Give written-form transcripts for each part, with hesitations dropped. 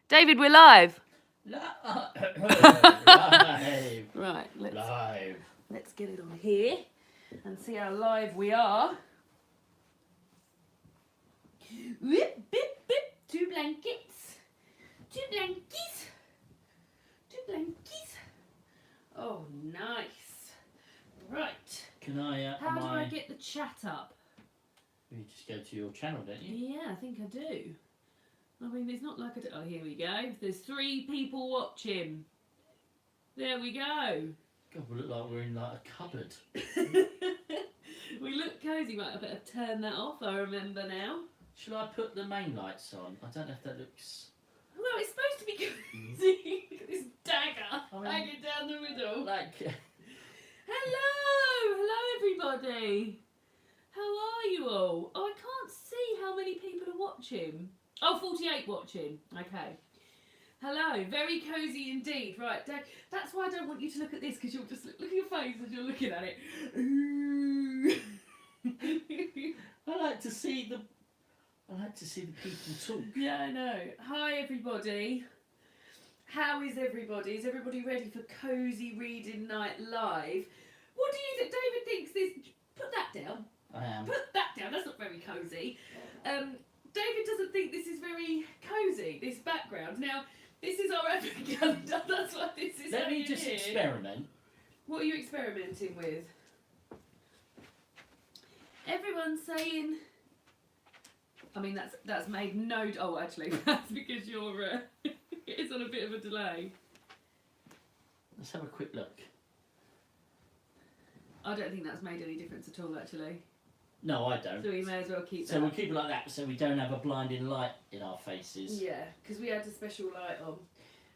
David, we're live. Live. Right, Live. let's get it on here and see how live we are. Whip, bip, bip. Two blankets. Two blankies. Two blankies. Oh, nice. Right. Can I? How do I get the chat up? You just go to your channel, don't you? Yeah, I think I do. I mean, it's not like oh, here we go. There's 3 people watching. There we go. God, we look like we're in like a cupboard. We look cosy. Right, I better turn that off. I remember now. Shall I put the main lights on? I don't know if that looks. Well, it's supposed to be cozy. Look at this dagger hanging down the middle. Like. Hello, everybody. How are you all? Oh, I can't see how many people are watching. Oh, 48 watching. Okay. Hello, very cosy indeed. Right, Dad, that's why I don't want you to look at this, because you'll just look at your face as you're looking at it. Ooh. I like to see the people talk. Yeah, I know. Hi, everybody. How is everybody? Is everybody ready for Cosy Reading Night Live? What do you think? David thinks this. Put that down. I am. Put that down. That's not very cosy. David doesn't think this is very cosy, this background. Now, this is our advent calendar. That's what this is. Let me just experiment. What are you experimenting with? Everyone's saying. I mean, that's made no. Oh, actually, that's because you're. It's on a bit of a delay. Let's have a quick look. I don't think that's made any difference at all, actually. No, I don't. So we may as well keep that. So we'll keep it like that, so we don't have a blinding light in our faces. Yeah, because we had a special light on.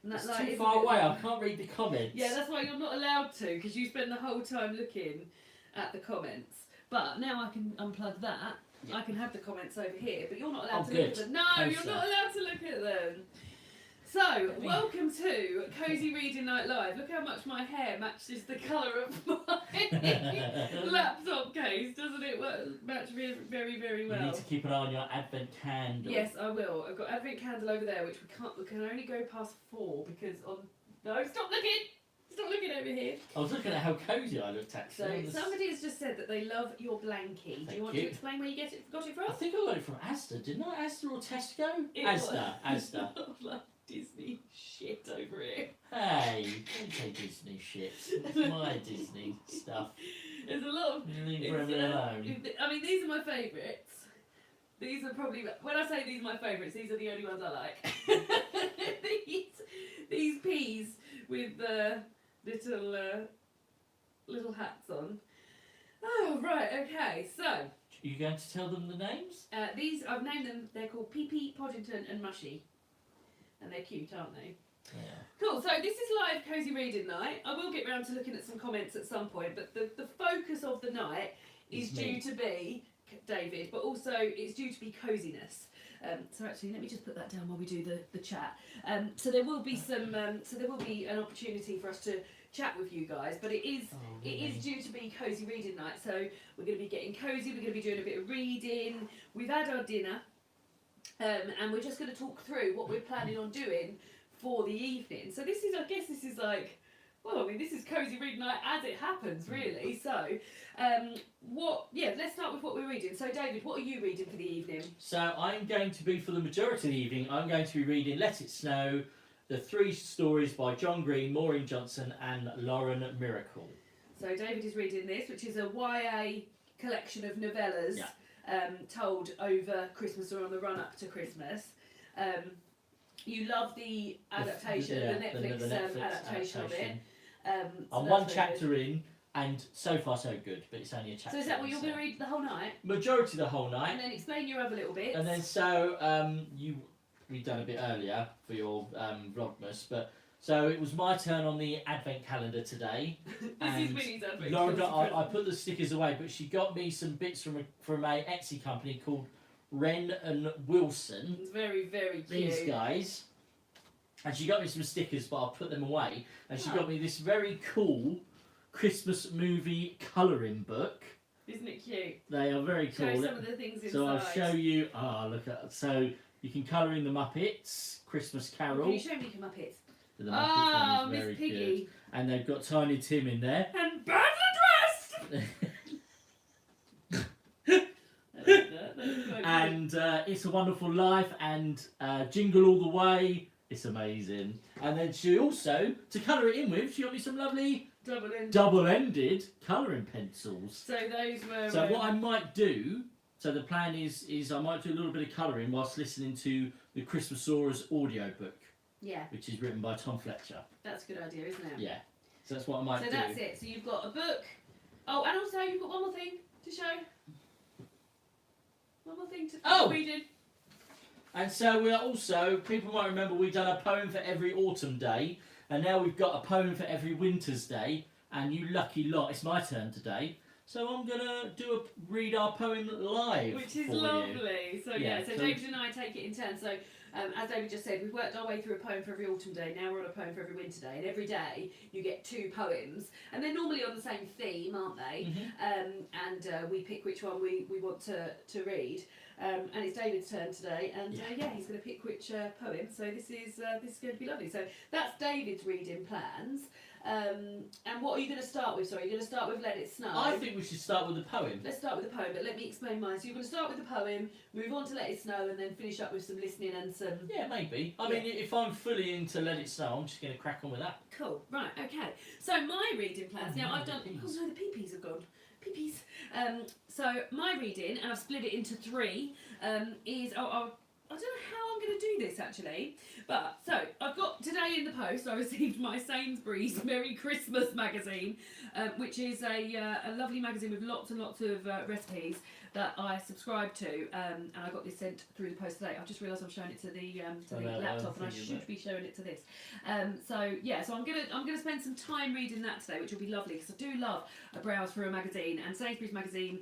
And that It's light too is far away. I can't read the comments. Yeah, that's why you're not allowed to, because you spend the whole time looking at the comments. But now I can unplug that. Yeah. I can have the comments over here, but you're not allowed to look at them. No, Closer. You're not allowed to look at them. So, welcome to Cosy Reading Night Live. Look how much my hair matches the colour of my laptop case, doesn't it? Match very, very, very well. You need to keep an eye on your advent candle. Yes, I will. I've got advent candle over there, which we can only go past 4 because on. No, stop looking! Stop looking over here. I was looking at how cosy I looked actually. So somebody has just said that they love your blankie. Do you want to explain where you got it from? I think I got it from Asda, didn't I? Asda or Tesco? Asda. Like Disney shit over here. Hey, don't say Disney shit. It's my Disney stuff. There's a lot of. Leave everyone alone. I mean, these are my favourites. These are probably. When I say these are my favourites, these are the only ones I like. these peas with little hats on. Oh right, okay. So. Are you going to tell them the names? These I've named them. They're called Pee-Pee, Poddington, and Mushy. And they're cute, aren't they? Yeah. Cool, so this is live Cosy Reading Night. I will get round to looking at some comments at some point, but the focus of the night is due to be David, but also it's due to be coziness. So actually, let me just put that down while we do the chat. So there will be an opportunity for us to chat with you guys, but it is due to be Cosy Reading Night. So we're going to be getting cosy. We're going to be doing a bit of reading. We've had our dinner. And we're just going to talk through what we're planning on doing for the evening. So this is, I guess this is like, well, I mean, this is Cosy Reading Night as it happens, really. So, let's start with what we're reading. So, David, what are you reading for the evening? So, I'm going to be, for the majority of the evening, I'm going to be reading Let It Snow, the 3 stories by John Green, Maureen Johnson and Lauren Miracle. So, David is reading this, which is a YA collection of novellas. Yeah. Told over Christmas or on the run up to Christmas. You love the adaptation, the Netflix adaptation of it. I'm one chapter in, and so far so good, but it's only a chapter. So is that what you're going to read the whole night? Majority of the whole night. And then explain your other little bits. And then we've done a bit earlier for your Vlogmas, but so it was my turn on the advent calendar today. This is Winnie's advent calendar. I put the stickers away, but she got me some bits from a Etsy company called Wren and Wilson. It's very, very cute. These guys. And she got me some stickers, but I'll put them away. And she got me this very cool Christmas movie colouring book. Isn't it cute? They are very cool. Show some of the things inside. So I'll show you. Look at. So you can colour in the Muppets. Christmas Can Carol. you show me the Muppets? The Muppets Oh, one is very Miss Piggy. good. And they've got Tiny Tim in there. And badly dressed! And It's a Wonderful Life and Jingle All the Way. It's amazing. And then she also, to colour it in with, she got me some lovely double-ended colouring pencils. So those were... So what I might do, so the plan is I might do a little bit of colouring whilst listening to the Christmasaurus audiobook. Yeah. Which is written by Tom Fletcher. That's a good idea, isn't it? Yeah. So that's what I might do. So that's it. So you've got a book. Oh, and also you've got one more thing to show. One more thing to read. And so we are also, people might remember we've done a poem for every autumn day, and now we've got a poem for every winter's day, and you lucky lot, it's my turn today. So I'm going to read our poem live. Which is for lovely. You. So so David and I take it in turn. So as David just said, we've worked our way through a poem for every autumn day. Now we're on a poem for every winter day. And every day you get 2 poems. And they're normally on the same theme, aren't they? Mm-hmm. We pick which one we want to read. And it's David's turn today. And he's going to pick which poem. So this is going to be lovely. So that's David's reading plans. And what are you going to start with? Sorry, you're going to start with Let It Snow. I think we should start with the poem. Let's start with the poem, but let me explain mine. So you're going to start with the poem, move on to Let It Snow, and then finish up with some listening and some... Yeah, maybe. I mean, if I'm fully into Let It Snow, I'm just going to crack on with that. Cool. Right, okay. So my reading plans, now I've done... Oh no, the pee-pees have gone. Pee-pees. So my reading, and I've split it into 3, is... I don't know how I'm going to do this actually, but so I've got today in the post. I received my Sainsbury's Merry Christmas magazine, which is a lovely magazine with lots and lots of recipes that I subscribe to, and I got this sent through the post today. I've just realised I'm showing it to the laptop, and I should be showing it to this. So I'm gonna spend some time reading that today, which will be lovely because I do love a browse through a magazine, and Sainsbury's magazine.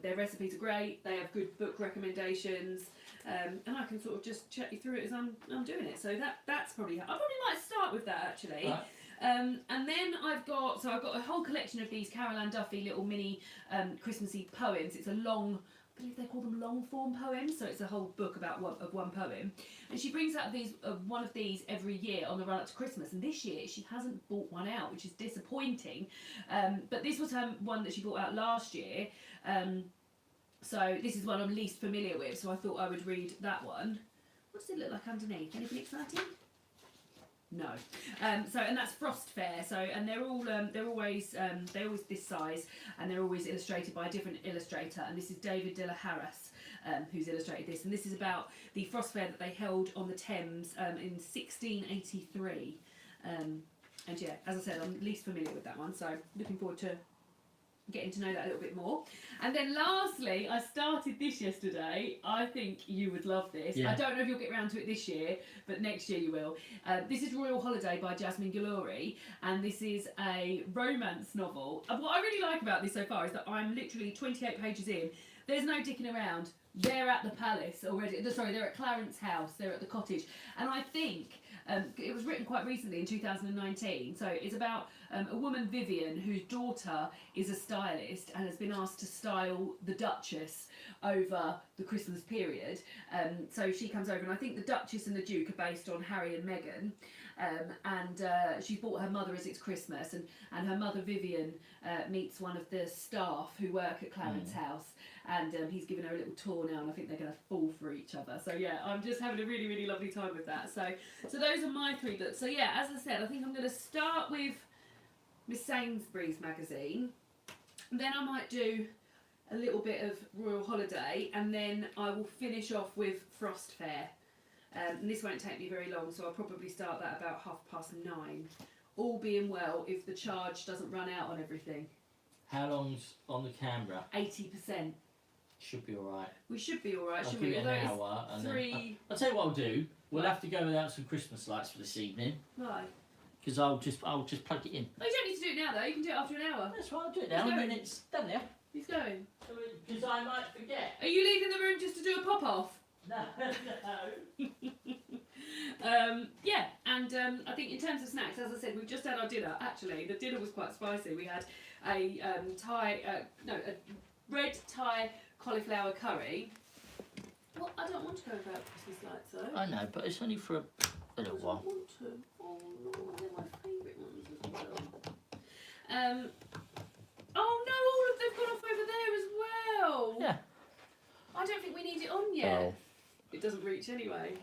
Their recipes are great. They have good book recommendations. And I can sort of just chat you through it as I'm doing it. So that's probably I probably might start with that actually. Right. And then I've got a whole collection of these Carol Ann Duffy little mini Christmassy poems. It's a long, I believe they call them long form poems. So it's a whole book about one poem. And she brings out one of these every year on the run up to Christmas. And this year she hasn't brought one out, which is disappointing. But this was her one that she brought out last year. So this is one I'm least familiar with, so I thought I would read that one. What does it look like underneath? Anything exciting? No. And that's Frost Fair. So and they're always this size, and they're always illustrated by a different illustrator. And this is David de la Harris, who's illustrated this. And this is about the Frost Fair that they held on the Thames in 1683. And yeah, as I said, I'm least familiar with that one, so looking forward to getting to know that a little bit more. And then lastly, I started this yesterday. I think you would love this. Yeah. I don't know if you'll get around to it this year, but next year you will. This is Royal Holiday by Jasmine Guillory, and this is a romance novel. And what I really like about this so far is that I'm literally 28 pages in. There's no dicking around. They're at the palace already. Sorry, they're at Clarence House. They're at the cottage. And I think it was written quite recently in 2019. So it's about a woman, Vivian, whose daughter is a stylist and has been asked to style the Duchess over the Christmas period. So she comes over, and I think the Duchess and the Duke are based on Harry and Meghan. And she's bought her mother as it's Christmas, and her mother Vivian meets one of the staff who work at Clarence House, and he's given her a little tour now, and I think they're going to fall for each other. So yeah, I'm just having a really, really lovely time with that. So those are my 3 books. So yeah, as I said, I think I'm going to start with Miss Sainsbury's magazine, and then I might do a little bit of Royal Holiday, and then I will finish off with Frost Fair. And this won't take me very long, so I'll probably start that about 9:30. All being well, if the charge doesn't run out on everything. How long's on the camera? 80%. Should be alright. We should be alright, I'll shouldn't give we? it an hour. And three... then, I'll tell you what I'll do. We'll have to go without some Christmas lights for this evening. Why? Because I'll just plug it in. Oh, you don't need to do it now though, you can do it after an hour. That's right, I'll do it now, and then it's done now. He's going. Because I might forget. Are you leaving the room just to do a pop-off? No, no. Yeah, and I think in terms of snacks, as I said, we've just had our dinner. Actually, the dinner was quite spicy. We had a red Thai cauliflower curry, Well, I don't want to go without Christmas lights though. I know, but it's only for a little while. I don't want to. Oh no, they're my favourite ones as well. Oh no, all of them gone off over there as well. Yeah. I don't think we need it on yet. Oh. It doesn't reach anyway.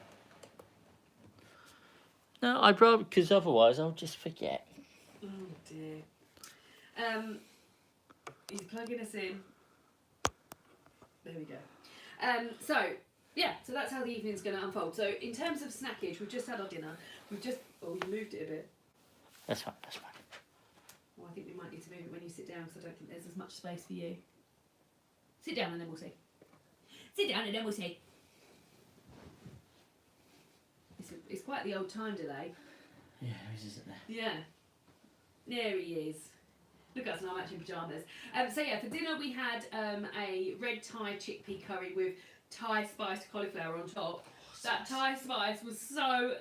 No, I'd rather, because otherwise I'll just forget. Oh dear. He's plugging us in. There we go. So that's how the evening's going to unfold. So in terms of snackage, we've just had our dinner. You moved it a bit. That's fine, that's fine. Well, I think we might need to move it when you sit down because I don't think there's as much space for you. Sit down and then we'll see. Sit down and then we'll see. It's quite the old time delay. Yeah, there is, isn't there? Yeah. There he is. Look at us now, I'm actually in pyjamas. For dinner we had a red Thai chickpea curry with Thai spiced cauliflower on top. That Thai spice was so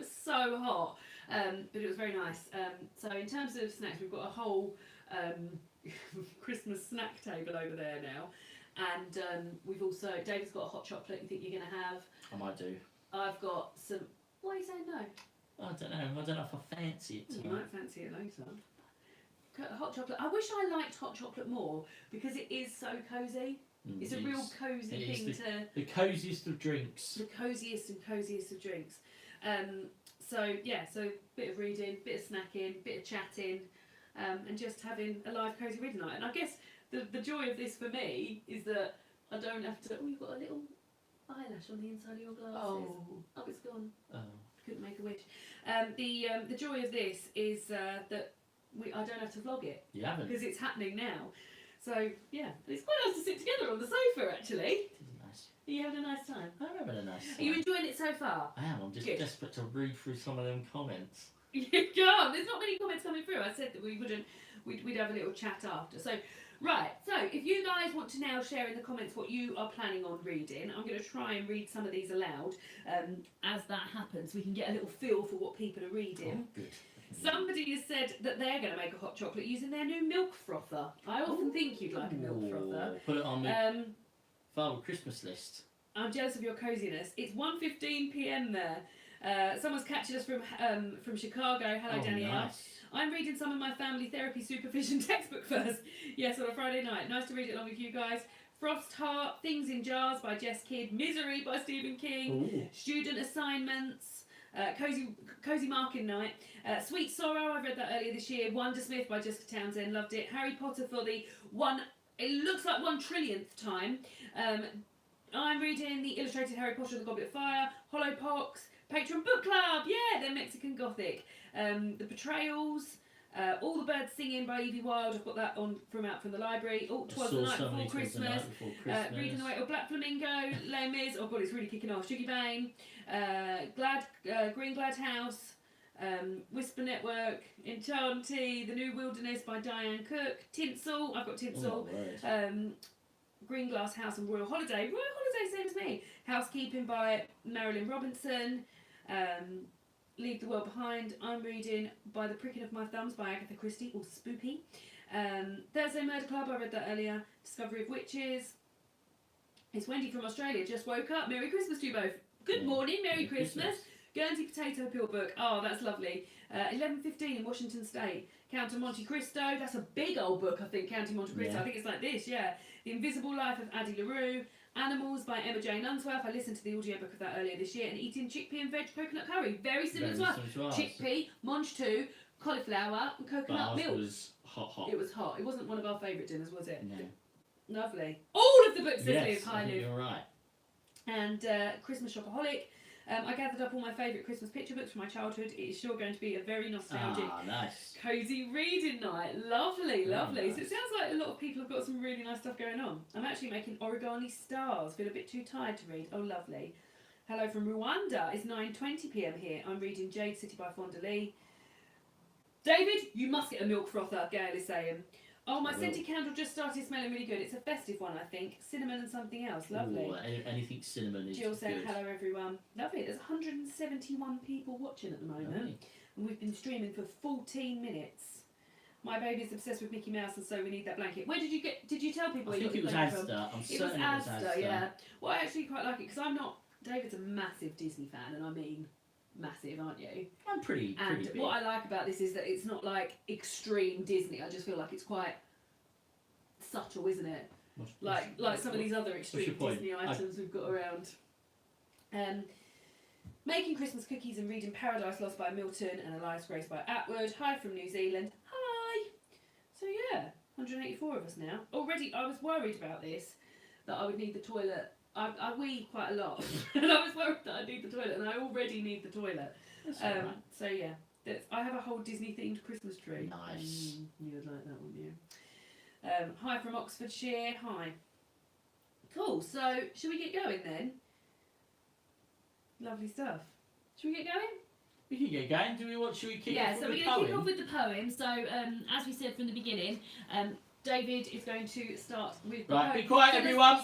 hot, but it was very nice. So in terms of snacks, we've got a whole Christmas snack table over there now. And we've also, David's got a hot chocolate you think you're going to have. I might do. I've got some, why are you saying no? I don't know if I fancy it tonight. You might fancy it later. Hot chocolate. I wish I liked hot chocolate more because it is so cosy. It's a real cosy thing the cosiest of drinks. The cosiest and cosiest of drinks. So bit of reading, bit of snacking, bit of chatting, and just having a live cosy reading night. And I guess the joy of this for me is that I don't have to. Oh, you've got a little eyelash on the inside of your glasses. Oh, it's gone. Oh, couldn't make a wish. The joy of this is that I don't have to vlog it. You haven't. Because it's happening now. So, yeah. It's quite nice to sit together on the sofa, actually. It is nice. Are you having a nice time? I'm having a nice time. Are you enjoying it so far? I am. I'm just desperate to read through some of them comments. You can't. There's not many comments coming through. I said that we'd have a little chat after. So, right. So, if you guys want to now share in the comments what you are planning on reading, I'm going to try and read some of these aloud as that happens. We can get a little feel for what people are reading. Oh, good. Somebody has said that they're going to make a hot chocolate using their new milk frother. I often think you'd like a milk frother. Put it on the Father Christmas list. I'm jealous of your coziness. It's 1:15 p.m. there. Someone's catching us from Chicago. Hello, Danielle. Nice. I'm reading some of my family therapy supervision textbook first. Yes, on a Friday night. Nice to read it along with you guys. Frost Heart, Things in Jars by Jess Kidd, Misery by Stephen King, Ooh. Student Assignments, Cozy Marking Night, Sweet Sorrow, I read that earlier this year, Wondersmith by Jessica Townsend, loved it, Harry Potter for the it looks like 1 trillionth time, I'm reading the illustrated Harry Potter and the Goblet of Fire, Hollow Pox, Patreon Book Club, yeah, they're Mexican Gothic, The Betrayals, All the Birds Singing by Evie Wilde, I've got that out from the library. Oh, Twas the Night Before Christmas. Reading the Way of Black Flamingo, Les Mis, oh god, it's really kicking off. Sugar Bane, Green Glad House, Whisper Network, Enchanty, The New Wilderness by Diane Cook, Tinsel, I've got Tinsel, Green Glass House and Royal Holiday, same as me. Housekeeping by Marilyn Robinson, Leave the World Behind, I'm reading By the Pricking of My Thumbs by Agatha Christie, or Spoopy. Thursday Murder Club, I read that earlier. Discovery of Witches. It's Wendy from Australia, just woke up. Merry Christmas to you both. Good morning, Merry Christmas. Guernsey Potato Peel book, oh that's lovely. 11:15 in Washington State. Count of Monte Cristo, that's a big old book I think, Count of Monte Cristo, I think it's like this, yeah. The Invisible Life of Addie LaRue. Animals by Emma Jane Unsworth. I listened to the audiobook of that earlier this year. And Eating Chickpea and Veg Coconut Curry. Very similar to us. Chickpea, Monge 2, cauliflower and coconut milk. It was hot. It was hot. It wasn't one of our favourite dinners, was it? No. Lovely. All of the books this yes, Hi Liv. You're right. And Christmas Shopaholic. I gathered up all my favourite Christmas picture books from my childhood. It is sure going to be a very nostalgic, nice. cosy reading night. Lovely, lovely. Nice. So it sounds like a lot of people have got some really nice stuff going on. I'm actually making origami stars. Feel a bit too tired to read. Oh, lovely. Hello from Rwanda. It's 9:20 p.m. here. I'm reading Jade City by Fonda Lee. David, you must get a milk frother, Gail is saying. Oh, my scented candle just started smelling really good. It's a festive one, I think. Cinnamon and something else. Lovely. Ooh, anything cinnamon is Jill saying good. hello, everyone. Lovely. There's 171 people watching at the moment. Lovely. And we've been streaming for 14 minutes. My baby's obsessed with Mickey Mouse, and so we need that blanket. Where did you tell people I where think you it was got the blanket Asda. I'm from? It was certain Asda, yeah. Well, I actually quite like it because I'm not David's a massive Disney fan, and I mean massive, aren't you? I'm pretty big. What I like about this is that it's not like extreme Disney. I just feel like it's quite subtle, isn't it? Like some of these other extreme Disney items we've got around. Making Christmas Cookies and reading Paradise Lost by Milton and Elias Grace by Atwood. Hi from New Zealand. Hi! So yeah, 184 of us now. Already, I was worried about this, that I would need the toilet. I wee quite a lot, and I was worried that I'd need the toilet, and I already need the toilet. Right. So yeah, I have a whole Disney themed Christmas tree. Nice. You would like that, wouldn't you? Hi from Oxfordshire. Hi. Cool. So should we get going then? Lovely stuff. Should we get going? We can get going. Should we kick off with the poem? Yeah, so we're going to kick off with the poem. So, as we said from the beginning, David is going to start with the Right, poem. be quiet, everyone.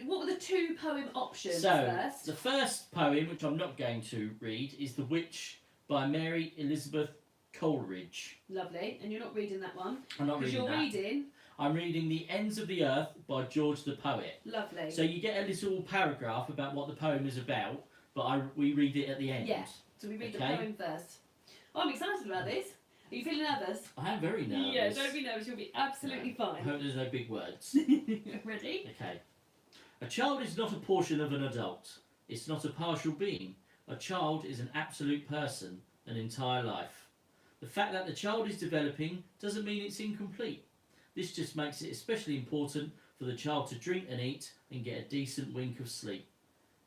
What were the 2 poem options So, first? the first poem, which I'm not going to read, is The Witch by Mary Elizabeth Coleridge. Lovely. And you're not reading that one? I'm not reading that. Because you're reading... I'm reading The Ends of the Earth by George the Poet. Lovely. So you get a little paragraph about what the poem is about, but we read it at the end. Yeah. So we read the poem first. Oh, I'm excited about this. Are you feeling nervous? I am very nervous. Yeah, don't be nervous. You'll be absolutely I fine. hope there's no big words. Ready? Okay. A child is not a portion of an adult. It's not a partial being. A child is an absolute person, an entire life. The fact that the child is developing doesn't mean it's incomplete. This just makes it especially important for the child to drink and eat and get a decent wink of sleep.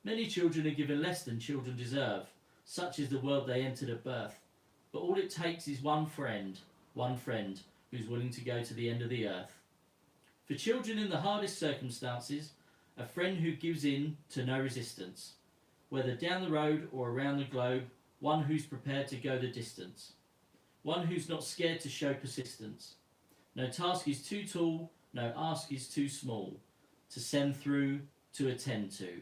Many children are given less than children deserve. Such is the world they entered at birth. But all it takes is one friend who's willing to go to the end of the earth. For children in the hardest circumstances, a friend who gives in to no resistance. Whether down the road or around the globe, one who's prepared to go the distance. One who's not scared to show persistence. No task is too tall, no ask is too small. To send through, to attend to.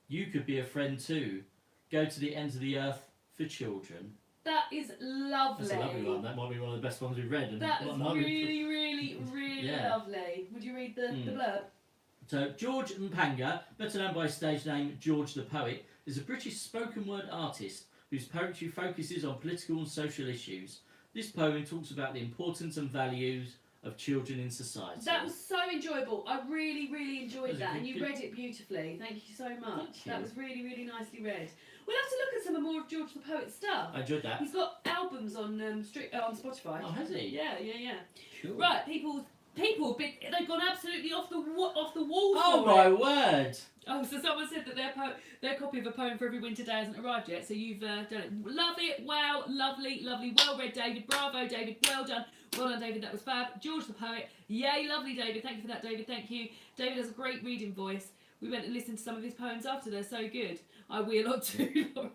You could be a friend too. Go to the ends of the earth for children. That is lovely. That's a lovely one. That might be one of the best ones we've read. And That is really lovely. Would you read the blurb? So, George Mpanga, better known by his stage name George the Poet, is a British spoken word artist whose poetry focuses on political and social issues. This poem talks about the importance and values of children in society. That was so enjoyable. I really enjoyed that, and you good. read it beautifully. Thank you so much. Thank you. That was really nicely read. We'll have to look at some more of George the Poet's stuff. I enjoyed that. He's got albums on on Spotify. Oh, has he? Yeah. Cool. Right, people, they've gone absolutely off the wall. Oh for my it. word! Oh, so someone said that their copy of A Poem for Every Winter Day hasn't arrived yet, so you've done it. Love it, wow, lovely, well read, David. Bravo, David, well done, David, that was fab. George the Poet, yay, lovely, David, thank you for that, David, thank you. David has a great reading voice. We went and listened to some of his poems after, they're so good. I wee a lot too, I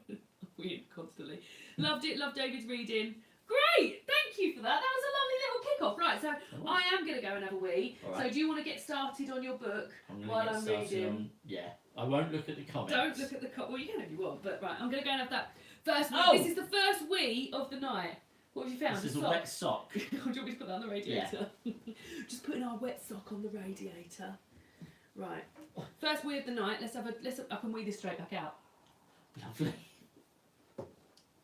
wee constantly. Loved it, loved David's reading. Great, thank you for that, that was a lovely little kick-off. Right, so I am going to go and have a wee. Right. So do you want to get started on your book while I'm reading? Yeah, I won't look at the comments. Don't look at the well, you can if you want, but right, I'm going to go and have that first wee. This is the first wee of the night. What have you found? This is a wet sock. Do you want me to put that on the radiator? Yeah. Just putting our wet sock on the radiator. Right, first wee of the night. Let's I can wee this straight back out. Lovely.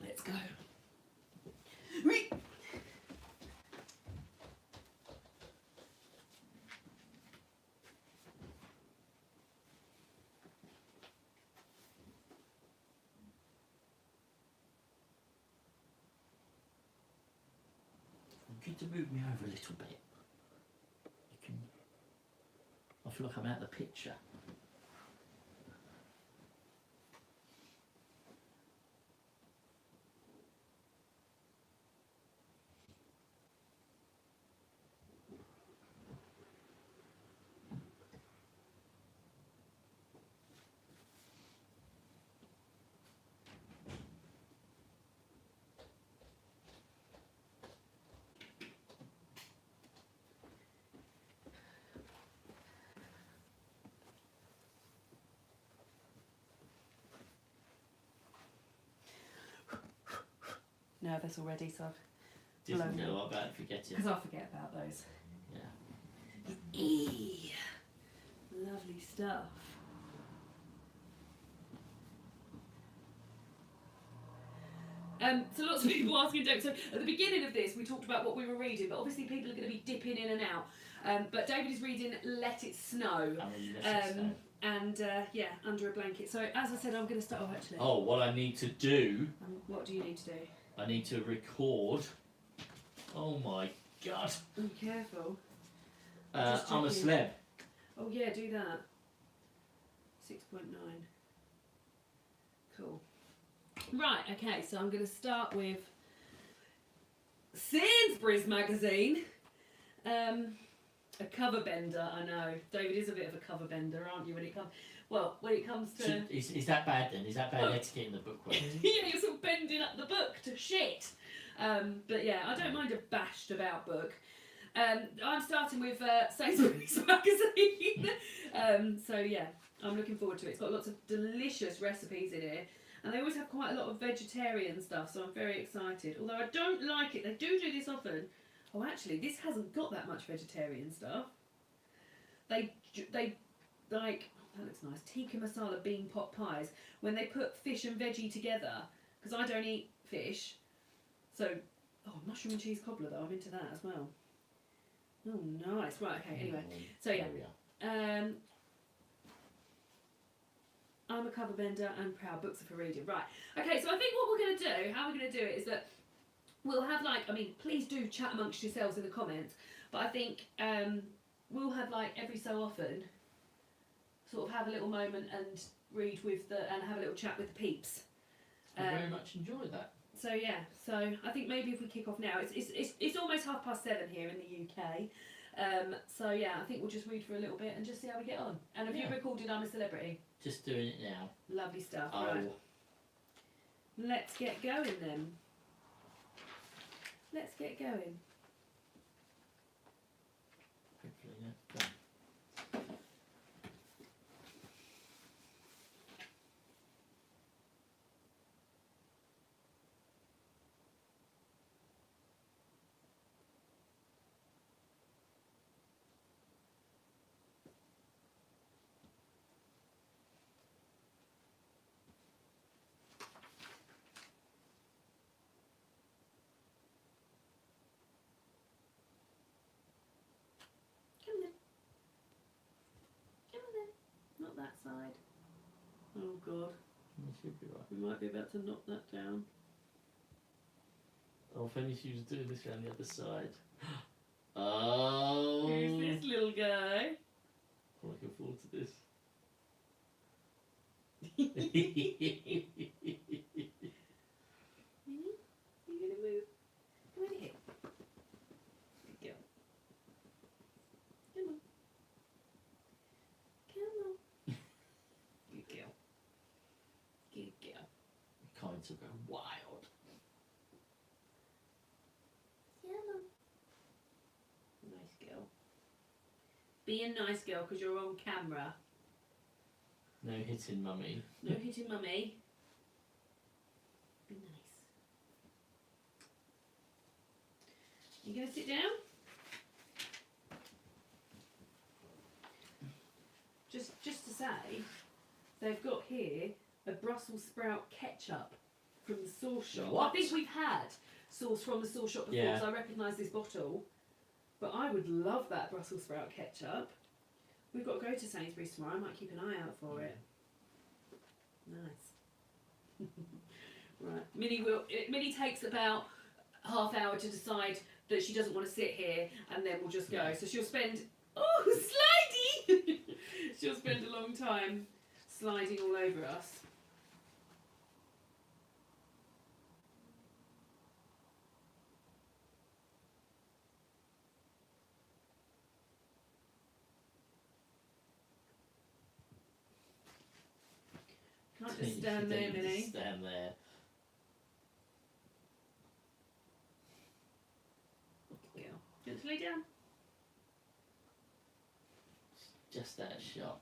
Let's go. Need to move me over a little bit. I feel like I'm out of the picture. Nervous already, so Didn't know what about forgetting. because I forget about those. Yeah. Lovely stuff. So lots of people asking David. So at the beginning of this, we talked about what we were reading, but obviously people are going to be dipping in and out. But David is reading Let It Snow. And yeah, Under a Blanket. So as I said, I'm going to start. Oh, actually. Oh, what I need to do. What do you need to do? I need to record. Oh my god. Be careful. I'm a celeb. Oh yeah, do that. 6.9. Cool. Right, okay, so I'm going to start with Sainsbury's magazine. A cover bender, I know. David is a bit of a cover bender, aren't you, when it comes to... Is that bad then? Is that bad etiquette in the book world? Yeah, you're sort of bending up the book to shit. But yeah, I don't mind a bashed about book. I'm starting with Sainsbury's magazine. So yeah, I'm looking forward to it. It's got lots of delicious recipes in here. And they always have quite a lot of vegetarian stuff, so I'm very excited. Although I don't like it. They do this often. Oh, actually, this hasn't got that much vegetarian stuff. They like, oh, that looks nice, tikka masala bean pot pies. When they put fish and veggie together, because I don't eat fish. So, oh, mushroom and cheese cobbler though, I'm into that as well. Oh, nice. Right, okay, anyway. So yeah. I'm a cover bender and proud books are for reading. Right. Okay, so I think what we're going to do, how we're going to do it is that we'll have please do chat amongst yourselves in the comments, but I think we'll have every so often sort of have a little moment and read and have a little chat with the peeps. I very much enjoy that. So yeah, so I think maybe if we kick off now, it's almost 7:30 here in the UK. So yeah, I think we'll just read for a little bit and just see how we get on. And have you recorded I'm a Celebrity? Just doing it now. Lovely stuff. Oh. Right. Let's get going then. Let's get going. Hopefully that's done. Not that side. Oh god. It should be right. We might be about to knock that down. Oh, if only she was doing this around the other side. Oh. Who's this little guy? I'm looking forward to this. Minnie? You gonna move? Come on here. Good girl. Come on. Come on. Good girl. Good girl. Kind of go wild. Come on. Nice girl. Be a nice girl because you're on camera. No hitting, mummy. No hitting mummy. Be nice. You gonna sit down? Just to say, they've got here a Brussels sprout ketchup from the sauce shop. What? I think we've had sauce from the sauce shop before, Yeah. so I recognise this bottle. But I would love that Brussels sprout ketchup. We've got to go to Sainsbury's tomorrow. I might keep an eye out for it. Nice. Right. Minnie takes about half hour to decide that she doesn't want to sit here, and then we'll just go. So she'll spend... Oh, slidey! She'll spend a long time sliding all over us. Can't just stand there, Minnie. Stand there. Girl. Do you want to lay down? Just that shot.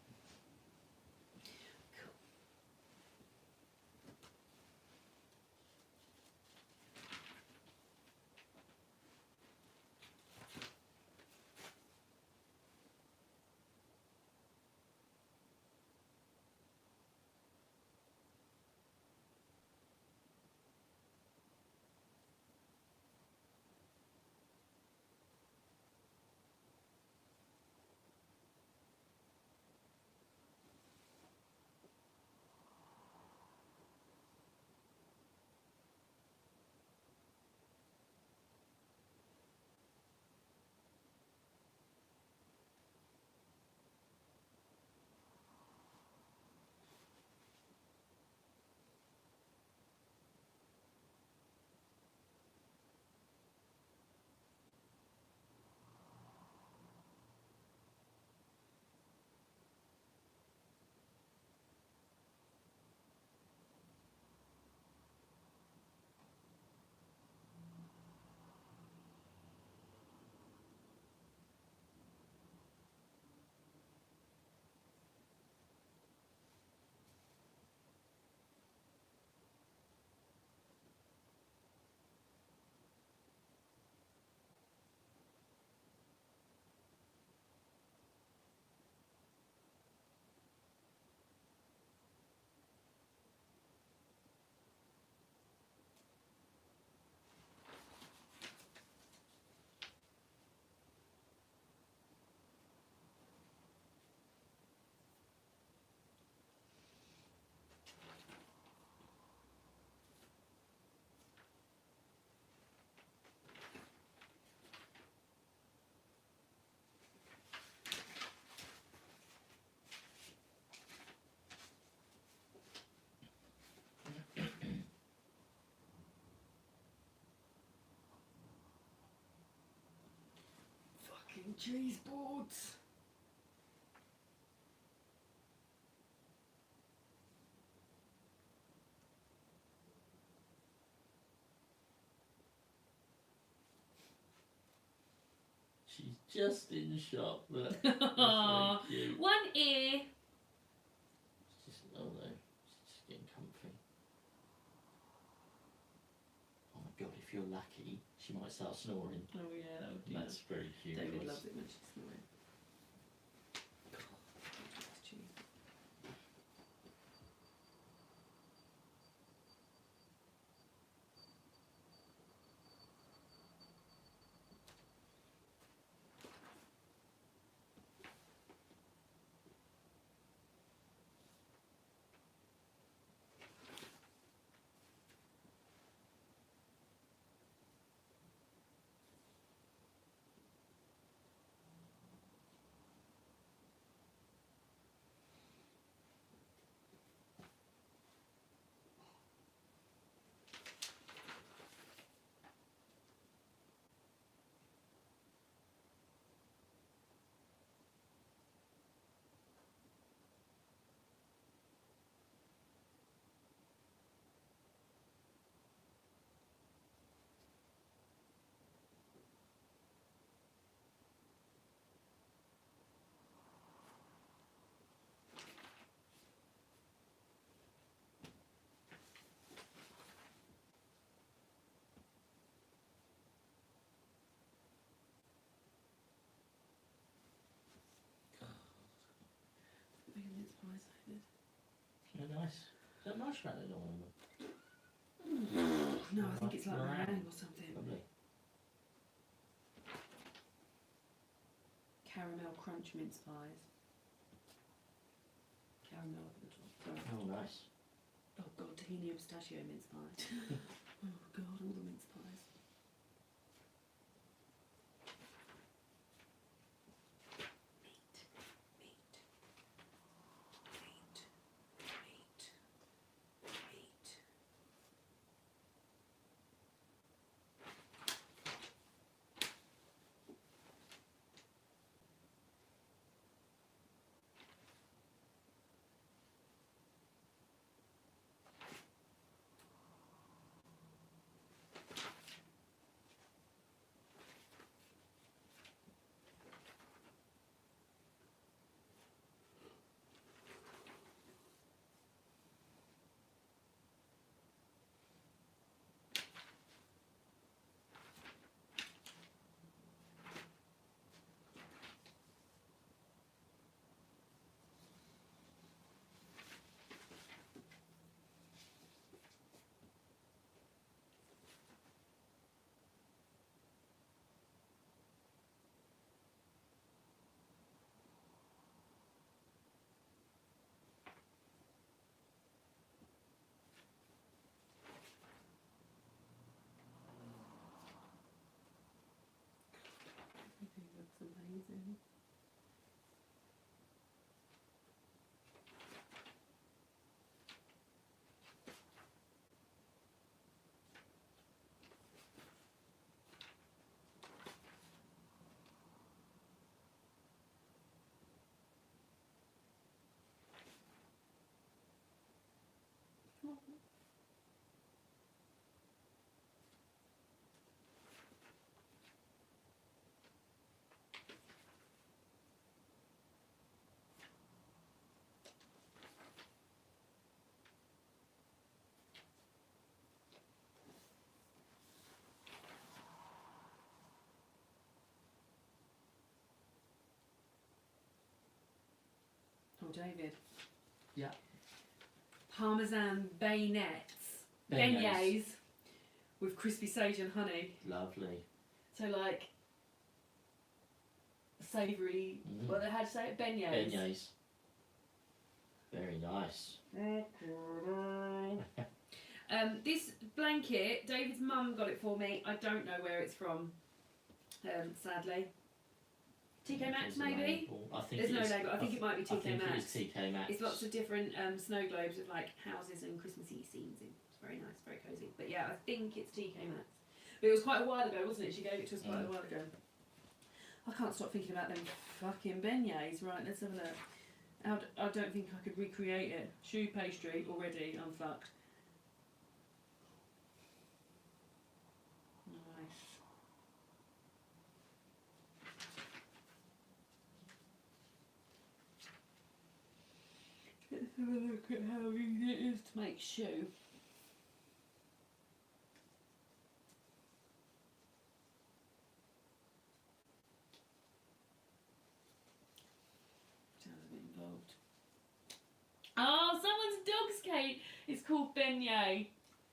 cheese boards. She's just in shock. Look. That's very cute. One ear. She's just, oh no, she's just getting comfy. Oh my god, if you're lucky, she might start snoring. Oh yeah, that would do. That's very cute. David guys. loves it when she's snoring. Mince pies, David. Oh, nice. Is that marshmallow on them? No, I think it's like Meringue. meringue or something. Lovely. Caramel crunch mince pies. Caramel at the top. Sorry. Oh, nice. Oh god, tahini and pistachio mince pies. Oh god, all the mince pies. Meat. Everything looks amazing. Oh, David. Yeah. Parmesan bayonets. Beignets with crispy sage and honey. Lovely. So like savoury. What how do you say it? Beignets. Beignets. Very nice. This blanket, David's mum got it for me. I don't know where it's from. Sadly. TK Maxx maybe? I think There's no it's- label. I think it might be I TK think Maxx. it is TK Maxx. It's lots of different snow globes with like houses and Christmassy scenes in. It's very nice, very cosy. But yeah, I think it's TK Maxx. But it was quite a while ago, wasn't it? She gave it to us quite a while ago. I can't stop thinking about them fucking beignets. Right, let's have a look. I don't think I could recreate it. Choux pastry already. I'm fucked. Nice. Let's have a look at how easy it is to make choux. Involved. Oh, someone's dog's cake is called beignet.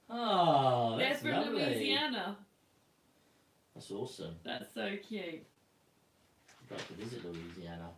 Oh, that's They're from lovely. Louisiana. That's awesome. That's so cute. I'd like to visit Louisiana.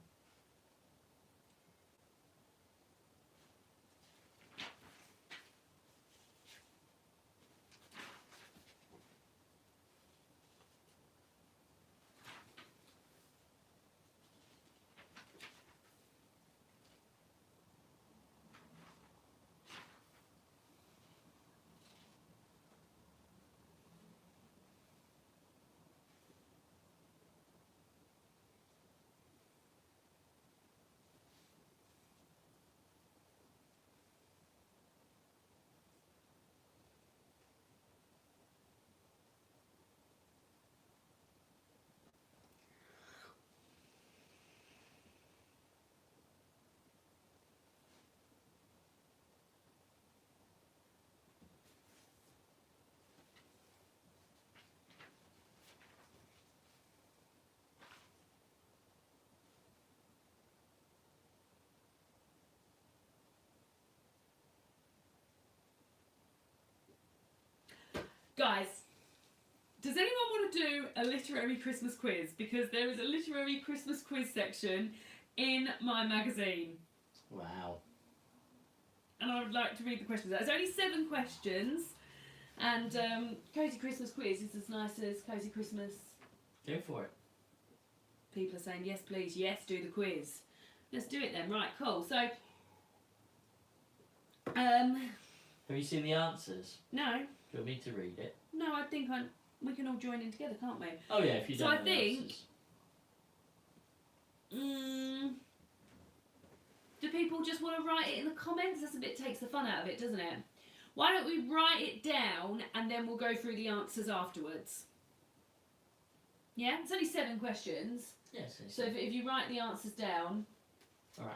Guys, does anyone want to do a literary Christmas quiz? Because there is a literary Christmas quiz section in my magazine. Wow. And I would like to read the questions out. There's only 7 questions. And Cosy Christmas quiz is as nice as Cosy Christmas. Go for it. People are saying, yes, please, yes, do the quiz. Let's do it then. Right, cool. So, Have you seen the answers? no. Do you want me to read it? No, I think we can all join in together, can't we? Oh yeah, if you So don't I know the think- answers. Do people just want to write it in the comments? That's takes the fun out of it, doesn't it? Why don't we write it down and then we'll go through the answers afterwards? Yeah, it's only 7 questions. Yes. So if you write the answers down, Alright.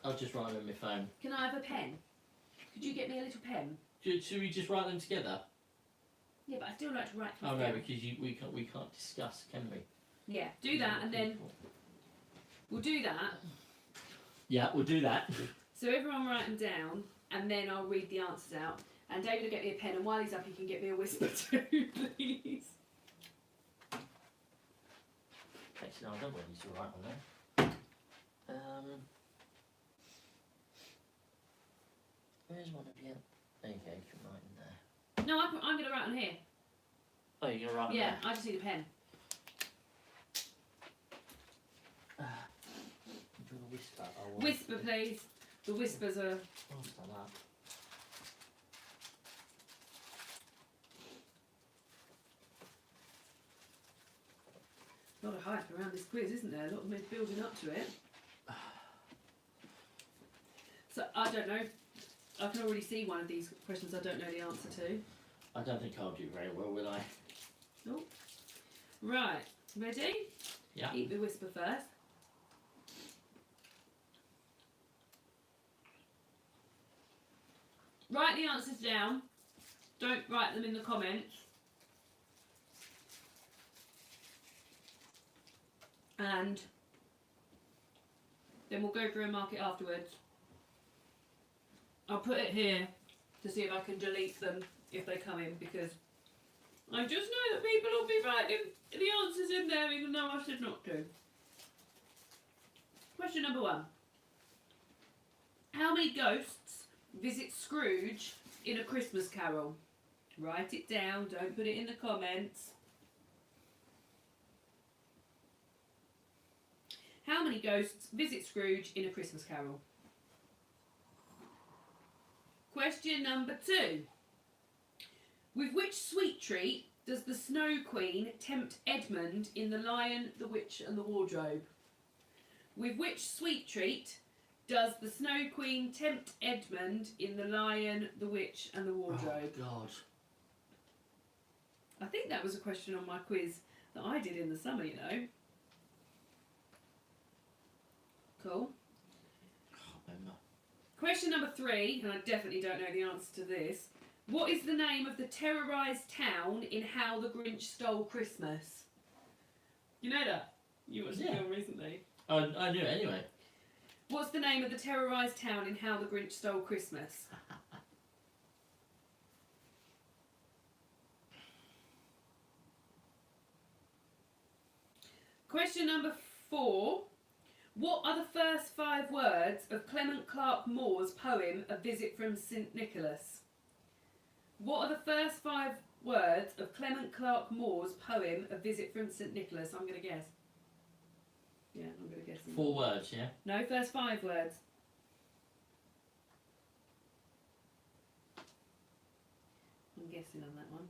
I'll just write them in my phone. can I have a pen? Could you get me a little pen? Should we just write them together? Yeah, but I still like to write things Oh no, down. because we can't discuss, can we? Yeah, do that and then we'll do that. Yeah, we'll do that. So everyone write them down and then I'll read the answers out. And David will get me a pen and while he's up he can get me a whisper too, please. Actually, no, I don't want you to write on there. Where's one of you? There you go, you can write in there. No, I'm going to write on here. Oh, you're going to write on Yeah, there? I just need a pen. Do you want to whisper? Whisper, please. The whispers are... Oh, stand up. A lot of hype around this quiz, isn't there? A lot of men building up to it. So, I don't know. I can already see one of these questions I don't know the answer to. I don't think I'll do very well, will I? Oh. Right. Ready? Yeah. Eat the whisper first. Write the answers down. Don't write them in the comments. And then we'll go through and mark it afterwards. I'll put it here to see if I can delete them if they come in because I just know that people will be writing the answers in there even though I said not to. Question number 1. How many ghosts visit Scrooge in A Christmas Carol? Write it down, don't put it in the comments. How many ghosts visit Scrooge in A Christmas Carol? Question number 2. With which sweet treat does the Snow Queen tempt Edmund in The Lion, the Witch and the Wardrobe? With which sweet treat does the Snow Queen tempt Edmund in The Lion, the Witch and the Wardrobe? Oh, God. I think that was a question on my quiz that I did in the summer, you know. Cool. Question number 3, and I definitely don't know the answer to this. What is the name of the terrorised town in How the Grinch Stole Christmas? You know that? You watched the film recently. I knew it anyway. What's the name of the terrorised town in How the Grinch Stole Christmas? Question number 4. What are the first 5 words of Clement Clarke Moore's poem A Visit from St Nicholas? What are the first 5 words of Clement Clarke Moore's poem A Visit from St Nicholas? I'm going to guess. Yeah, I'm going to guess. 4 words, yeah? No, first 5 words. I'm guessing on that one.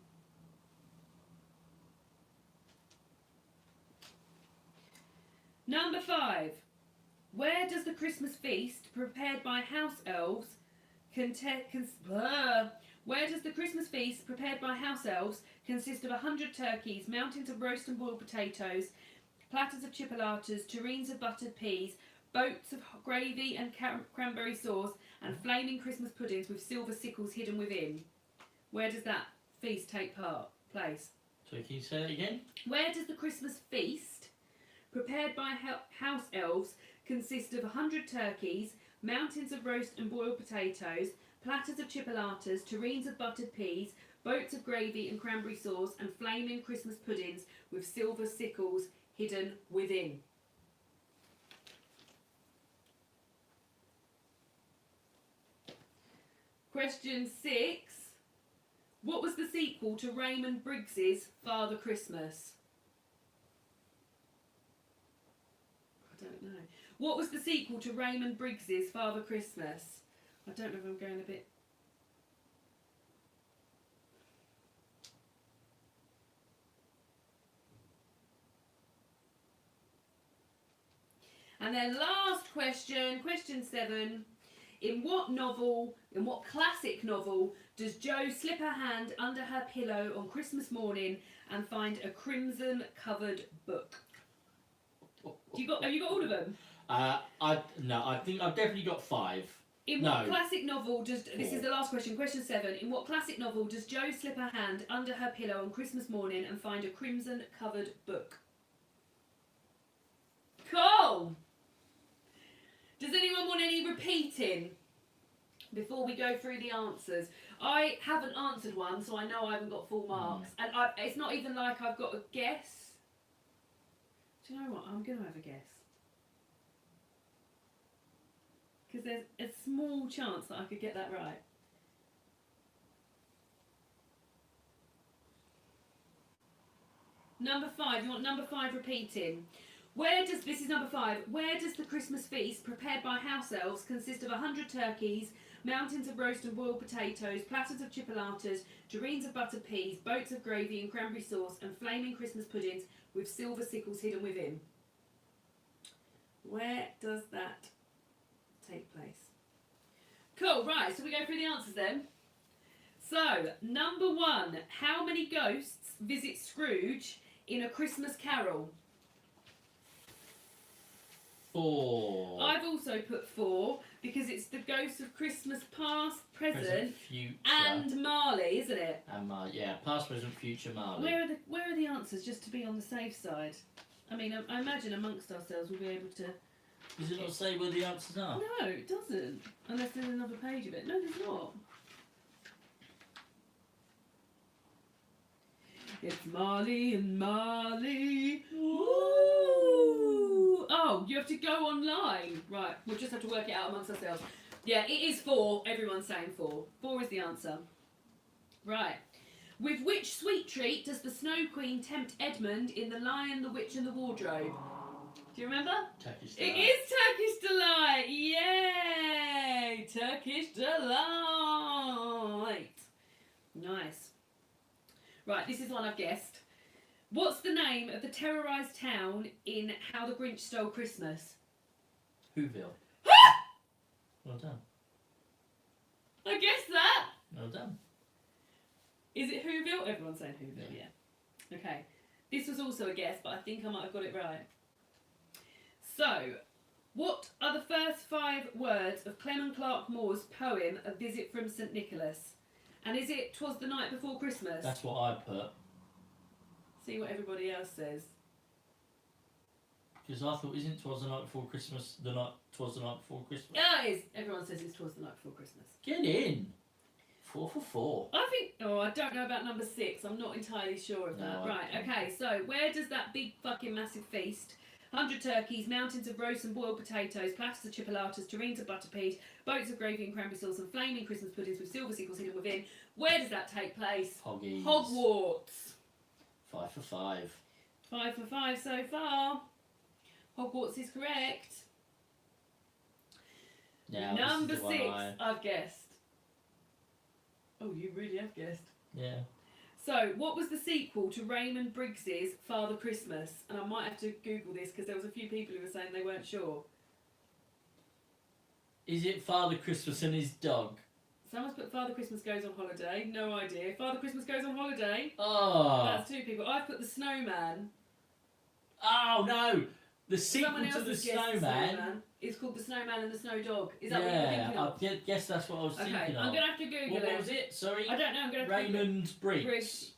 Number 5. Where does the Christmas feast prepared by house elves Where does the Christmas feast prepared by house elves consist of 100 turkeys, mountains of roast and boiled potatoes, platters of chipolatas, tureens of buttered peas, boats of gravy and cranberry sauce, and flaming Christmas puddings with silver sickles hidden within? Where does that feast take place? So can you say that again? Where does the Christmas feast prepared by house elves consist of 100 turkeys, mountains of roast and boiled potatoes, platters of chipolatas, tureens of buttered peas, boats of gravy and cranberry sauce, and flaming Christmas puddings with silver sickles hidden within? Question 6. What was the sequel to Raymond Briggs's Father Christmas? I don't know. What was the sequel to Raymond Briggs's Father Christmas? I don't know if I'm going a bit... And then last question, question 7. In what classic novel, does Jo slip her hand under her pillow on Christmas morning and find a crimson-covered book? Have you got all of them? I think I've definitely got 5. In what classic novel does... This is the last question. Question 7. In what classic novel does Jo slip her hand under her pillow on Christmas morning and find a crimson-covered book? Cool! Does anyone want any repeating before we go through the answers? I haven't answered one, so I know I haven't got full marks. And it's not even like I've got a guess. Do you know what? I'm going to have a guess. Because there's a small chance that I could get that right. Number 5. You want number 5 repeating? This is number 5. Where does the Christmas feast prepared by house elves consist of 100 turkeys, mountains of roast and boiled potatoes, platters of chipolatas, tureens of buttered peas, boats of gravy and cranberry sauce, and flaming Christmas puddings with silver sickles hidden within? Where does that take place? Cool, right, so we go through the answers then. So, number 1. How many ghosts visit Scrooge in A Christmas Carol? 4. I've also put 4 because it's the ghosts of Christmas past, present future, and Marley, isn't it? And yeah, past, present, future, Marley. Where are the answers, just to be on the safe side? I mean, I imagine amongst ourselves we'll be able to... Does it not say where the answers are? No, it doesn't. Unless there's another page of it. No, there's not. It's Marley and Marley. Ooh. Oh, you have to go online. Right, we'll just have to work it out amongst ourselves. Yeah, it is 4. Everyone's saying 4. 4 is the answer. Right. With which sweet treat does the Snow Queen tempt Edmund in The Lion, the Witch and the Wardrobe? Do you remember? Turkish Delight. It is Turkish Delight! Yay! Turkish Delight! Nice. Right, this is one I've guessed. What's the name of the terrorised town in How the Grinch Stole Christmas? Whoville. Well done. I guessed that. Well done. Is it Whoville? Everyone's saying Whoville, yeah. Okay. This was also a guess, but I think I might have got it right. So, what are the first 5 words of Clement Clarke Moore's poem A Visit from St Nicholas? And is it 'Twas the Night Before Christmas? That's what I put. See what everybody else says. Because I thought, isn't 'Twas the Night Before Christmas 'Twas the Night Before Christmas? Yeah, it is. Everyone says it's 'Twas the Night Before Christmas. Get in. 4 for 4. I think, I don't know about number 6. I'm not entirely sure of that. No, Right, okay, so where does that big fucking massive feast, 100 turkeys, mountains of roast and boiled potatoes, platters of chipolatas, tureens of butter peas, boats of gravy and cranberry sauce, and flaming Christmas puddings with silver sickles hidden within, where does that take place? Hoggies. Hogwarts. 5 for 5. 5 for 5 so far. Hogwarts is correct. Now, Number this is the 6, one I've guessed. Oh, you really have guessed. Yeah. So, what was the sequel to Raymond Briggs's Father Christmas? And I might have to Google this because there was a few people who were saying they weren't sure. Is it Father Christmas and his dog? Someone's put Father Christmas Goes on Holiday. No idea. Father Christmas Goes on Holiday. Oh. That's 2 people. I've put The Snowman. Oh no! The sequel Someone else to The has guessed Snowman. It's called The Snowman and the Snow Dog. Is that what you're thinking I of? guess that's what I was thinking Okay, of. I'm going to have to Google What it. was it? Sorry? I don't know. I'm going to have to Raymond Briggs. Briggs.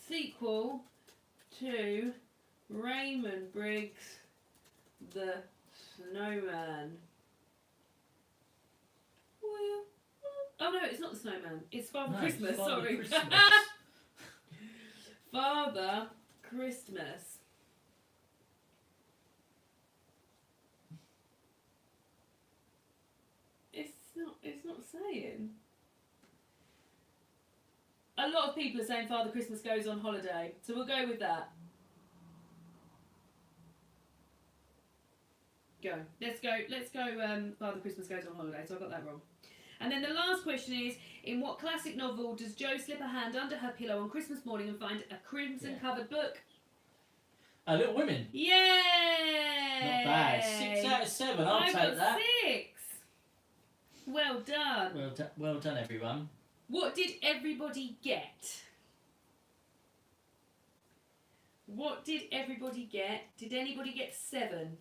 Sequel to Raymond Briggs, The Snowman. Well, oh no, it's not The Snowman. It's Father No, Christmas. Father Sorry. Christmas. Father Christmas. It's not saying. A lot of people are saying Father Christmas Goes on Holiday, so we'll go with that. Go. Let's go. Father Christmas Goes on Holiday. So I got that wrong. And then the last question is: in what classic novel does Jo slip a hand under her pillow on Christmas morning and find a crimson-covered book? Little Women. Yay! Not bad. 6 out of 7. I'll take got that. 6. Well done. Well done, everyone. What did everybody get? What did everybody get? Did anybody get 7?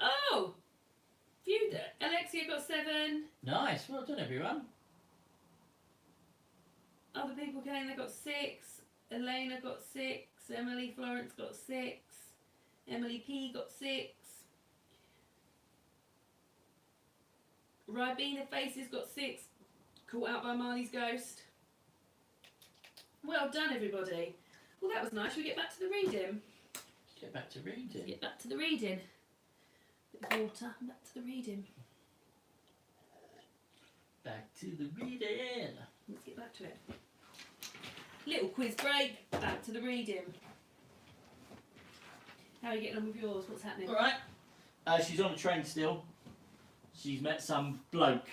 Oh! Alexia got 7. Nice. Well done, everyone. Other people came, they got 6. Elena got 6. Emily Florence got 6. Emily P got 6. Ribena Faces got 6. Caught out by Marley's ghost. Well done, everybody. Well, that was nice. Shall we get back to the reading? Get back to reading. Get back to the reading. Bit of water. Back to the reading. Back to the reading. Let's get back to it. Little quiz break. Back to the reading. How are you getting on with yours? What's happening? Alright. She's on a train still. She's met some bloke.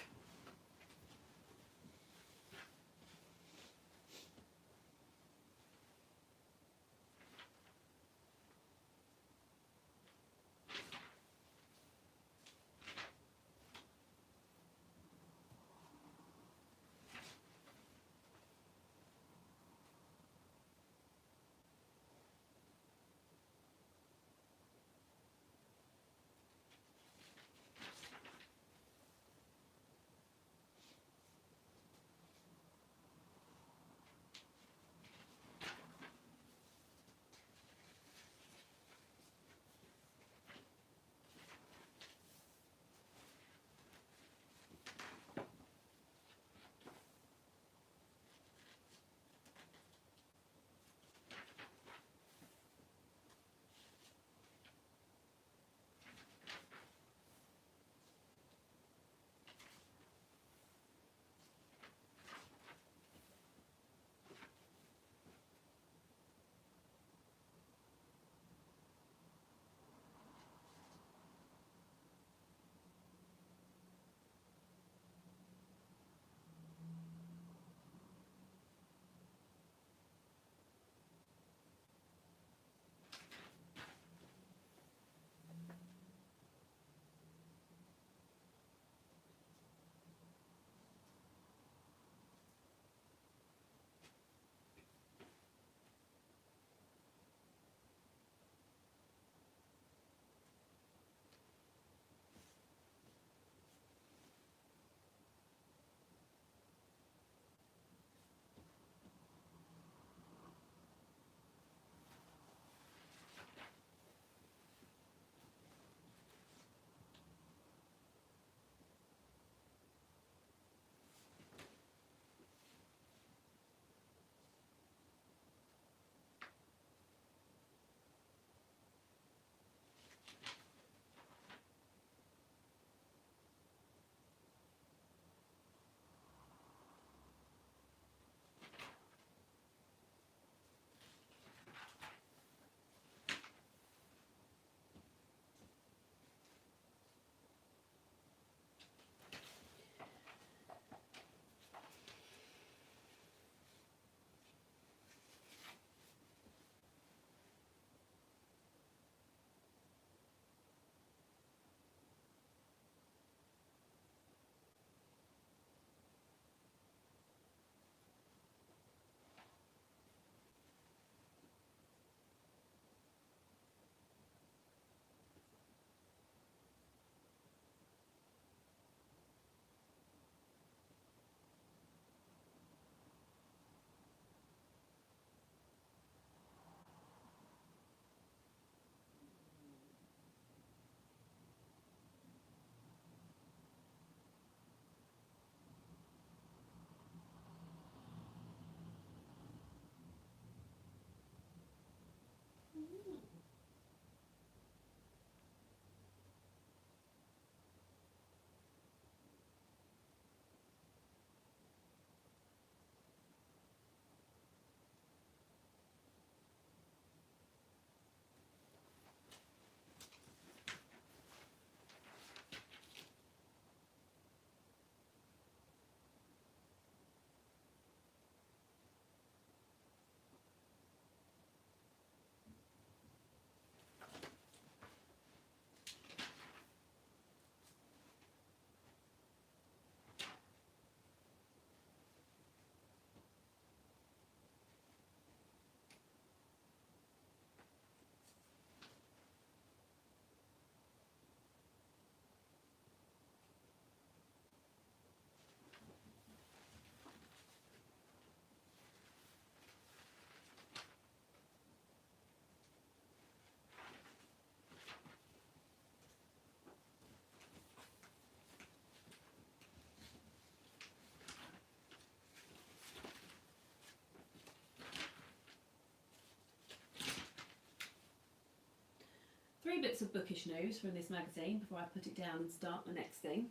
bits of bookish news from this magazine before I put it down and start the next thing.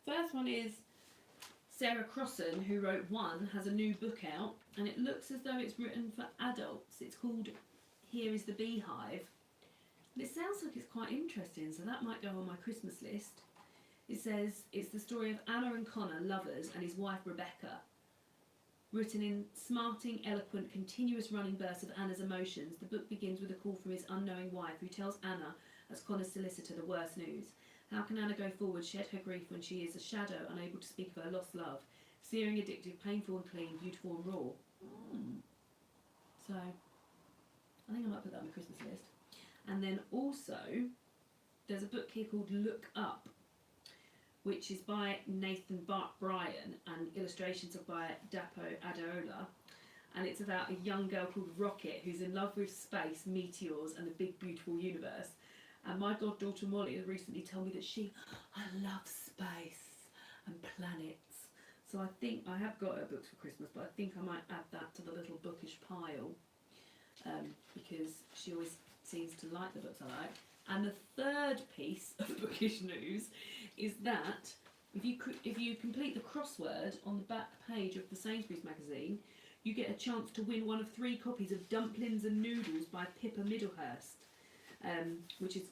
First one is Sarah Crossan, who wrote One, has a new book out, and it looks as though it's written for adults. It's called Here is the Beehive. And it sounds like it's quite interesting, so that might go on my Christmas list. It says it's the story of Anna and Connor, lovers, and his wife Rebecca. Written in smarting, eloquent, continuous running bursts of Anna's emotions, the book begins with a call from his unknowing wife, who tells Anna, as Connor's solicitor, the worst news. How can Anna go forward, shed her grief when she is a shadow, unable to speak of her lost love? Searing, addictive, painful and clean, beautiful and raw. So, I think I might put that on my Christmas list. And then also, there's a book here called Look Up, which is by Nathan Bryan and illustrations are by Dapo Adeola. And it's about a young girl called Rocket who's in love with space, meteors and the big beautiful universe. And my goddaughter Molly has recently told me that I love space and planets. So I think, I have got her books for Christmas, but I think I might add that to the little bookish pile. Because she always seems to like the books I like. And the third piece of bookish news is that if you complete the crossword on the back page of the Sainsbury's magazine, you get a chance to win one of 3 copies of Dumplings and Noodles by Pippa Middlehurst, which is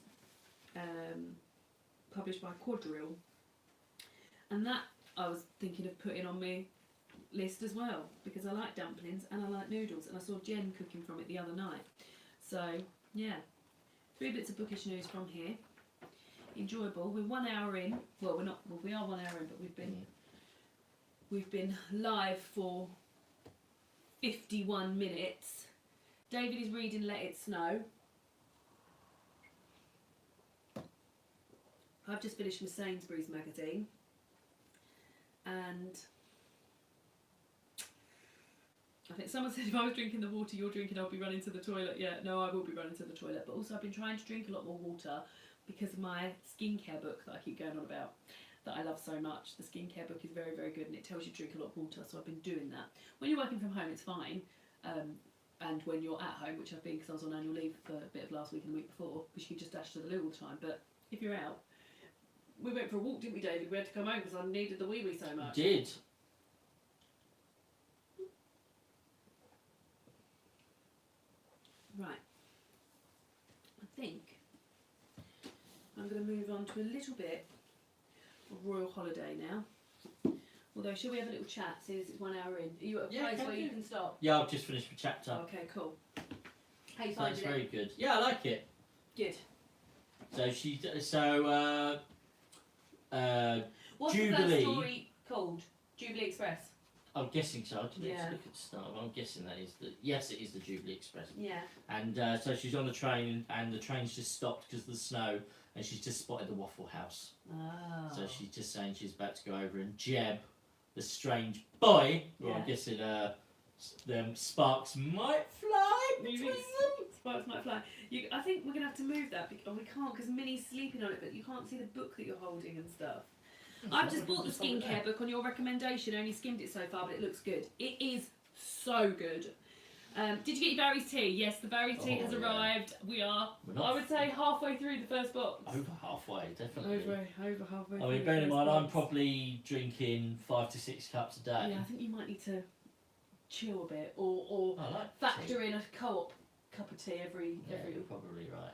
published by Quadrille. And that I was thinking of putting on my list as well, because I like dumplings and I like noodles, and I saw Jen cooking from it the other night. So yeah, 3 bits of bookish news from here. Enjoyable. We're 1 hour in. Well, we're not. Well, we are 1 hour in, but we've been live for 51 minutes. David is reading Let It Snow. I've just finished my Sainsbury's magazine, and I think someone said if I was drinking the water you're drinking, I'll be running to the toilet. Yeah, no, I will be running to the toilet. But also I've been trying to drink a lot more water because of my skincare book that I keep going on about, that I love so much. The skincare book is very, very good, and it tells you to drink a lot of water, so I've been doing that. When you're working from home, it's fine. And when you're at home, which I've been because I was on annual leave for a bit of last week and the week before, because you can just dash to the loo all the time. But if you're out, we went for a walk, didn't we, David? We had to come home because I needed the wee-wee so much. Did. Right. I think I'm going to move on to a little bit of Royal Holiday now. Although, shall we have a little chat since it's 1 hour in? Are you at a place where you can stop? Yeah, I've just finished the chapter. Okay, cool. How you So finding it's it? very good. Yeah, I like it. Good. What's the first Jubilee. story called? Jubilee Express. I'm guessing so. I didn't Yeah. look at the start. I'm guessing that is yes, it is the Jubilee Express. Yeah. And so she's on the train, and the train's just stopped because of the snow, and she's just spotted the Waffle House. Oh. So she's just saying she's about to go over and jab the strange boy. Well, Yeah. I'm guessing them sparks might fly between them. Sparks might fly. I think we're going to have to move that. We can't because Minnie's sleeping on it, but you can't see the book that you're holding and stuff. I've just bought the skincare book on your recommendation. I only skimmed it so far, but it looks good. It is so good. Did you get your Barry's tea? Yes, the Barry tea has arrived. We are, I would say, halfway through the first box. Over halfway, definitely. Over halfway. I mean, bearing in mind, I'm probably drinking 5 to 6 cups a day. Yeah, I think you might need to chill a bit, or I like factor tea. in a co-op cup of tea every You're probably right.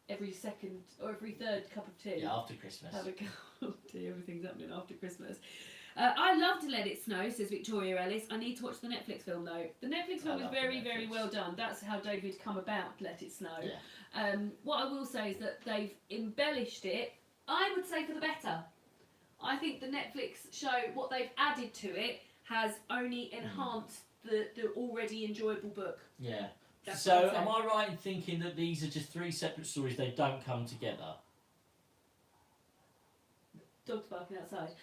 every second or every third cup of tea. Yeah, after Christmas. Have a cup of tea. Everything's happening after Christmas. I love to Let It Snow, says Victoria Ellis. I need to watch the Netflix film though. The Netflix film is very, very well done. That's how David come about Let It Snow. Yeah. What I will say is that they've embellished it, I would say, for the better. I think the Netflix show, what they've added to it, has only enhanced the already enjoyable book. Yeah. That's So, what I'd say. am I right in thinking that these are just 3 separate stories? They don't come together. Dogs barking outside.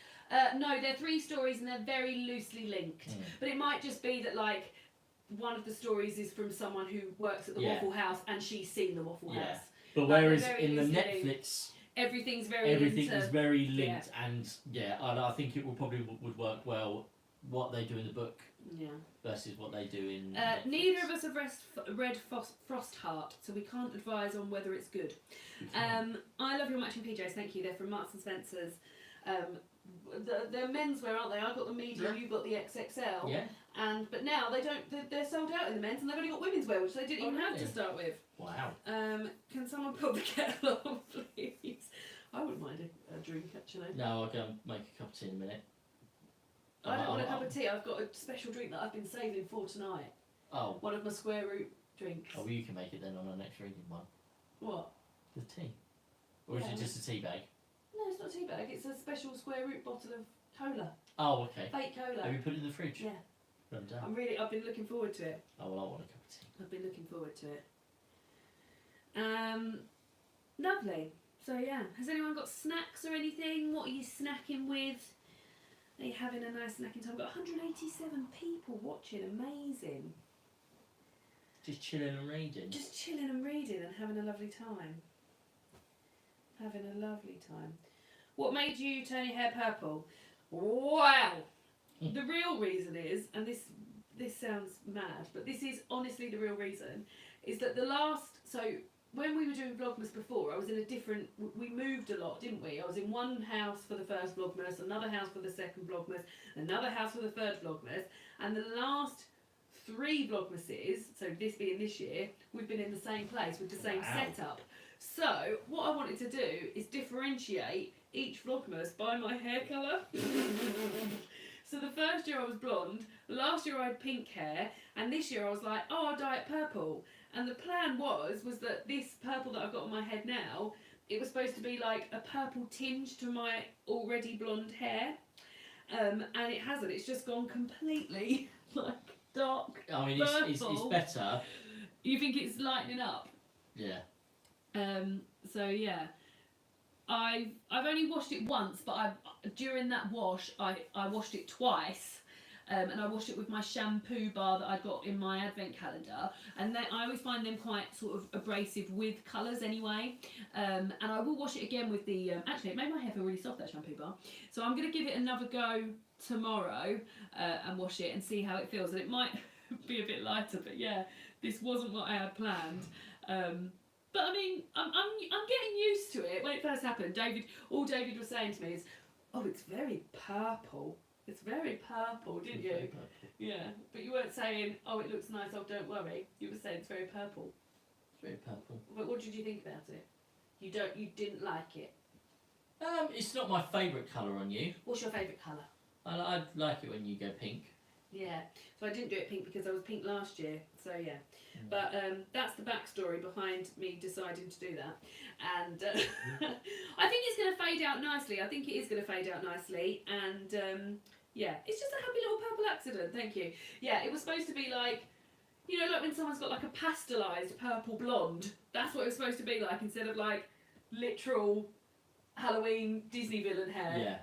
No, they're 3 stories and they're very loosely linked. But it might just be that, like, one of the stories is from someone who works at the Waffle House and she's seen the Waffle House. But Like, whereas they're very in the loosely Netflix, everything is very linked, and I think it will probably would work well. What they do in the book Yeah. versus what they do in. Neither of us have read Frostheart, so we can't advise on whether it's good. I love your matching PJs. Thank you. They're from Marks and Spencer's. They're menswear, aren't they? I got the medium, you got the XXL. Yeah. But now they don't. They're sold out in the men's, and they've only got women's wear, which they didn't even have to start with. Wow. Can someone put the kettle on, please? I wouldn't mind a drink actually. No, I'll go and make a cup of tea in a minute. I don't want a cup of tea. I've got a special drink that I've been saving for tonight. Oh. One of my square root drinks. Oh, well, you can make it then on our next reading one. What? The tea. Or is it just a tea bag? No, it's not a tea bag. It's a special square root bottle of cola. Oh, okay. Fake cola. Have you put it in the fridge? Yeah. Run down. I've been looking forward to it. Oh, well, I want a cup of tea. I've been looking forward to it. Lovely. So yeah, has anyone got snacks or anything? What are you snacking with? Are you having a nice snacking time? We've got 187 people watching. Amazing. Just chilling and reading. Just chilling and reading and having a lovely time. Having a lovely time. What made you turn your hair purple? Wow. The real reason is, and this sounds mad, but this is honestly the real reason, is that when we were doing Vlogmas before, I was in a different, we moved a lot, didn't we? I was in one house for the first Vlogmas, another house for the second Vlogmas, another house for the third Vlogmas, and the last 3 Vlogmases, so this being this year, we've been in the same place with the same setup. So, what I wanted to do is differentiate each Vlogmas by my hair colour. So the first year I was blonde, last year I had pink hair, and this year I was like, oh, I'll dye it purple. And the plan was that this purple that I've got on my head now, it was supposed to be like a purple tinge to my already blonde hair. And it hasn't, it's just gone completely like dark I mean, it's better. You think it's lightening up? Yeah. So yeah. I've only washed it once, but during that wash I washed it twice, and I washed it with my shampoo bar that I got in my advent calendar, and then I always find them quite sort of abrasive with colours anyway, and I will wash it again with the actually it made my hair feel really soft, that shampoo bar, so I'm going to give it another go tomorrow and wash it and see how it feels, and it might be a bit lighter, but yeah, this wasn't what I had planned. But I mean, I'm getting used to it. When it first happened, all David was saying to me is, "Oh, it's very purple. It's very purple, didn't you?" Yeah, but you weren't saying, "Oh, it looks nice. Oh, don't worry." You were saying it's very purple. It's very purple. But what did you think about it? You didn't like it. It's not my favourite colour on you. What's your favourite colour? I like it when you go pink. Yeah, so I didn't do it pink because I was pink last year, so yeah. But that's the backstory behind me deciding to do that. And I think it's going to fade out nicely. I think it is going to fade out nicely. And yeah, it's just a happy little purple accident, thank you. Yeah, it was supposed to be like, you know, like when someone's got like a pastelised purple blonde. That's what it was supposed to be like, instead of like literal Halloween Disney villain hair.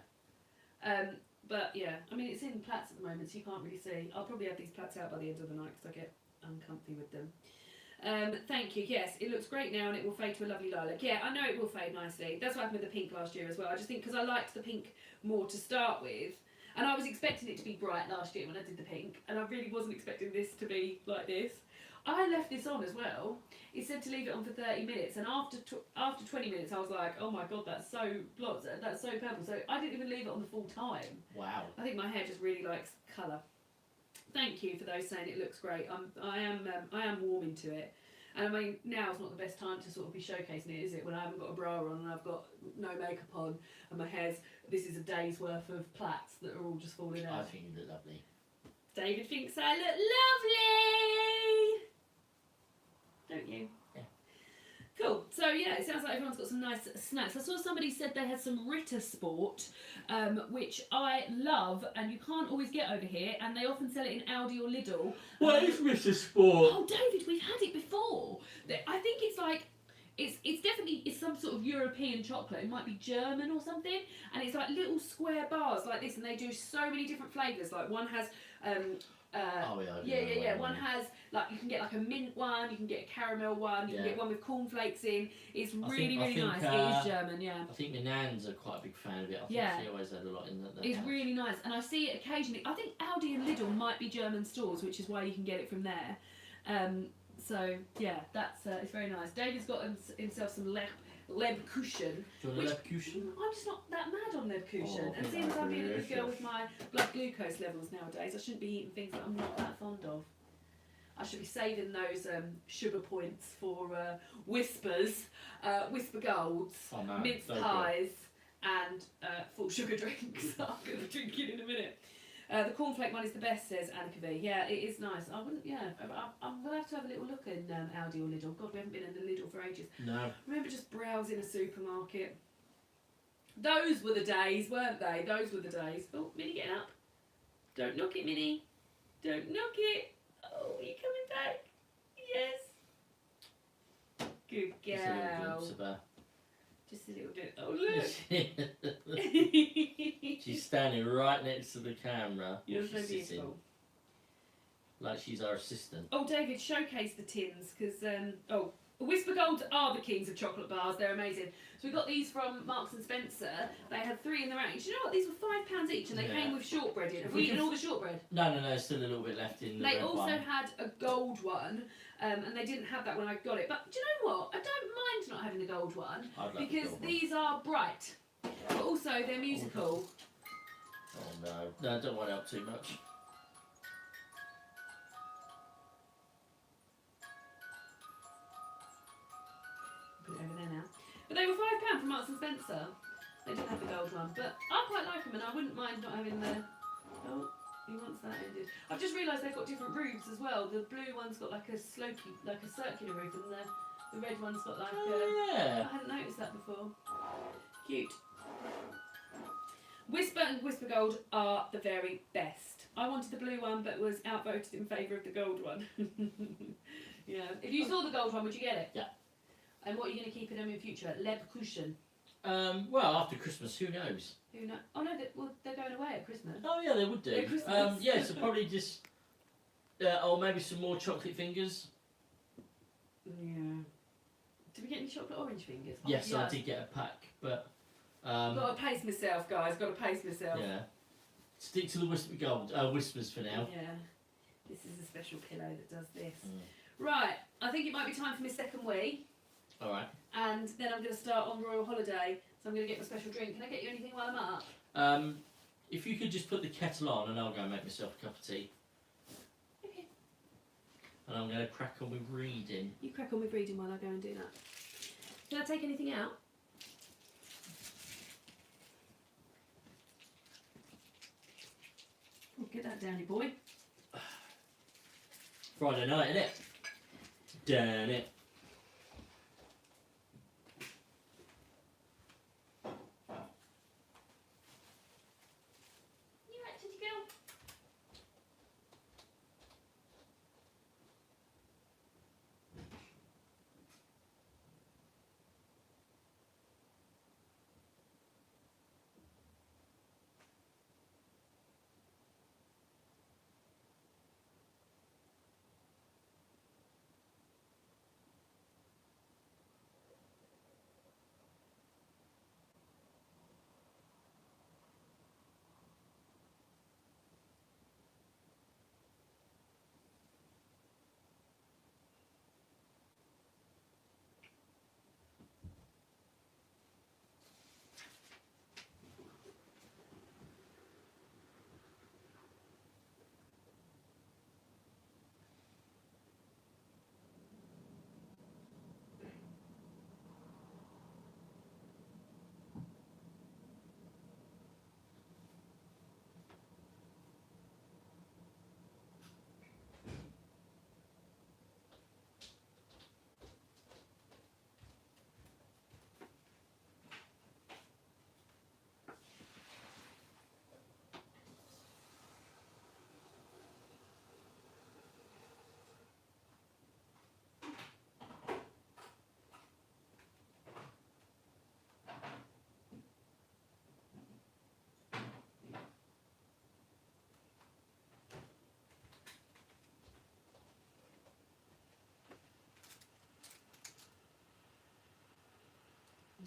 Yeah. But yeah, I mean, it's in plaits at the moment, so you can't really see. I'll probably have these plaits out by the end of the night because I get uncomfy with them. Thank you. Yes, it looks great now and it will fade to a lovely lilac. Yeah, I know it will fade nicely. That's what happened with the pink last year as well. I just think because I liked the pink more to start with, and I was expecting it to be bright last year when I did the pink, and I really wasn't expecting this to be like this. I left this on as well. It said to leave it on for 30 minutes, and after 20 minutes I was like, oh my god, that's so purple. So I didn't even leave it on the full time. Wow. I think my hair just really likes colour. Thank you for those saying it looks great. I am warming to it. And I mean, now's not the best time to sort of be showcasing it, is it? When I haven't got a bra on and I've got no makeup on and my this is a day's worth of plaits that are all just falling out. I think you look lovely. David thinks I look lovely! Don't you? Yeah. Cool. So yeah, it sounds like everyone's got some nice snacks. I saw somebody said they had some Ritter Sport, which I love, and you can't always get over here, and they often sell it in Aldi or Lidl. What is Ritter Sport? Oh, David, we've had it before. I think it's like, it's definitely some sort of European chocolate. It might be German or something, and it's like little square bars like this, and they do so many different flavours. Like one has Oh yeah. Yeah. One has like you can get like a mint one, you can get a caramel one, you can get one with cornflakes in. It's really nice. It is German, yeah. I think my nans are quite a big fan of it. I think she always had a lot in that. It's really nice, and I see it occasionally. I think Aldi and Lidl might be German stores, which is why you can get it from there. So yeah, that's it's very nice. David's got himself some Lebkuchen. Do you want a Lebkuchen? I'm just not that mad on Lebkuchen. And seeing as I'm being a good girl with my blood glucose levels nowadays, I shouldn't be eating things that I'm not that fond of. I should be saving those sugar points for Whispers, Whisper Golds, mince pies, and full sugar drinks. I'm going to drink it in a minute. The cornflake one is the best, says Annika V. Yeah, it is nice. I wouldn't. Yeah, I'm gonna have to have a little look in Aldi or Lidl. God, we haven't been in the Lidl for ages. No. Remember just browsing a supermarket. Those were the days, weren't they? Those were the days. Oh, Minnie, getting up. Don't knock it, Minnie. Don't knock it. Oh, are you coming back? Yes. Good girl. Just a little bit. Oh, look. She's standing right next to the camera. You're so beautiful. Like she's our assistant. Oh, David, showcase the tins because Whisper Gold are the kings of chocolate bars. They're amazing. So we got these from Marks and Spencer. They had 3 in the range. You know what? These were £5 each, and they came with shortbread in. Have we eaten all the shortbread? No. Still a little bit left in the They red also one. had a gold one, and they didn't have that when I got it. But do you know what? I don't mind not having the gold one because these are bright, but also they're musical. Oh no! No, don't want out too much. Put it over there now. But they were £5 from Marks and Spencer. They didn't have the gold one, but I quite like them, and I wouldn't mind not having the. Oh, he wants that ended. I've just realised they've got different roofs as well. The blue one's got like a slopey, like a circular roof, and the red one's got like yeah. I hadn't noticed that before. Cute. Whisper and Whisper Gold are the very best. I wanted the blue one, but was outvoted in favour of the gold one. Yeah. If you saw the gold one, would you get it? Yeah. And what are you going to keep in them in future? Lebkuchen. Well, after Christmas, who knows? Who knows? Oh no, they're going away at Christmas. Oh yeah, they would do. At Christmas. Yeah, so probably just, or maybe some more chocolate fingers. Yeah. Did we get any chocolate orange fingers? Yes, I did get a pack, but. Got to pace myself, guys. Got to pace myself. Yeah. Stick to the Whispers for now. Yeah. This is a special pillow that does this. Right. I think it might be time for my second wee. All right. And then I'm going to start on Royal Holiday. So I'm going to get my special drink. Can I get you anything while I'm up? If you could just put the kettle on, and I'll go and make myself a cup of tea. Okay. And I'm going to crack on with reading. You crack on with reading while I go and do that. Can I take anything out? Oh, get that down, you boy. Friday night, innit? Damn it. You right, Titty girl?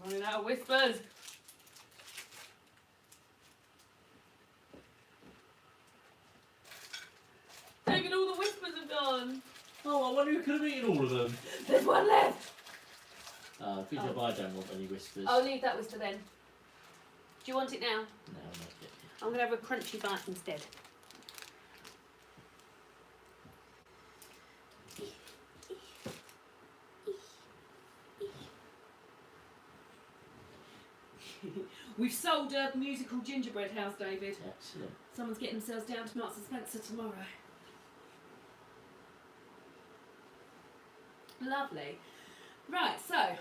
Running out of whispers. David, all the whispers have gone. Oh, I wonder who could have eaten all of them. There's one left. Good job I don't want any whispers. I'll leave that whisper then. Do you want it now? No, not yet. I'm going to have a crunchy bite instead. We've sold a musical gingerbread house, David. Excellent. Someone's getting themselves down to Marks and Spencer tomorrow. Lovely. Right, so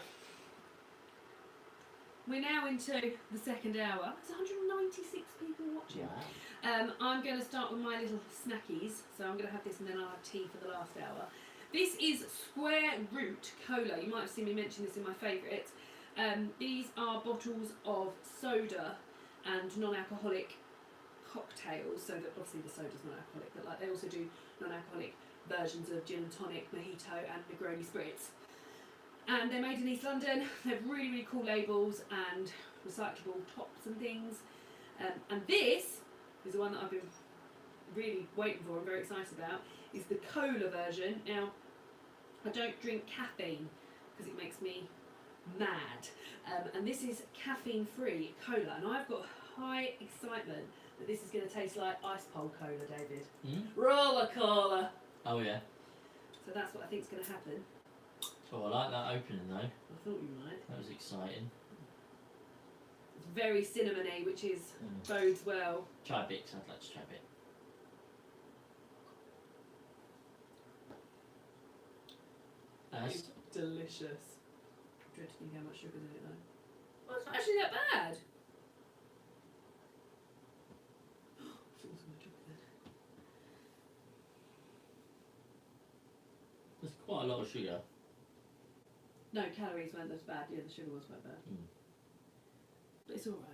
we're now into the second hour. There's 196 people watching. Wow. I'm going to start with my little snackies. So I'm going to have this and then I'll have tea for the last hour. This is Square Root Cola. You might have seen me mention this in my favourites. These are bottles of soda and non-alcoholic cocktails. So that obviously the soda's non-alcoholic, but like they also do non-alcoholic versions of gin and tonic, mojito and Negroni spirits. And they're made in East London. They have really, really cool labels and recyclable tops and things. And this is the one that I've been really waiting for and very excited about, is the cola version. Now, I don't drink caffeine because it makes me mad. And this is caffeine-free cola. And I've got high excitement that this is going to taste like ice pole cola, David. Roller cola. Oh, yeah. So that's what I think is going to happen. Oh, I like that opening though. I thought you might. That was exciting. It's very cinnamony, which is bodes well. Try a bit, 'cause I'd like to try a bit. It's delicious. I dread to think how much sugar's in it though. Oh, it's not actually that bad. There's quite a lot of sugar. No, calories weren't as bad. Yeah, the sugar was quite bad. But it's alright.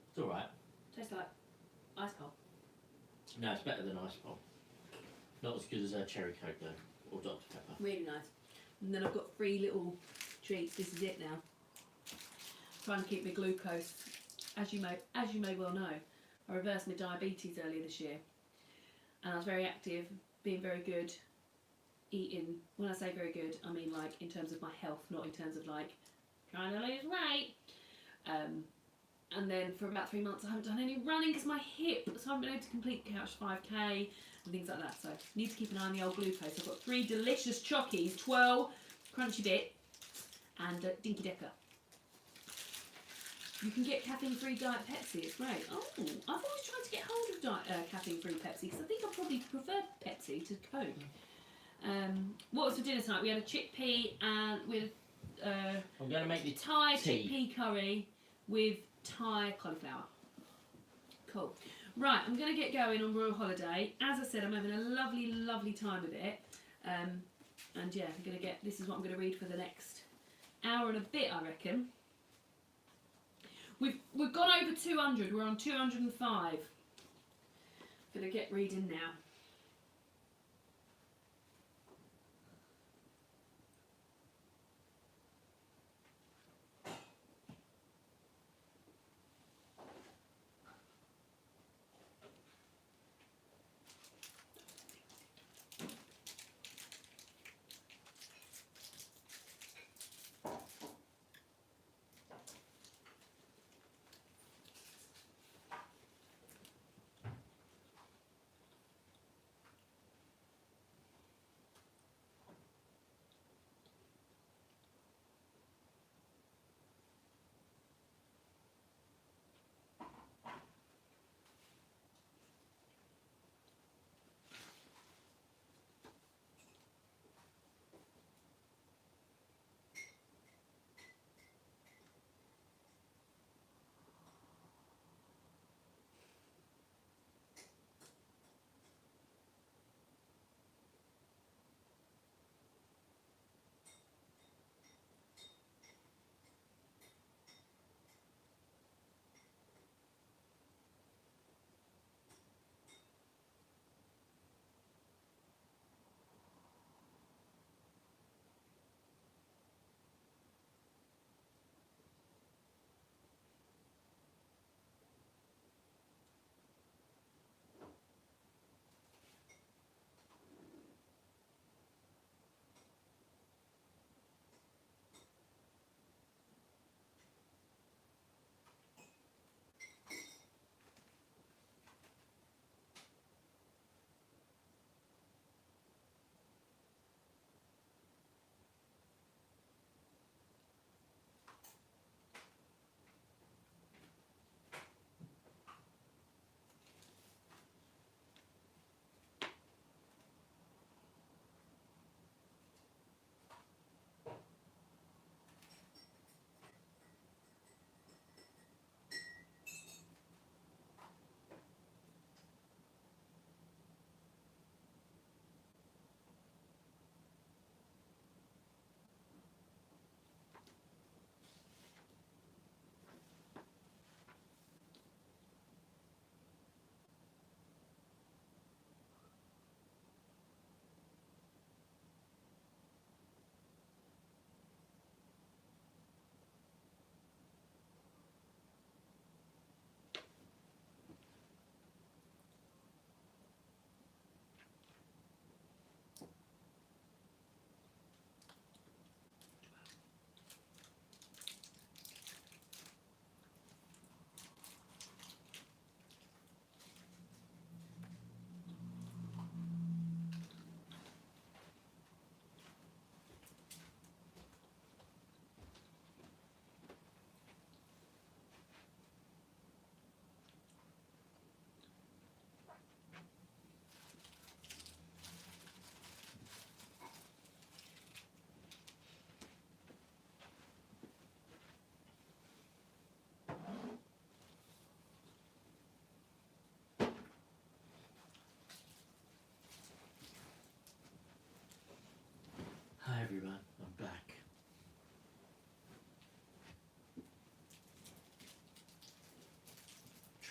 It's alright. Tastes like ice pole. No, it's better than ice pop. Not as good as a cherry coke though, or Dr Pepper. Really nice. And then I've got 3 little treats. This is it now. Trying to keep my glucose. As you may well know, I reversed my diabetes earlier this year, and I was very active, being very good, eating. When I say very good, I mean like in terms of my health, not in terms of like trying to lose weight. And then for about 3 months, I haven't done any running because my hip, so I haven't been able to complete Couch 5K and things like that. So need to keep an eye on the old glucose. I've got 3 delicious chockies, twirl, crunchy bit, and Dinky Decker. You can get caffeine-free Diet Pepsi, it's great. Oh, I've always tried to get hold of caffeine-free Pepsi because I think I probably prefer Pepsi to Coke. What was for dinner tonight? We had a chickpea and with I'm going to make the Thai tea. chickpea curry with Thai cauliflower. Cool. Right, I'm going to get going on Royal Holiday. As I said, I'm having a lovely, lovely time with it. And yeah, I'm going to get. This is what I'm going to read for the next hour and a bit, I reckon. We've gone over 200. We're on 205. Gonna get reading now.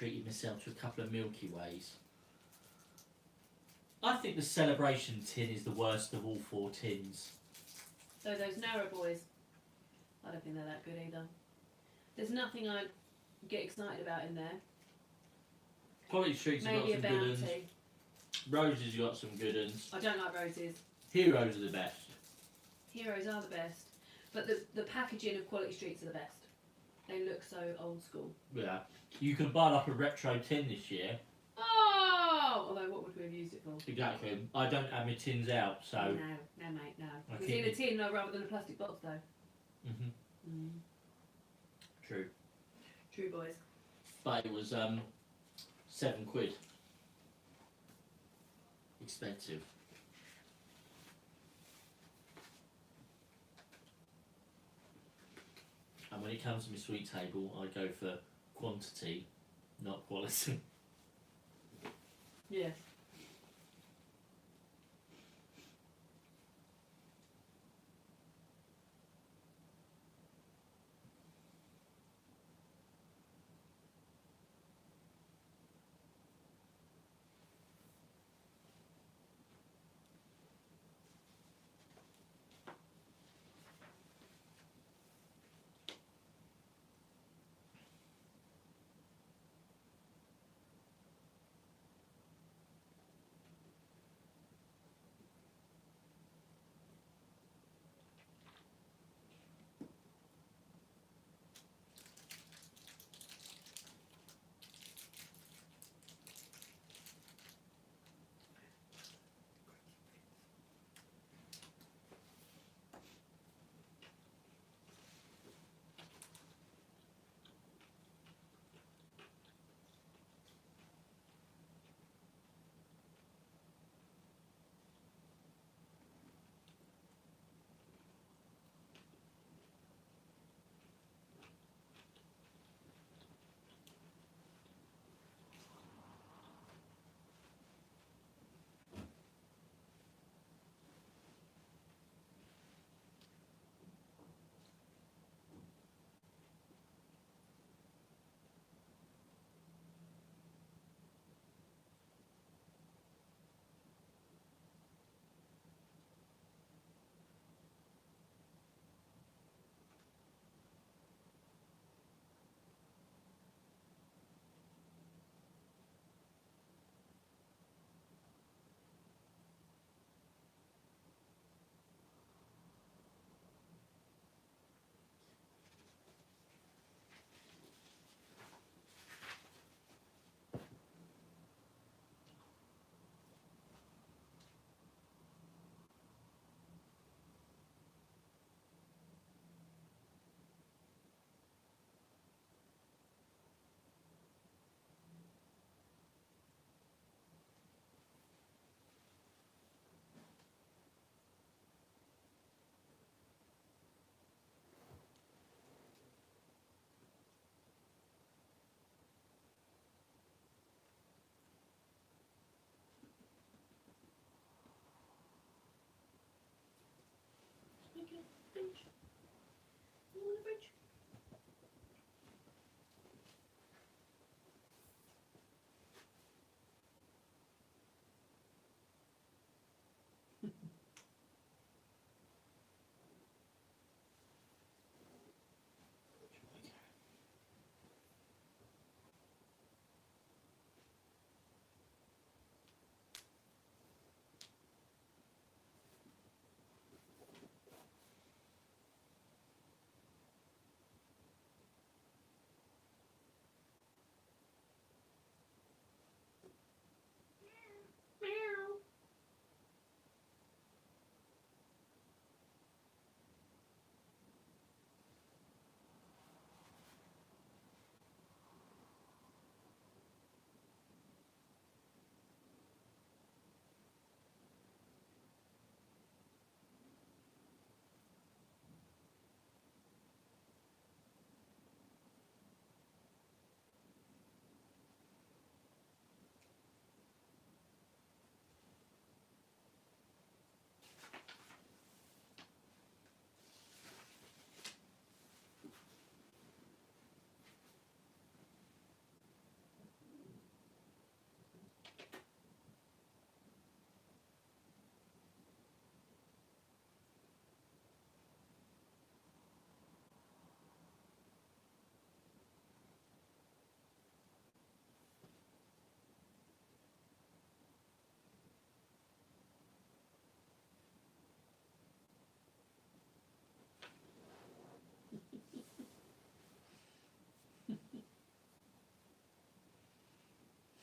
treated myself to a couple of Milky Ways. I think the Celebration tin is the worst of all 4 tins. So those narrow boys, I don't think they're that good either. There's nothing I get excited about in there. Quality Streets have got Maybe a some good ones. Bounty. Roses got some good ones. I don't like roses. Heroes are the best. Heroes are the best, but the packaging of Quality Streets are the best. They look so old school. Yeah. You can buy like a retro tin this year. Oh! Although, what would we have used it for? Exactly. I don't have my tins out, so. No, mate, no. I It's keep in a tin rather than a plastic box, though. True. True, boys. But it was £7. Expensive. And when it comes to my sweet table, I go for quantity, not quality. Yes.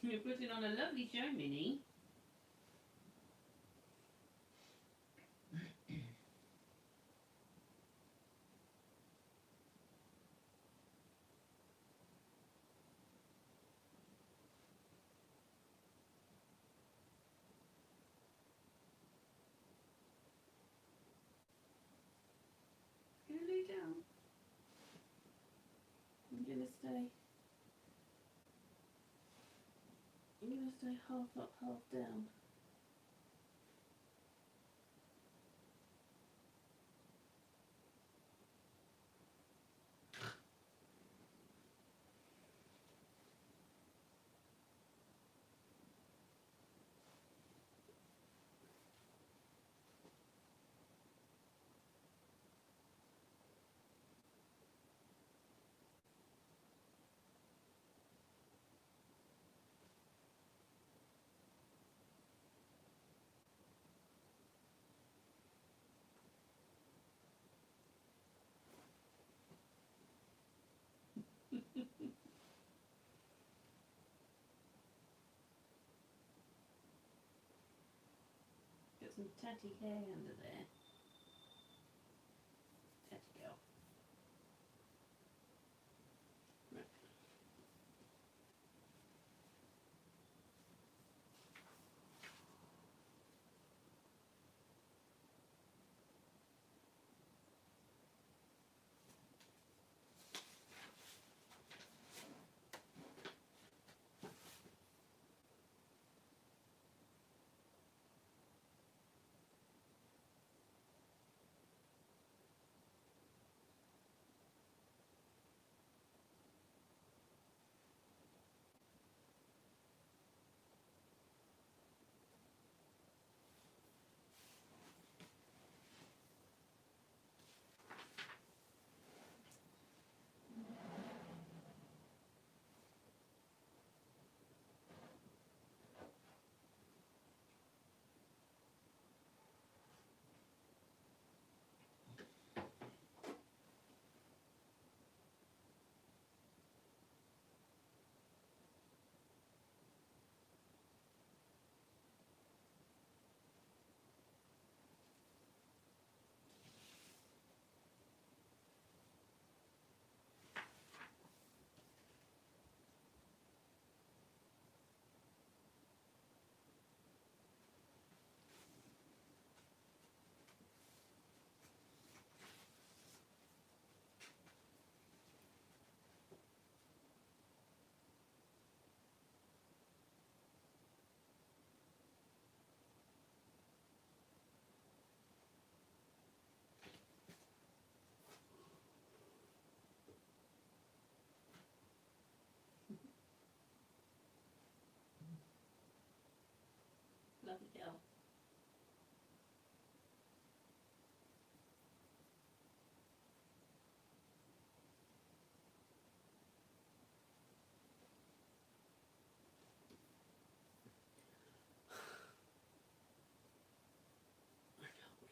You're putting on a lovely show, Minnie. Gonna lay down. I'm gonna stay. I'm gonna stay half up, half down. Got some tatty hair under there. Tatty girl. Right. Lovely girl. I can't wait.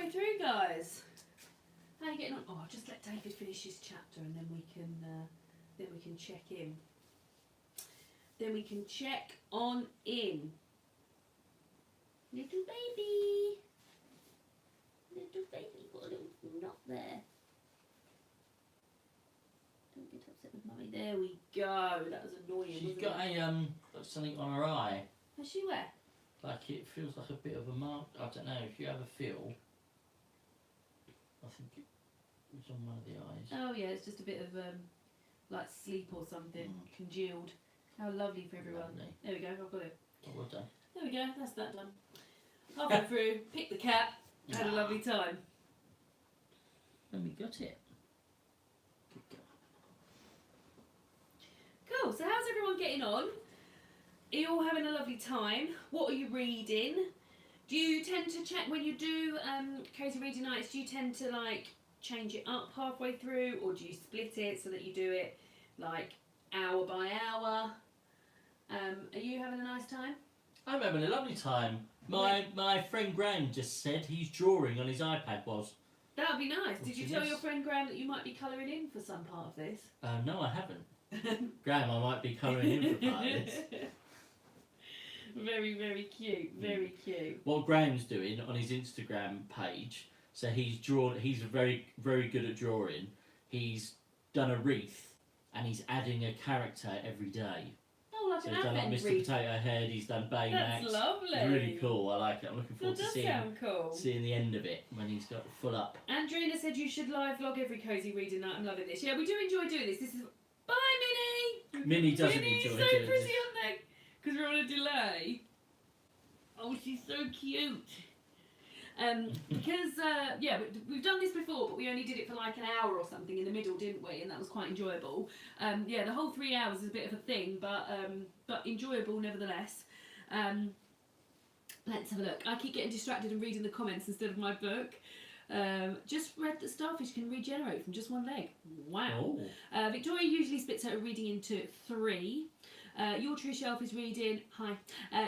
halfway through, guys. How are you getting on? Oh, I'll just let David finish his chapter and then we can check in. Then we can check on in. Little baby. Little baby, got a little knot there. Don't get upset with mummy. There we go. That was annoying. She's wasn't got it? a something on her eye. Has she where? Like it feels like a bit of a mark. I don't know if you have a feel. I think it was on one of the eyes. Oh yeah, it's just a bit of like sleep or something, congealed. How lovely for everyone. Lovely. There we go. I've got it. Oh, well done. There we go. That's that done. Halfway through, picked the cat. Had a lovely time. And we got it. Good girl. Cool. So how's everyone getting on? Are you all having a lovely time? What are you reading? Do you tend to check when you do cozy reading nights? Do you tend to like change it up halfway through, or do you split it so that you do it like hour by hour? Are you having a nice time? I'm having a lovely time. My friend Graham just said he's drawing on his iPad whilst... That would be nice. Did What's you in tell this? your friend Graham that you might be colouring in for some part of this? No, I haven't. Graham, I might be colouring in for part of this. Very, very cute. Very cute. What Graham's doing on his Instagram page, so he's very, very good at drawing. He's done a wreath and he's adding a character every day. Oh, like So an he's done like advent Mr. wreath. Potato Head, he's done Baymax. That's lovely. It's really cool, I like it. I'm looking That forward to does sound cool. seeing the end of it when he's got full up. Andrina said you should live vlog every cozy reading night. I'm loving this. Yeah, we do enjoy doing this. This is... Bye, Minnie! Minnie doesn't Minnie's enjoy so doing pretty, this. aren't they? Because we're on a delay. Oh, she's so cute. Because, yeah, we've done this before, but we only did it for like an hour or something in the middle, didn't we? And that was quite enjoyable. Yeah, the whole 3 hours is a bit of a thing, but enjoyable nevertheless. Let's have a look. I keep getting distracted and reading the comments instead of my book. Just read that starfish can regenerate from just one leg. Wow. Oh. Victoria usually splits her reading into 3. Your True Shelf is reading,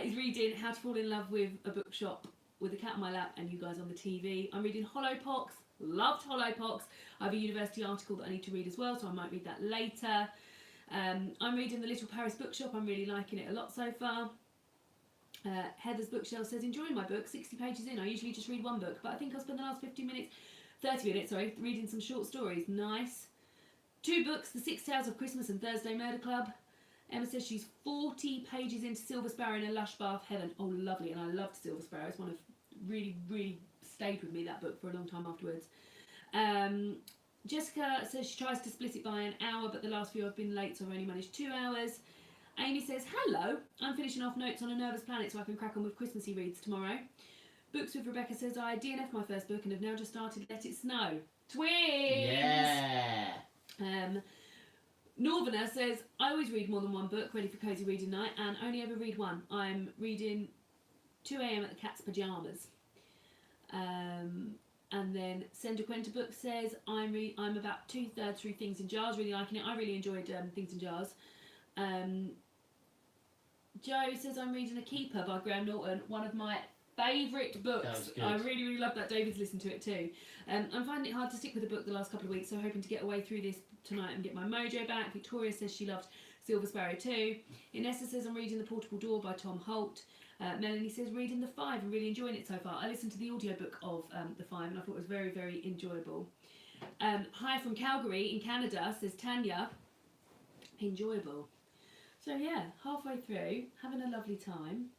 is reading How to Fall in Love with a Bookshop with a Cat on My Lap and You Guys on the TV. I'm reading Hollowpox, loved Hollowpox. I have a university article that I need to read as well, so I might read that later. I'm reading The Little Paris Bookshop, I'm really liking it a lot so far. Heather's Bookshelf says, enjoying my book, 60 pages in. I usually just read one book, but I think I'll spend the last 30 minutes, reading some short stories. Nice. 2 books, The Six Tales of Christmas and Thursday Murder Club. Emma says she's 40 pages into Silver Sparrow in a Lush Bath Heaven. Oh, lovely. And I loved Silver Sparrow. It's one of really, really stayed with me, that book, for a long time afterwards. Jessica says she tries to split it by an hour, but the last few I've been late, so I've only managed 2 hours. Amy says, hello, I'm finishing off Notes on a Nervous Planet so I can crack on with Christmassy reads tomorrow. Books with Rebecca says, I DNF'd my first book and have now just started Let It Snow. Twins! Yeah! Northerner says, I always read more than one book, ready for cozy reading night, and only ever read one. I'm reading 2 a.m. at the cat's pyjamas. And then Sender Quenta Book says, I'm about 2/3 through Things in Jars, really liking it. I really enjoyed Things in Jars. Joe says, I'm reading A Keeper by Graham Norton, one of my favourite books. That was good. I really, really love that. David's listened to it too. I'm finding it hard to stick with the book the last couple of weeks, so hoping to get away through this tonight and get my mojo back. Victoria says she loved Silver Sparrow too. Inessa says, I'm reading The Portable Door by Tom Holt. Melanie says, reading The Five and really enjoying it so far. I listened to the audiobook of The Five and I thought it was very, very enjoyable. Hi from Calgary in Canada, says Tanya. Enjoyable. So yeah, halfway through, having a lovely time.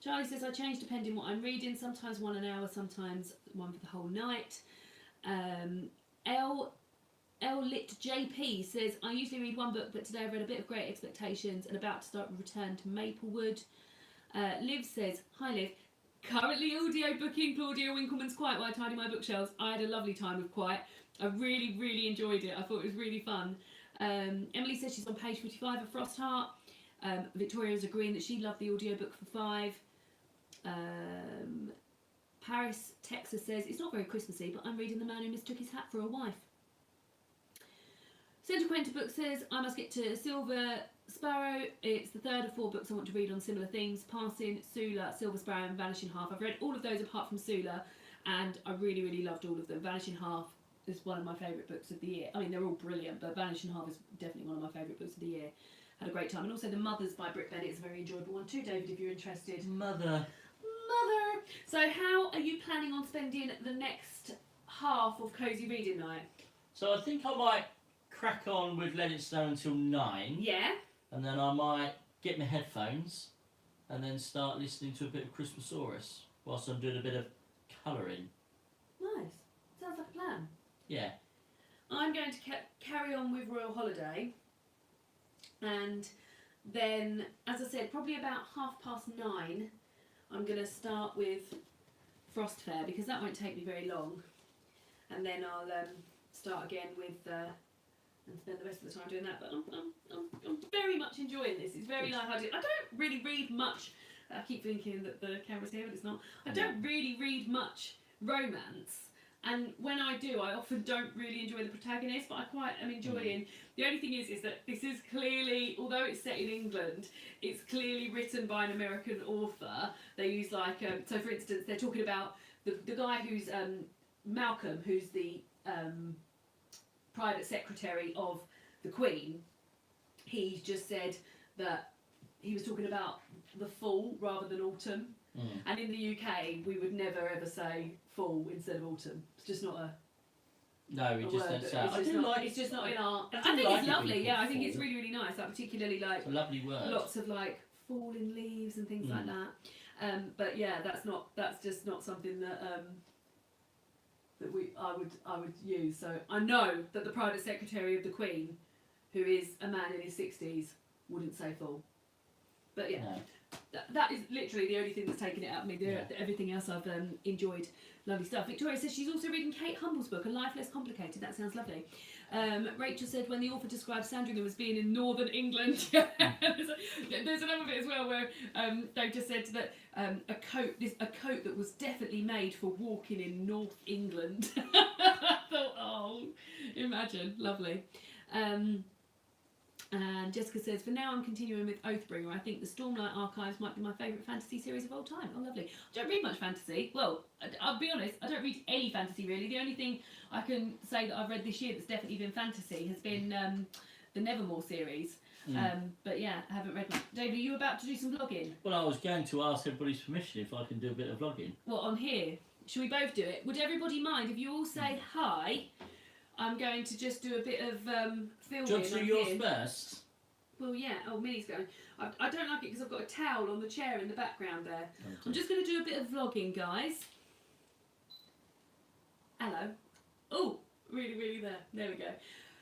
Charlie says, I change depending what I'm reading, sometimes one an hour, sometimes one for the whole night. L Lit JP says, I usually read one book, but today I've read a bit of Great Expectations and about to start Return to Maplewood. Liv says, hi Liv, currently audio booking Claudia Winkleman's Quiet while I tidy my bookshelves. I had a lovely time with Quiet. I really, really enjoyed it. I thought it was really fun. Emily says she's on page 55 of Frostheart. Victoria's agreeing that she loved the audiobook for 5. Paris, Texas says, it's not very Christmassy, but I'm reading The Man Who Mistook His Hat for a Wife. Centre Quenta Book says, I must get to Silver Sparrow. It's the 3rd of 4 books I want to read on similar themes. Passing, Sula, Silver Sparrow and Vanishing Half. I've read all of those apart from Sula. and I really, really loved all of them. Vanishing Half is one of my favourite books of the year. I mean, they're all brilliant, but Vanishing Half is definitely one of my favourite books of the year. Had a great time. And also The Mothers by Britt Bennett is a very enjoyable one too, David, if you're interested. Mother. So how are you planning on spending the next half of Cosy Reading Night? So I think I might crack on with Let It Snow until 9. Yeah. And then I might get my headphones and then start listening to a bit of Christmasaurus whilst I'm doing a bit of colouring. Nice. Sounds like a plan. Yeah. I'm going to carry on with Royal Holiday, and then, as I said, probably about 9:30, I'm going to start with Frost Fair, because that won't take me very long, and then I'll start again with and spend the rest of the time doing that. But I'm very much enjoying this. It's very lighthearted. I don't really read much. I keep thinking that the camera's here, but it's not. I don't really read much romance. And when I do, I often don't really enjoy the protagonist, but I quite am enjoying. The only thing is that this is clearly, although it's set in England, it's clearly written by an American author. They use like, so for instance, they're talking about the guy who's Malcolm, who's the private secretary of the Queen. He just said that he was talking about the fall rather than autumn. And in the UK, we would never ever say fall instead of autumn. It's just not a. No, we just don't say. It's just not in our. I think it's lovely. Yeah, I think it's really, really nice. Like particularly like. It's a lovely word. Lots of like falling leaves and things like that. But yeah, that's just not something that I would use. So I know that the private secretary of the Queen, who is a man in his 60s, wouldn't say fall. But yeah. No. That is literally the only thing that's taken it out of me. Everything else I've enjoyed. Lovely stuff. Victoria says she's also reading Kate Humble's book, A Life Less Complicated. That sounds lovely. Rachel said when the author describes Sandringham as being in northern England. There's another bit as well where they've just said that a coat that was definitely made for walking in North England. I thought, oh, imagine. Lovely. And Jessica says, for now I'm continuing with Oathbringer. I think the Stormlight Archives might be my favourite fantasy series of all time. Oh, lovely. I don't read much fantasy. Well, I'll be honest, I don't read any fantasy really. The only thing I can say that I've read this year that's definitely been fantasy has been the Nevermore series. But yeah, I haven't read much. David, are you about to do some vlogging? Well, I was going to ask everybody's permission if I can do a bit of vlogging. What, on here? Should we both do it? Would everybody mind if you all say hi? I'm going to just do a bit of filming. Do you want to do yours first? Well, yeah. Oh, Minnie's going. I don't like it because I've got a towel on the chair in the background there. Okay. I'm just going to do a bit of vlogging, guys. Hello. Oh, really, really there. There we go.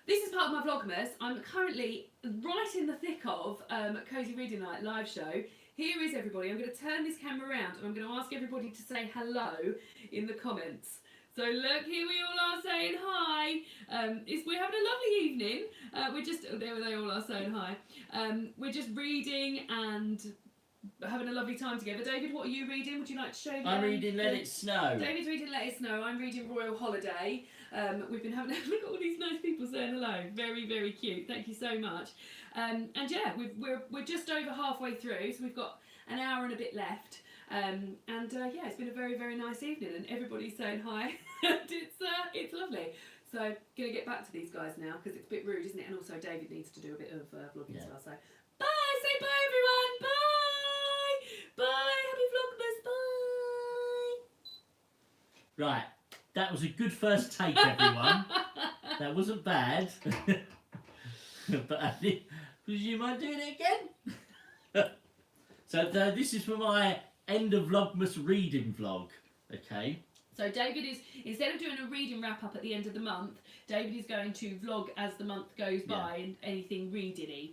This is part of my Vlogmas. I'm currently right in the thick of Cosy Reading Night live show. Here is everybody. I'm going to turn this camera around and I'm going to ask everybody to say hello in the comments. So look, here we all are saying hi. We're having a lovely evening. We're just, there they all are saying hi. We're just reading and having a lovely time together. David, what are you reading? Would you like to show me? I'm reading Let It Snow. David's reading Let It Snow. I'm reading Royal Holiday. We've been having, look at all these nice people saying hello. Very, very cute. Thank you so much. And yeah, we're just over halfway through, so we've got an hour and a bit left. Yeah, it's been a very, very nice evening and everybody's saying hi. It's lovely. So gonna get back to these guys now because it's a bit rude, isn't it? And also David needs to do a bit of vlogging as well. So bye, say bye everyone, bye, bye, happy Vlogmas, bye. Right, that was a good first take, everyone. That wasn't bad. But I think, would you mind doing it again? So this is for my end of Vlogmas reading vlog, okay? So David is, instead of doing a reading wrap up at the end of the month, David is going to vlog as the month goes by and anything reading-y.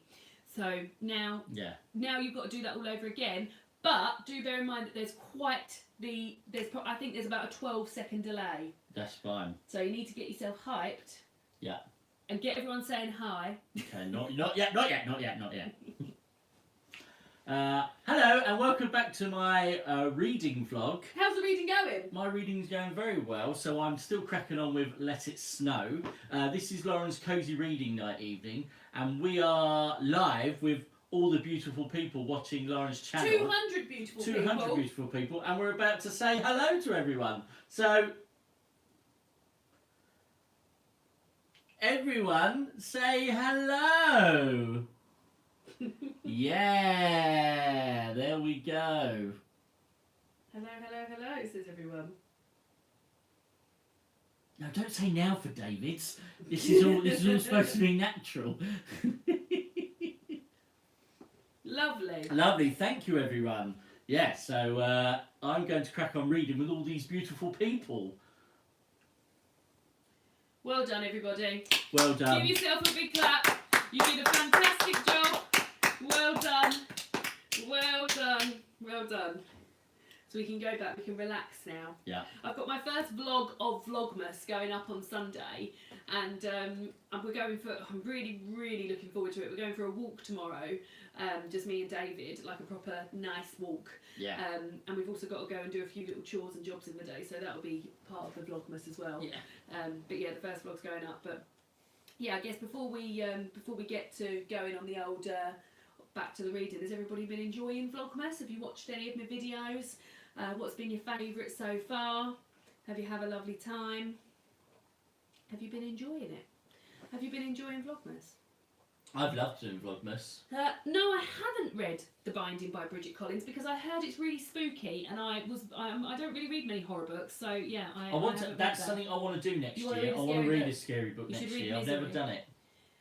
So now you've got to do that all over again, but do bear in mind that there's I think there's about a 12-second delay. That's fine. So you need to get yourself hyped. Yeah. And get everyone saying hi. Okay, not yet. Hello and welcome back to my reading vlog. How's the reading going? My reading's going very well, so I'm still cracking on with Let It Snow. This is Lauren's Cosy Reading Night evening, and we are live with all the beautiful people watching Lauren's channel. 200 beautiful 200 people. beautiful people, and we're about to say hello to everyone. So, everyone say hello. Yeah, there we go. Hello, hello, hello, says everyone. No, don't say now for David's. This is all supposed to be natural. Lovely. Lovely, thank you everyone. Yeah, so I'm going to crack on reading with all these beautiful people. Well done, everybody. Well done. Give yourself a big clap. You did a fantastic job. Well done. Well done. Well done. So we can go back, we can relax now. Yeah. I've got my first vlog of Vlogmas going up on Sunday, and we're going for, I'm really, really looking forward to it. We're going for a walk tomorrow, just me and David, like a proper nice walk. Yeah. And we've also got to go and do a few little chores and jobs in the day, so that'll be part of the Vlogmas as well. Yeah. But yeah, the first vlog's going up, but yeah, I guess before we get to going on the old back to the reading, has everybody been enjoying Vlogmas? Have you watched any of my videos? What's been your favourite so far? Have you had a lovely time? Have you been enjoying it? Have you been enjoying Vlogmas? I've loved doing Vlogmas. No, I haven't read The Binding by Bridget Collins because I heard it's really spooky, and I don't really read many horror books, so yeah, I want haven't to, read that's that. something I want to do next You wanna year. read a I want to scary read book? a scary book You should next read year. I've never Misery. done it.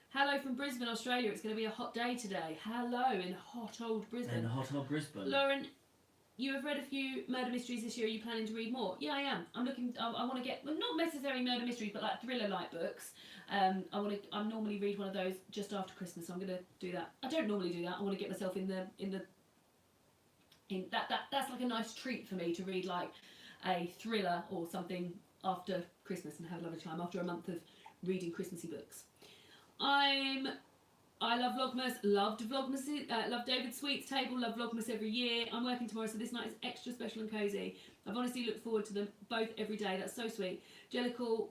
Hello from Brisbane, Australia. It's going to be a hot day today. Hello in hot old Brisbane. In hot old Brisbane. Lauren, you have read a few murder mysteries this year. Are you planning to read more? Yeah, I am. I'm looking. I want to get, well, not necessarily murder mysteries, but like thriller-like books. I normally read one of those just after Christmas. So I'm going to do that. I don't normally do that. I want to get myself that's like a nice treat for me to read like a thriller or something after Christmas and have a lovely time after a month of reading Christmassy books. I love Vlogmas, loved Vlogmas, love David Sweet's table, love Vlogmas every year. I'm working tomorrow, so this night is extra special and cosy. I've honestly looked forward to them both every day. That's so sweet. Jellicle,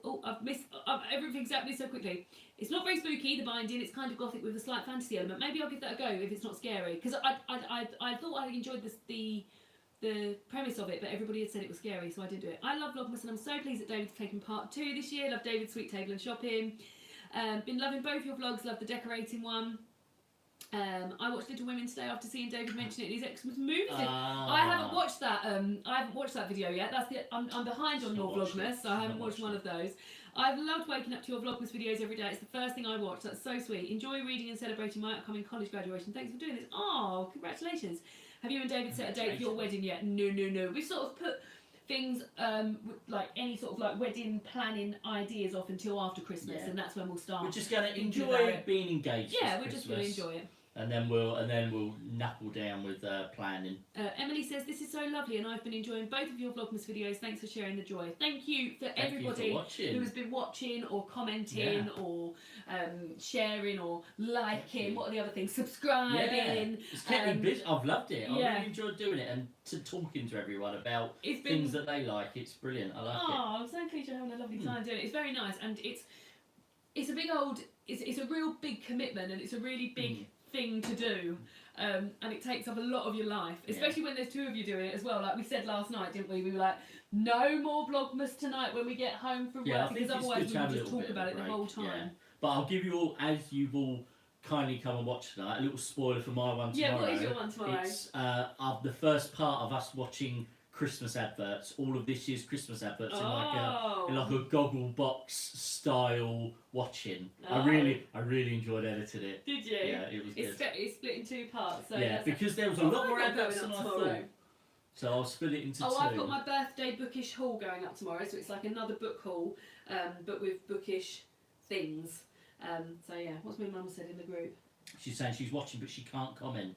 everything's happening so quickly. It's not very spooky, The Binding. It's kind of gothic with a slight fantasy element. Maybe I'll give that a go if it's not scary. Because I thought I enjoyed the premise of it, but everybody had said it was scary, so I didn't do it. I love Vlogmas, and I'm so pleased that David's taking part 2 this year. Love David's Sweet Table and Shopping. Been loving both your vlogs. Love the decorating one. I watched Little Women today after seeing David mention it in his Xmas movie. I haven't watched that. I haven't watched that video yet. I'm behind on your Vlogmas, so I haven't watched one of those. I've loved waking up to your Vlogmas videos every day. It's the first thing I watch. That's so sweet. Enjoy reading and celebrating my upcoming college graduation. Thanks for doing this. Oh, congratulations. Have you and David set a date for your wedding yet? No. We've sort of put things like any sort of like wedding planning ideas off until after Christmas, and that's when we'll start. We're just going to enjoy being engaged. Yeah, we're just going to enjoy it. And then we'll knuckle down with planning. Emily says, this is so lovely, and I've been enjoying both of your Vlogmas videos. Thanks for sharing the joy. Thank you for everybody who has been watching or commenting or sharing or liking. What are the other things? Subscribing. Yeah. It's kept me busy. I've loved it. I really enjoyed doing it and talking to everyone about things that they like. It's brilliant. I like it. Oh, I'm so pleased you're having a lovely time doing it. It's very nice, and it's a big old. It's a real big commitment, and it's a really big thing to do, and it takes up a lot of your life, especially when there's 2 of you doing it as well. Like we said last night, didn't we? We were like, no more Vlogmas tonight when we get home from work, because otherwise we would just talk about it the whole time. Yeah. But I'll give you all, as you've all kindly come and watched tonight, a little spoiler for my one tomorrow. Yeah, what is your one tomorrow? It's of the first part of us watching Christmas adverts, all of this year's Christmas adverts in like a goggle box style watching. I really enjoyed editing it. Did you? Yeah, it was good. It's split in 2 parts. So yeah, because there was a lot more adverts than I thought. So I'll split it into 2. I've got my birthday Bookish haul going up tomorrow, so it's like another book haul, but with Bookish things. So yeah, what's my mum said in the group? She's saying she's watching, but she can't comment.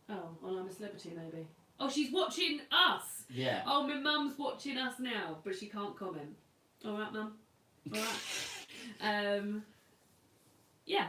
Oh, well, I'm a celebrity maybe. Oh, she's watching us! Yeah. Oh, my mum's watching us now, but she can't comment. Alright, mum? Alright. Yeah.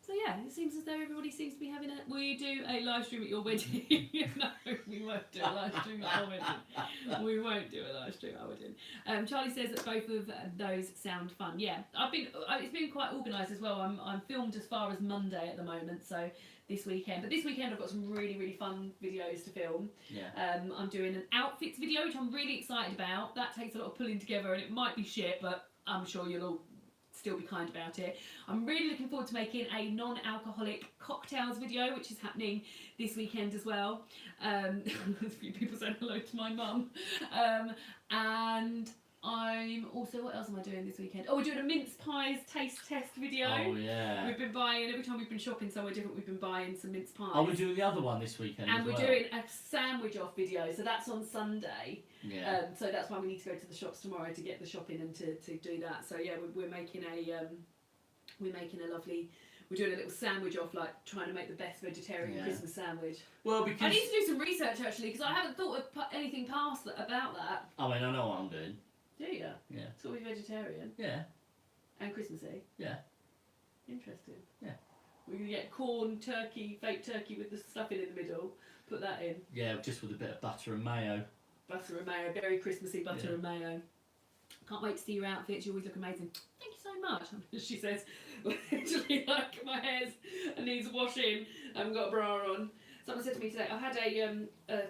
So yeah, it seems as though everybody seems to be having a. Will you do a live stream at your wedding? No, we won't do a live stream at our wedding. We won't do a live stream at our wedding. Charlie says that both of those sound fun. Yeah, it's been quite organised as well. I'm filmed as far as Monday at the moment, so this weekend. But this weekend I've got some really fun videos to film. Yeah. I'm doing an outfits video, which I'm really excited about. That takes a lot of pulling together, and it might be shit, but I'm sure you'll all still be kind about it. I'm really looking forward to making a non-alcoholic cocktails video, which is happening this weekend as well. There's a few people saying hello to my mum. And I'm also, what else am I doing this weekend? Oh, we're doing a mince pies taste test video. Oh yeah. We've been buying, every time we've been shopping somewhere different, we've been buying some mince pies. Oh, we're doing the other one this weekend and as we're well. doing a sandwich off video, so that's on Sunday. Yeah. So that's why we need to go to the shops tomorrow to get the shopping and to do that. So yeah, we're making a lovely. We're doing a little sandwich off, like trying to make the best vegetarian Christmas sandwich. Well, because I need to do some research actually, because I haven't thought of anything past about that. I mean, I know what I'm doing. Do you? Yeah. It's got to be vegetarian Yeah. and Christmassy. Yeah. Interesting. Yeah. We're gonna get corn, turkey, fake turkey with the stuffing in the middle. Put that in. Yeah, just with a bit of butter and mayo. Butter and mayo, very Christmassy butter Yeah. and mayo. Can't wait to see your outfits. You always look amazing. Thank you so much. She says, literally, like my hair's and needs washing. I haven't got a bra on. Someone said to me today, I had I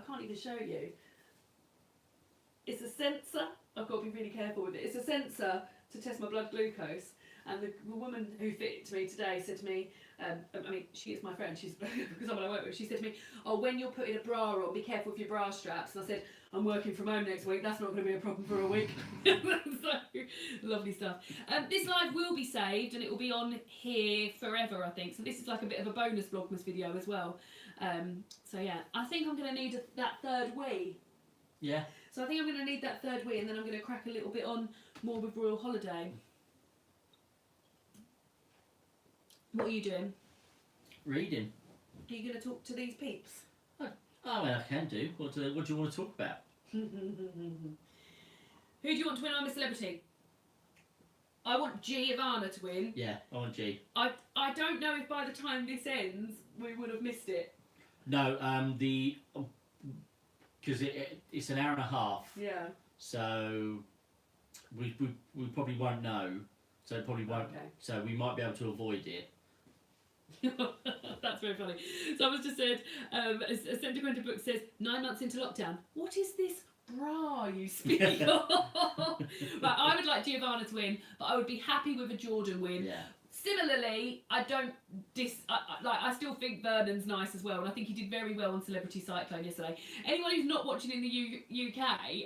can't even show you. It's a sensor. I've got to be really careful with it. It's a sensor to test my blood glucose. And the woman who fit it to me today said to me, I mean, she is my friend, she's because someone I work with, she said to me, oh, when you're putting a bra on, be careful with your bra straps. And I said, I'm working from home next week, that's not going to be a problem for a week. So, lovely stuff. This live will be saved and it will be on here forever, I think. So this is like a bit of a bonus Vlogmas video as well. So yeah, I think I'm going to need that third wee. Yeah. So I think I'm going to need that third wee, and then I'm going to crack a little bit on more with Royal Holiday. What are you doing? Reading. Are you going to talk to these peeps? Oh, well, I can do. What do you want to talk about? Who do you want to win I'm a Celebrity? I want Giovanna to win. Yeah, I want G. I don't know if by the time this ends we would have missed it. No, because it's an hour and a half. Yeah. So we probably won't know. So it probably won't. Okay. So we might be able to avoid it. That's very funny. Someone's just said, a Centre Quentin book says, 9 months into lockdown, what is this bra you speak of? But I would like Giovanna to win, but I would be happy with a Jordan win. Yeah. Similarly, I don't I still think Vernon's nice as well, and I think he did very well on Celebrity Cyclone yesterday. Anyone who's not watching in the UK,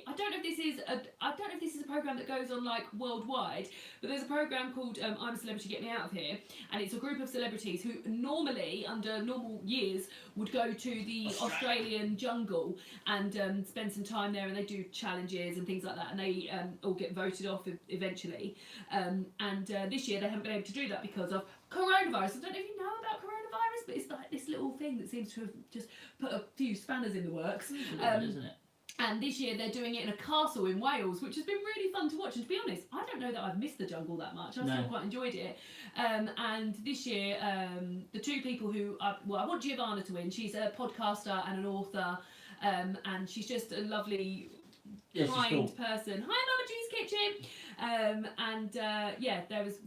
I don't know if this is a program that goes on like worldwide, but there's a program called I'm a Celebrity, Get Me Out of Here, and it's a group of celebrities who normally, under normal years, would go to the Australian jungle and spend some time there, and they do challenges and things like that, and they all get voted off eventually. And this year they haven't been able to do that because of coronavirus. I don't know if you know about coronavirus, but it's like this little thing that seems to have just put a few spanners in the works. Isn't it? And this year they're doing it in a castle in Wales, which has been really fun to watch. And to be honest, I don't know that I've missed the jungle that much. I still quite enjoyed it. And this year, the two people who, I want Giovanna to win. She's a podcaster and an author, and she's just a lovely, kind person. Hi, Mama G's Kitchen. There was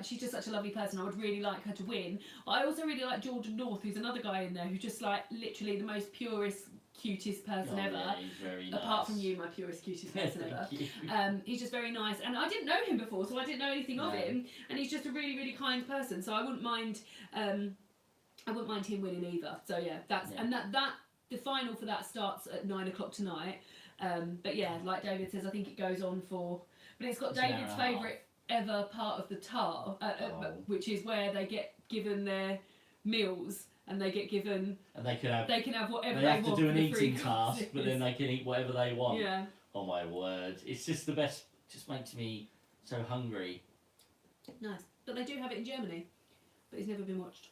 she's just such a lovely person. I would really like her to win. I also really like Jordan North, who's another guy in there who's just like literally the most purest, cutest person ever. Yeah, he's very nice. Apart from you, my purest, cutest person ever. You. He's just very nice, and I didn't know him before, so I didn't know anything of him. And he's just a really, really kind person. So I wouldn't mind. I wouldn't mind him winning either. So yeah, and that the final for that starts at 9 o'clock tonight. But yeah, like David says, I think it goes on for. But it's got David's favourite ever part of the tar, which is where they get given their meals. And they get given. And they can have whatever they want. They have to do an eating task, but then they can eat whatever they want. Yeah. Oh my word! It's just the best. Just makes me so hungry. Nice, but they do have it in Germany, but it's never been watched.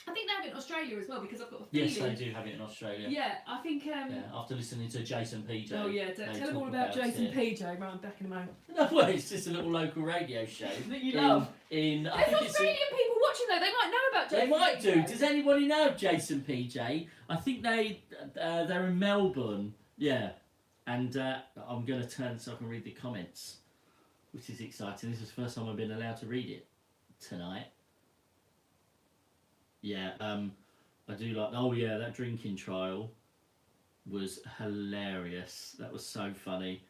I think they have it in Australia as well because I've got a feeling. Yes, they do have it in Australia. Yeah, I think. Yeah, after listening to Jason PJ. Oh yeah, tell them all about Jason PJ. Right, I'm back in a moment. No, well, it's just a little local radio show That you love. I There's think Australian people watching though. They might know about Jason. They might PJ. do. Does anybody know Jason PJ? I think they're in Melbourne. Yeah, and I'm going to turn so I can read the comments, which is exciting. This is the first time I've been allowed to read it tonight. Yeah, I do like. Oh yeah, that drinking trial was hilarious. That was so funny.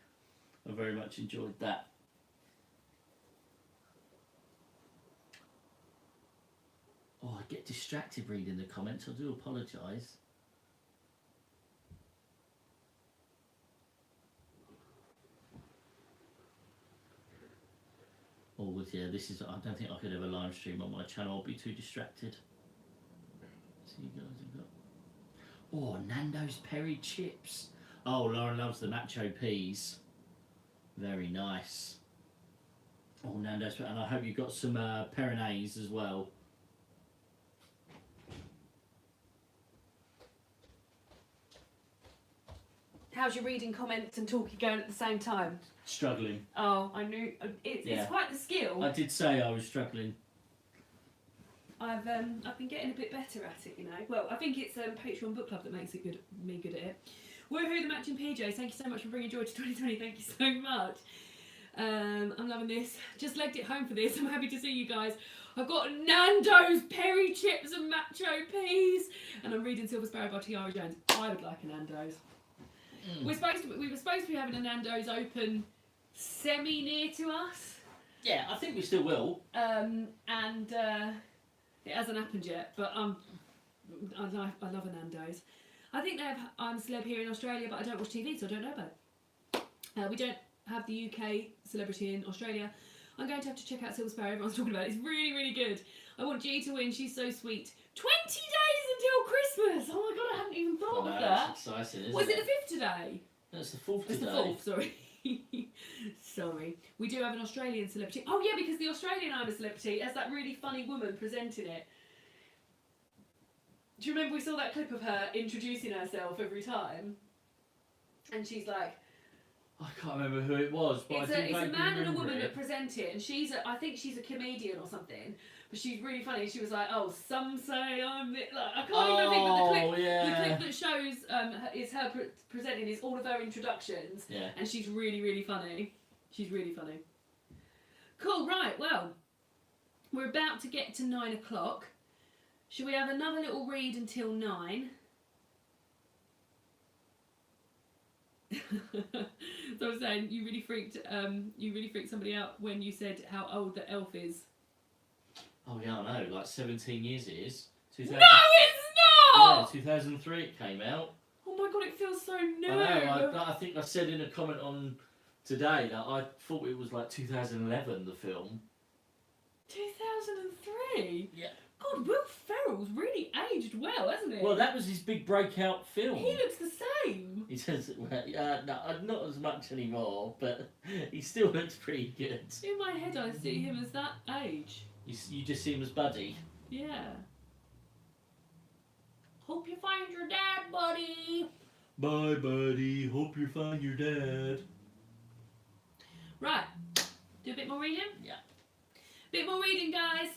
I very much enjoyed that. Oh, I get distracted reading the comments. I do apologise. Oh, yeah, this is. I don't think I could ever live stream on my channel. I'll be too distracted. So you guys have got. Oh, Nando's Peri chips. Oh, Lauren loves the nacho peas. Very nice. Oh, Nando's, and I hope you got some Peronaise as well. How's your reading comments and talking going at the same time? Struggling. Oh, I knew. It's quite the skill. I did say I was struggling. I've been getting a bit better at it, you know. Well, I think it's Patreon Book Club that makes it me good at it. Woohoo, the matching PJs. Thank you so much for bringing joy to 2020. Thank you so much. I'm loving this. Just legged it home for this. I'm happy to see you guys. I've got Nando's Peri chips and macho peas, and I'm reading Silver Sparrow by Tiara Jones. I would like a Nando's. We were supposed to be having a Nando's open semi near to us. Yeah, I think we still will. It hasn't happened yet, but I love a Nando's. I think they have I'm a Celeb here in Australia, but I don't watch TV, so I don't know about it. We don't have the UK celebrity in Australia. I'm going to have to check out Silver Sparrow. Everyone's talking about it. It's really, really good. I want G to win. She's so sweet. 20 days until Christmas. Oh my god, I haven't even thought of that. That's exciting, isn't it? Was it the 5th today? That's the 4th today. It's the 4th, sorry. Sorry. We do have an Australian celebrity. Oh yeah, because the Australian I'm a Celebrity has that really funny woman presenting it. Do you remember we saw that clip of her introducing herself every time? And she's like... I can't remember who it was, but it's a man and a woman that present it, and I think she's a comedian or something, but she's really funny. She was like, "Oh, some say I'm the, like, I can't even think, but the clip that shows is her presenting is all of her introductions, and she's really, really funny. She's really funny. Cool, right? Well, we're about to get to 9 o'clock. Should we have another little read until 9? So I was saying you really freaked somebody out when you said how old the elf is. Oh yeah, I know, like 17 years it is. 2000... No, it's not! Yeah, 2003 it came out. Oh my god, it feels so new. I know, I think I said in a comment on today that I thought it was like 2011, the film. 2003? Yeah. God, Will Ferrell's really aged well, hasn't he? Well, that was his big breakout film. He looks the same. He says, well, no, not as much anymore, but he still looks pretty good. In my head, I see him as that age. You just see him as Buddy. Yeah. Hope you find your dad, buddy. Bye, buddy. Hope you find your dad. Right. Do a bit more reading? Yeah. Bit more reading, guys.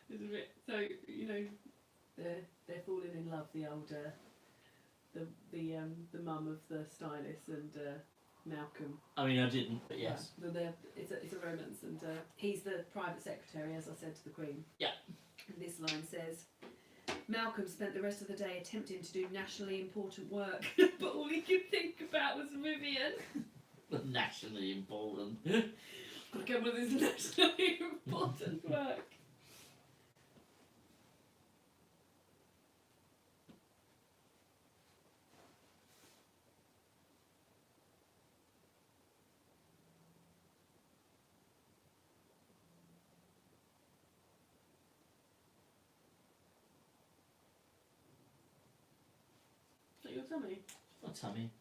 It's a bit, so, you know, They're falling in love. The older, the mum of the stylist and Malcolm. I mean, I didn't, but yes. Yeah, it's a romance, and he's the private secretary, as I said to the Queen. Yeah. And this line says, Malcolm spent the rest of the day attempting to do nationally important work, but all he could think about was Vivian. Nationally important. Gotta get one of his nationally important work. Is that your tummy? My tummy.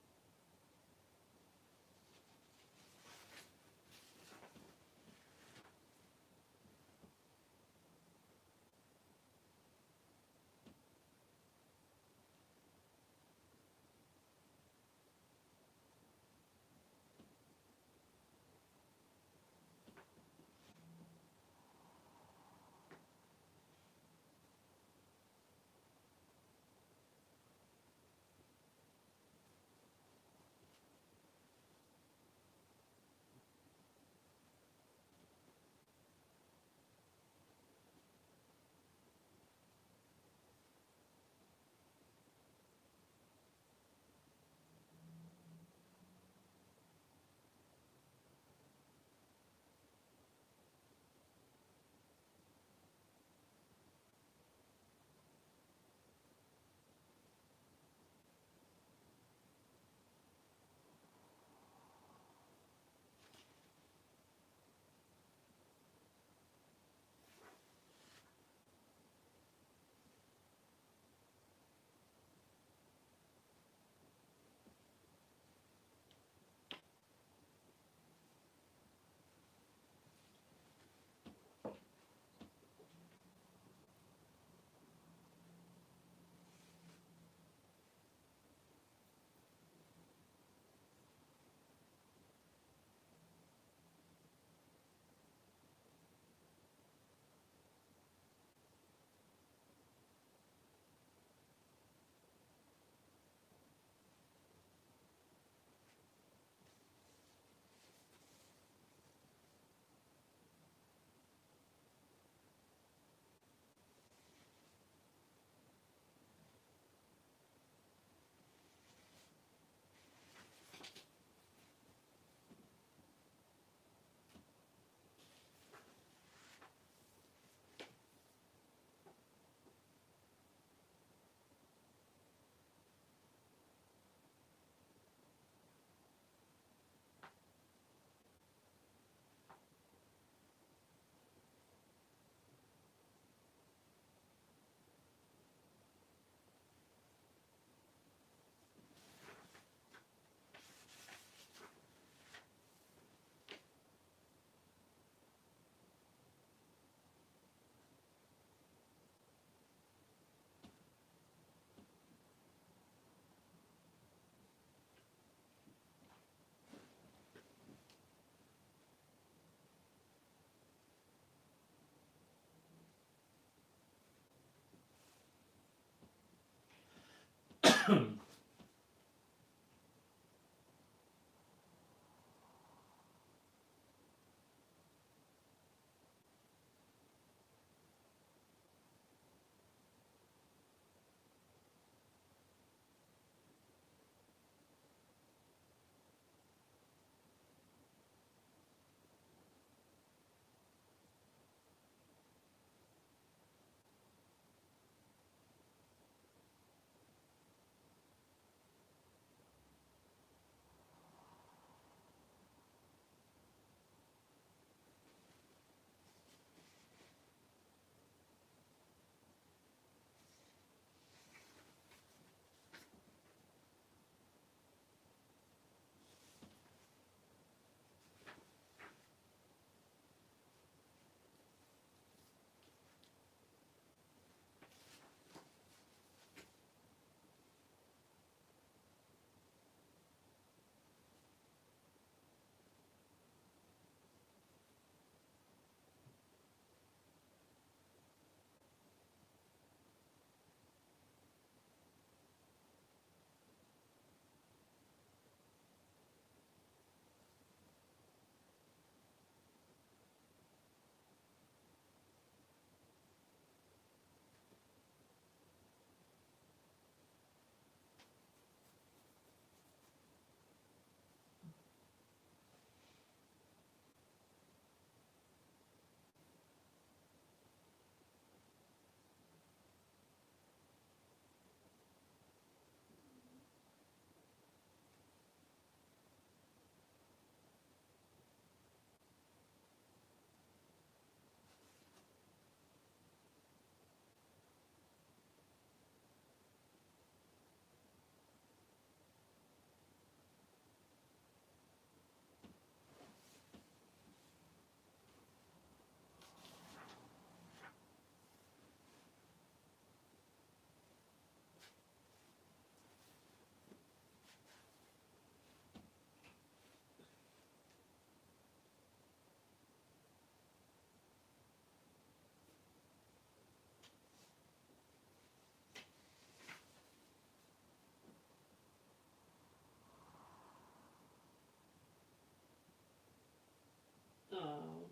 Oh.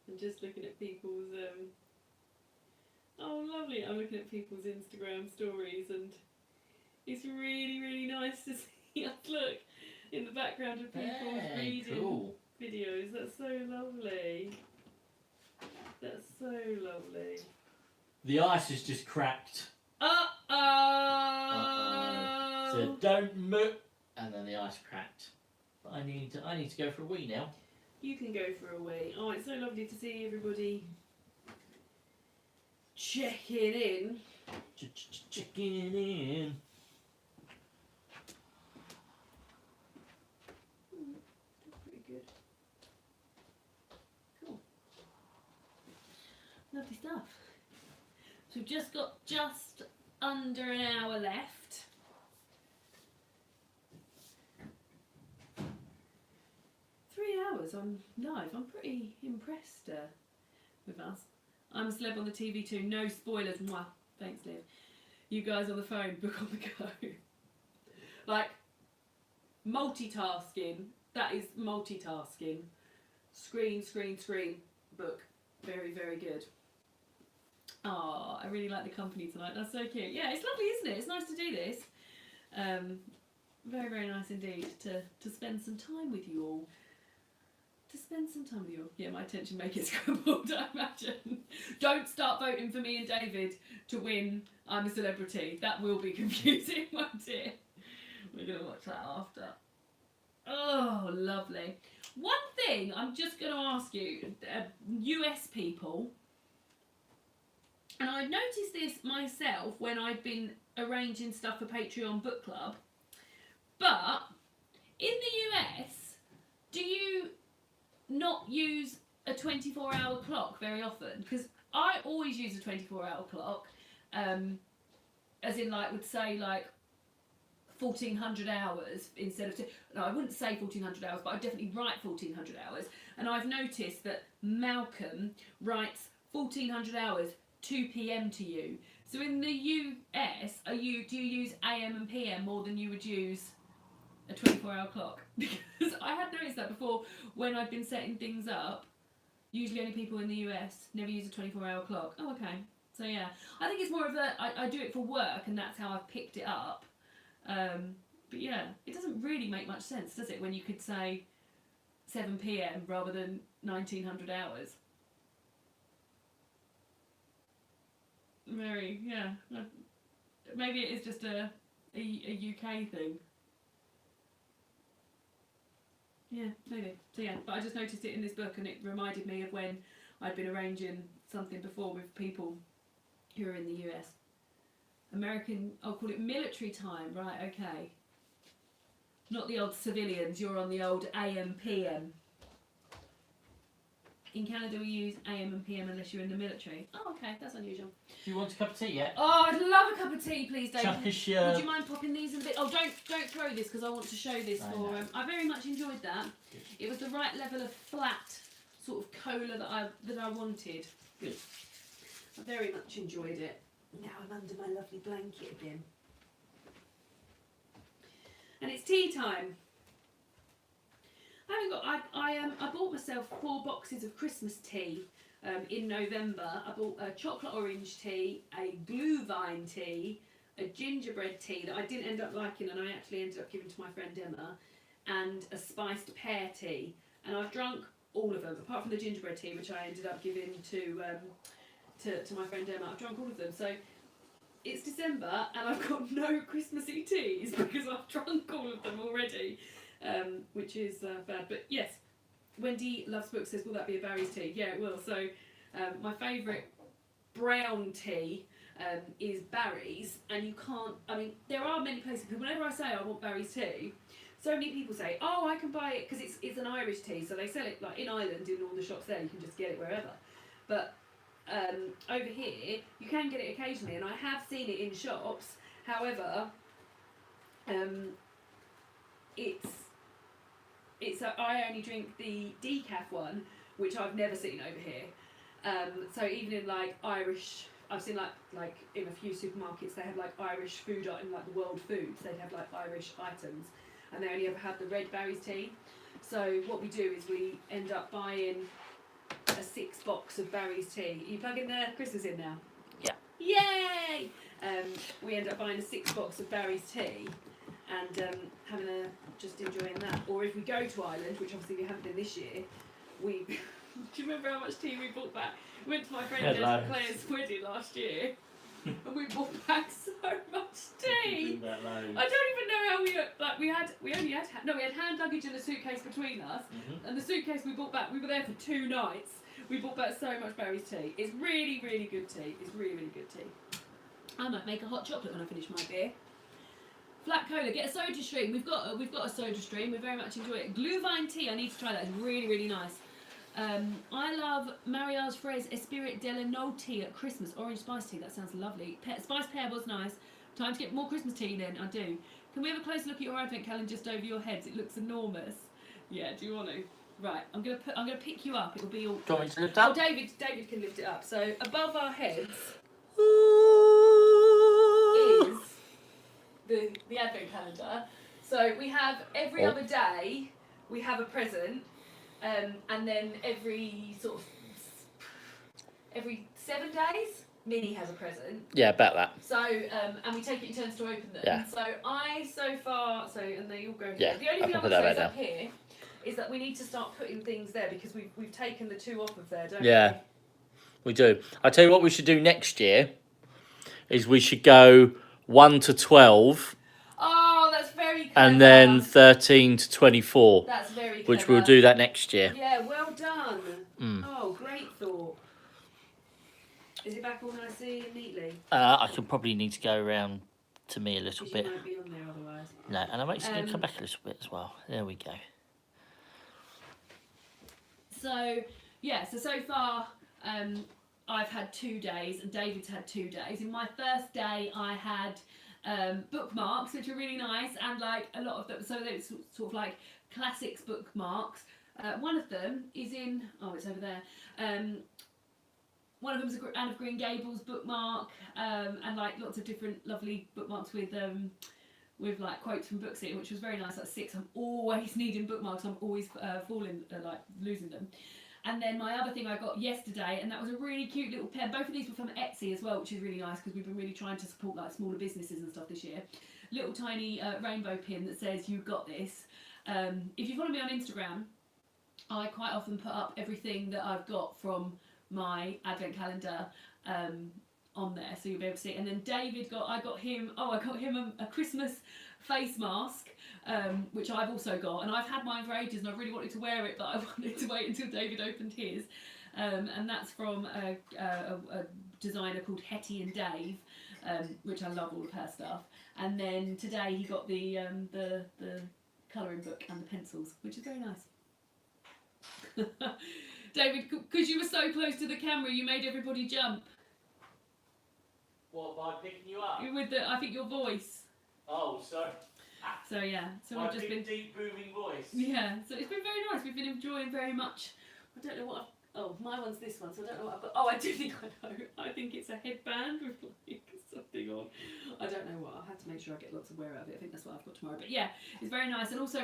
I'm just looking at people's oh lovely. I'm looking at people's Instagram stories, and it's really, really nice to see us look in the background of people's reading videos. That's so lovely. That's so lovely. The ice is just cracked. Uh-oh. So don't move. And then the ice cracked. But I need to go for a wee now. You can go for a wee. Oh, it's so lovely to see everybody checking in. Checking in. That's pretty good. Cool. Lovely stuff. So we've just got just under an hour left. On live. I'm pretty impressed with us. I'm a celeb on the TV too. No spoilers. Mwah. Thanks, Liv. You guys on the phone, book on the go. Like, multitasking. That is multitasking. Screen, book. Very, very good. Oh, I really like the company tonight. That's so cute. Yeah, it's lovely, isn't it? It's nice to do this. Very, very nice indeed to spend some time with you all. Yeah, my attention may get scrambled, I imagine. Don't start voting for me and David to win I'm a Celebrity. That will be confusing, won't it? We're going to watch that after. Oh, lovely. One thing I'm just going to ask you, US people, and I noticed this myself when I've been arranging stuff for Patreon Book Club, but in the US, do you not use a 24-hour clock very often? Because I always use a 24-hour clock, as in like would say like 1400 hours instead of no, I wouldn't say 1400 hours, but I definitely write 1400 hours. And I've noticed that Malcolm writes 1400 hours 2 p.m. to you. So in the US, do you use AM and PM more than you would use a 24-hour clock? Because I had noticed that before when I've been setting things up. Usually only people in the US never use a 24-hour clock. Oh, okay. So yeah, I think it's more of I do it for work, and that's how I've picked it up. But yeah, it doesn't really make much sense, does it, when you could say 7 p.m. rather than 1900 hours? Very, yeah. Maybe it is just a UK thing. Yeah, maybe. So yeah, but I just noticed it in this book, and it reminded me of when I'd been arranging something before with people who are in the US. American, I'll call it military time, right, okay. Not the old civilians, you're on the old AM, PM. In Canada we use AM and PM unless you're in the military. Oh, okay, that's unusual. Do you want a cup of tea yet? Oh, I'd love a cup of tea, please, David. Chuckish, Would you mind popping these in a bit? Oh, don't throw this, because I want to show this for him. I very much enjoyed that. Good. It was the right level of flat sort of cola that I wanted. Good. I very much enjoyed it. Now I'm under my lovely blanket again. And it's tea time. I bought myself 4 boxes of Christmas tea in November. I bought a chocolate orange tea, a glühwein tea, a gingerbread tea that I didn't end up liking, and I actually ended up giving to my friend Emma, and a spiced pear tea. And I've drunk all of them, apart from the gingerbread tea, which I ended up giving to my friend Emma. I've drunk all of them. So it's December, and I've got no Christmassy teas because I've drunk all of them already. Which is bad, but yes, Wendy Loves Books says, will that be a Barry's tea? Yeah, it will. So my favourite brown tea is Barry's, and you can't, I mean, there are many places, because whenever I say I want Barry's tea, so many people say, oh, I can buy it, because it's an Irish tea, so they sell it like in Ireland in all the shops there, you can just get it wherever. But over here, you can get it occasionally, and I have seen it in shops. However, I only drink the decaf one, which I've never seen over here. So even in like Irish, I've seen like in a few supermarkets they have like Irish food in like the World Foods. They have like Irish items, and they only ever have the red Barry's tea. So what we do is we end up buying a 6 box of Barry's tea. Are you plugging the Christmas in now? Yeah. Yay! We end up buying a 6 box of Barry's tea and just enjoying that. Or if we go to Ireland, which obviously we haven't been this year, we do you remember how much tea we bought back? We went to my friend Claire's wedding last year and we bought back so much tea. I don't even know how we had hand luggage in a suitcase between us, and the suitcase we bought back, we were there for 2 nights. We bought back so much Barry's tea. It's really, really good tea. It's really, really good tea. I might make a hot chocolate when I finish my beer. Flat cola, get a soda stream. We've got a soda stream. We very much enjoy it. Glühwein tea. I need to try that. It's really, really nice. I love Mariage Fraise Esprit de la Note at Christmas. Orange spice tea. That sounds lovely. Spice pear was nice. Time to get more Christmas tea then. I do. Can we have a close look at your advent calendar just over your heads? It looks enormous. Yeah. Do you want to? Right. I'm gonna pick you up. It'll be all. Do you want me to lift up? Oh, David can lift it up. So above our heads is the advent calendar. So we have every other day we have a present, and then every 7 days Minnie has a present. Yeah, about that. So and we take it in turns to open them. Yeah. So and they all go here. Yeah, The only I thing can I put would that say right is up there. here is that we need to start putting things there because we've taken the 2 off of there, don't Yeah, we do. I tell you what we should do next year is we should go 1 to 12 Oh, that's very clever. and then 13 to 24, That's very clever. which we'll do that next year. Yeah, well done. Mm. Oh, great thought. Is it back all nicely and neatly? I could probably need to go around to me a little Because bit. you might be on there otherwise. No, and I'm actually going to come back a little bit as well. There we go. So far I've had 2 days and David's had 2 days. In my first day I had bookmarks, which are really nice, and like a lot of them, so it's sort of like classics bookmarks. One of them is in, it's over there. One of them's Anne of Green Gables bookmark, and like lots of different lovely bookmarks with like quotes from books in, which was very nice. That's 6. I'm always needing bookmarks. I'm always losing them. And then my other thing I got yesterday, and that was a really cute little pen. Both of these were from Etsy as well, which is really nice because we've been really trying to support like smaller businesses and stuff this year. Little tiny rainbow pin that says "You got this." If you follow me on Instagram, I quite often put up everything that I've got from my advent calendar on there, so you'll be able to see it. And then I got him a Christmas face mask, which I've also got, and I've had mine for ages and I really wanted to wear it, but I wanted to wait until David opened his, and that's from a designer called Hetty and Dave, which I love all of her stuff. And then today he got the colouring book and the pencils, which is very nice. David, because you were so close to the camera, you made everybody jump. What, by picking you up? With I think your voice. Oh, sorry. So yeah, so My we've just been deep booming voice. Yeah, so it's been very nice. We've been enjoying very much. I don't know what my one's this one, so I don't know what I've got. Oh, I do think I know. I think it's a headband with like something on. I don't know what. I'll have to make sure I get lots of wear out of it. I think that's what I've got tomorrow. But yeah, it's very nice. And also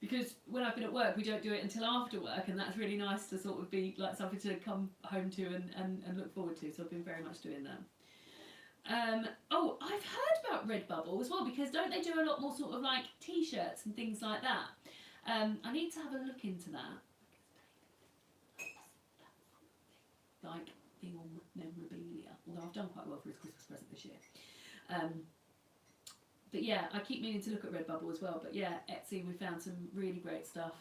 because when I've been at work, we don't do it until after work, and that's really nice to sort of be like something to come home to and look forward to. So I've been very much doing that. I've heard about Redbubble as well, because don't they do a lot more sort of like t-shirts and things like that? I need to have a look into that. Like being on memorabilia, although I've done quite well for his Christmas present this year. But yeah, I keep meaning to look at Redbubble as well. But yeah, Etsy, we found some really great stuff.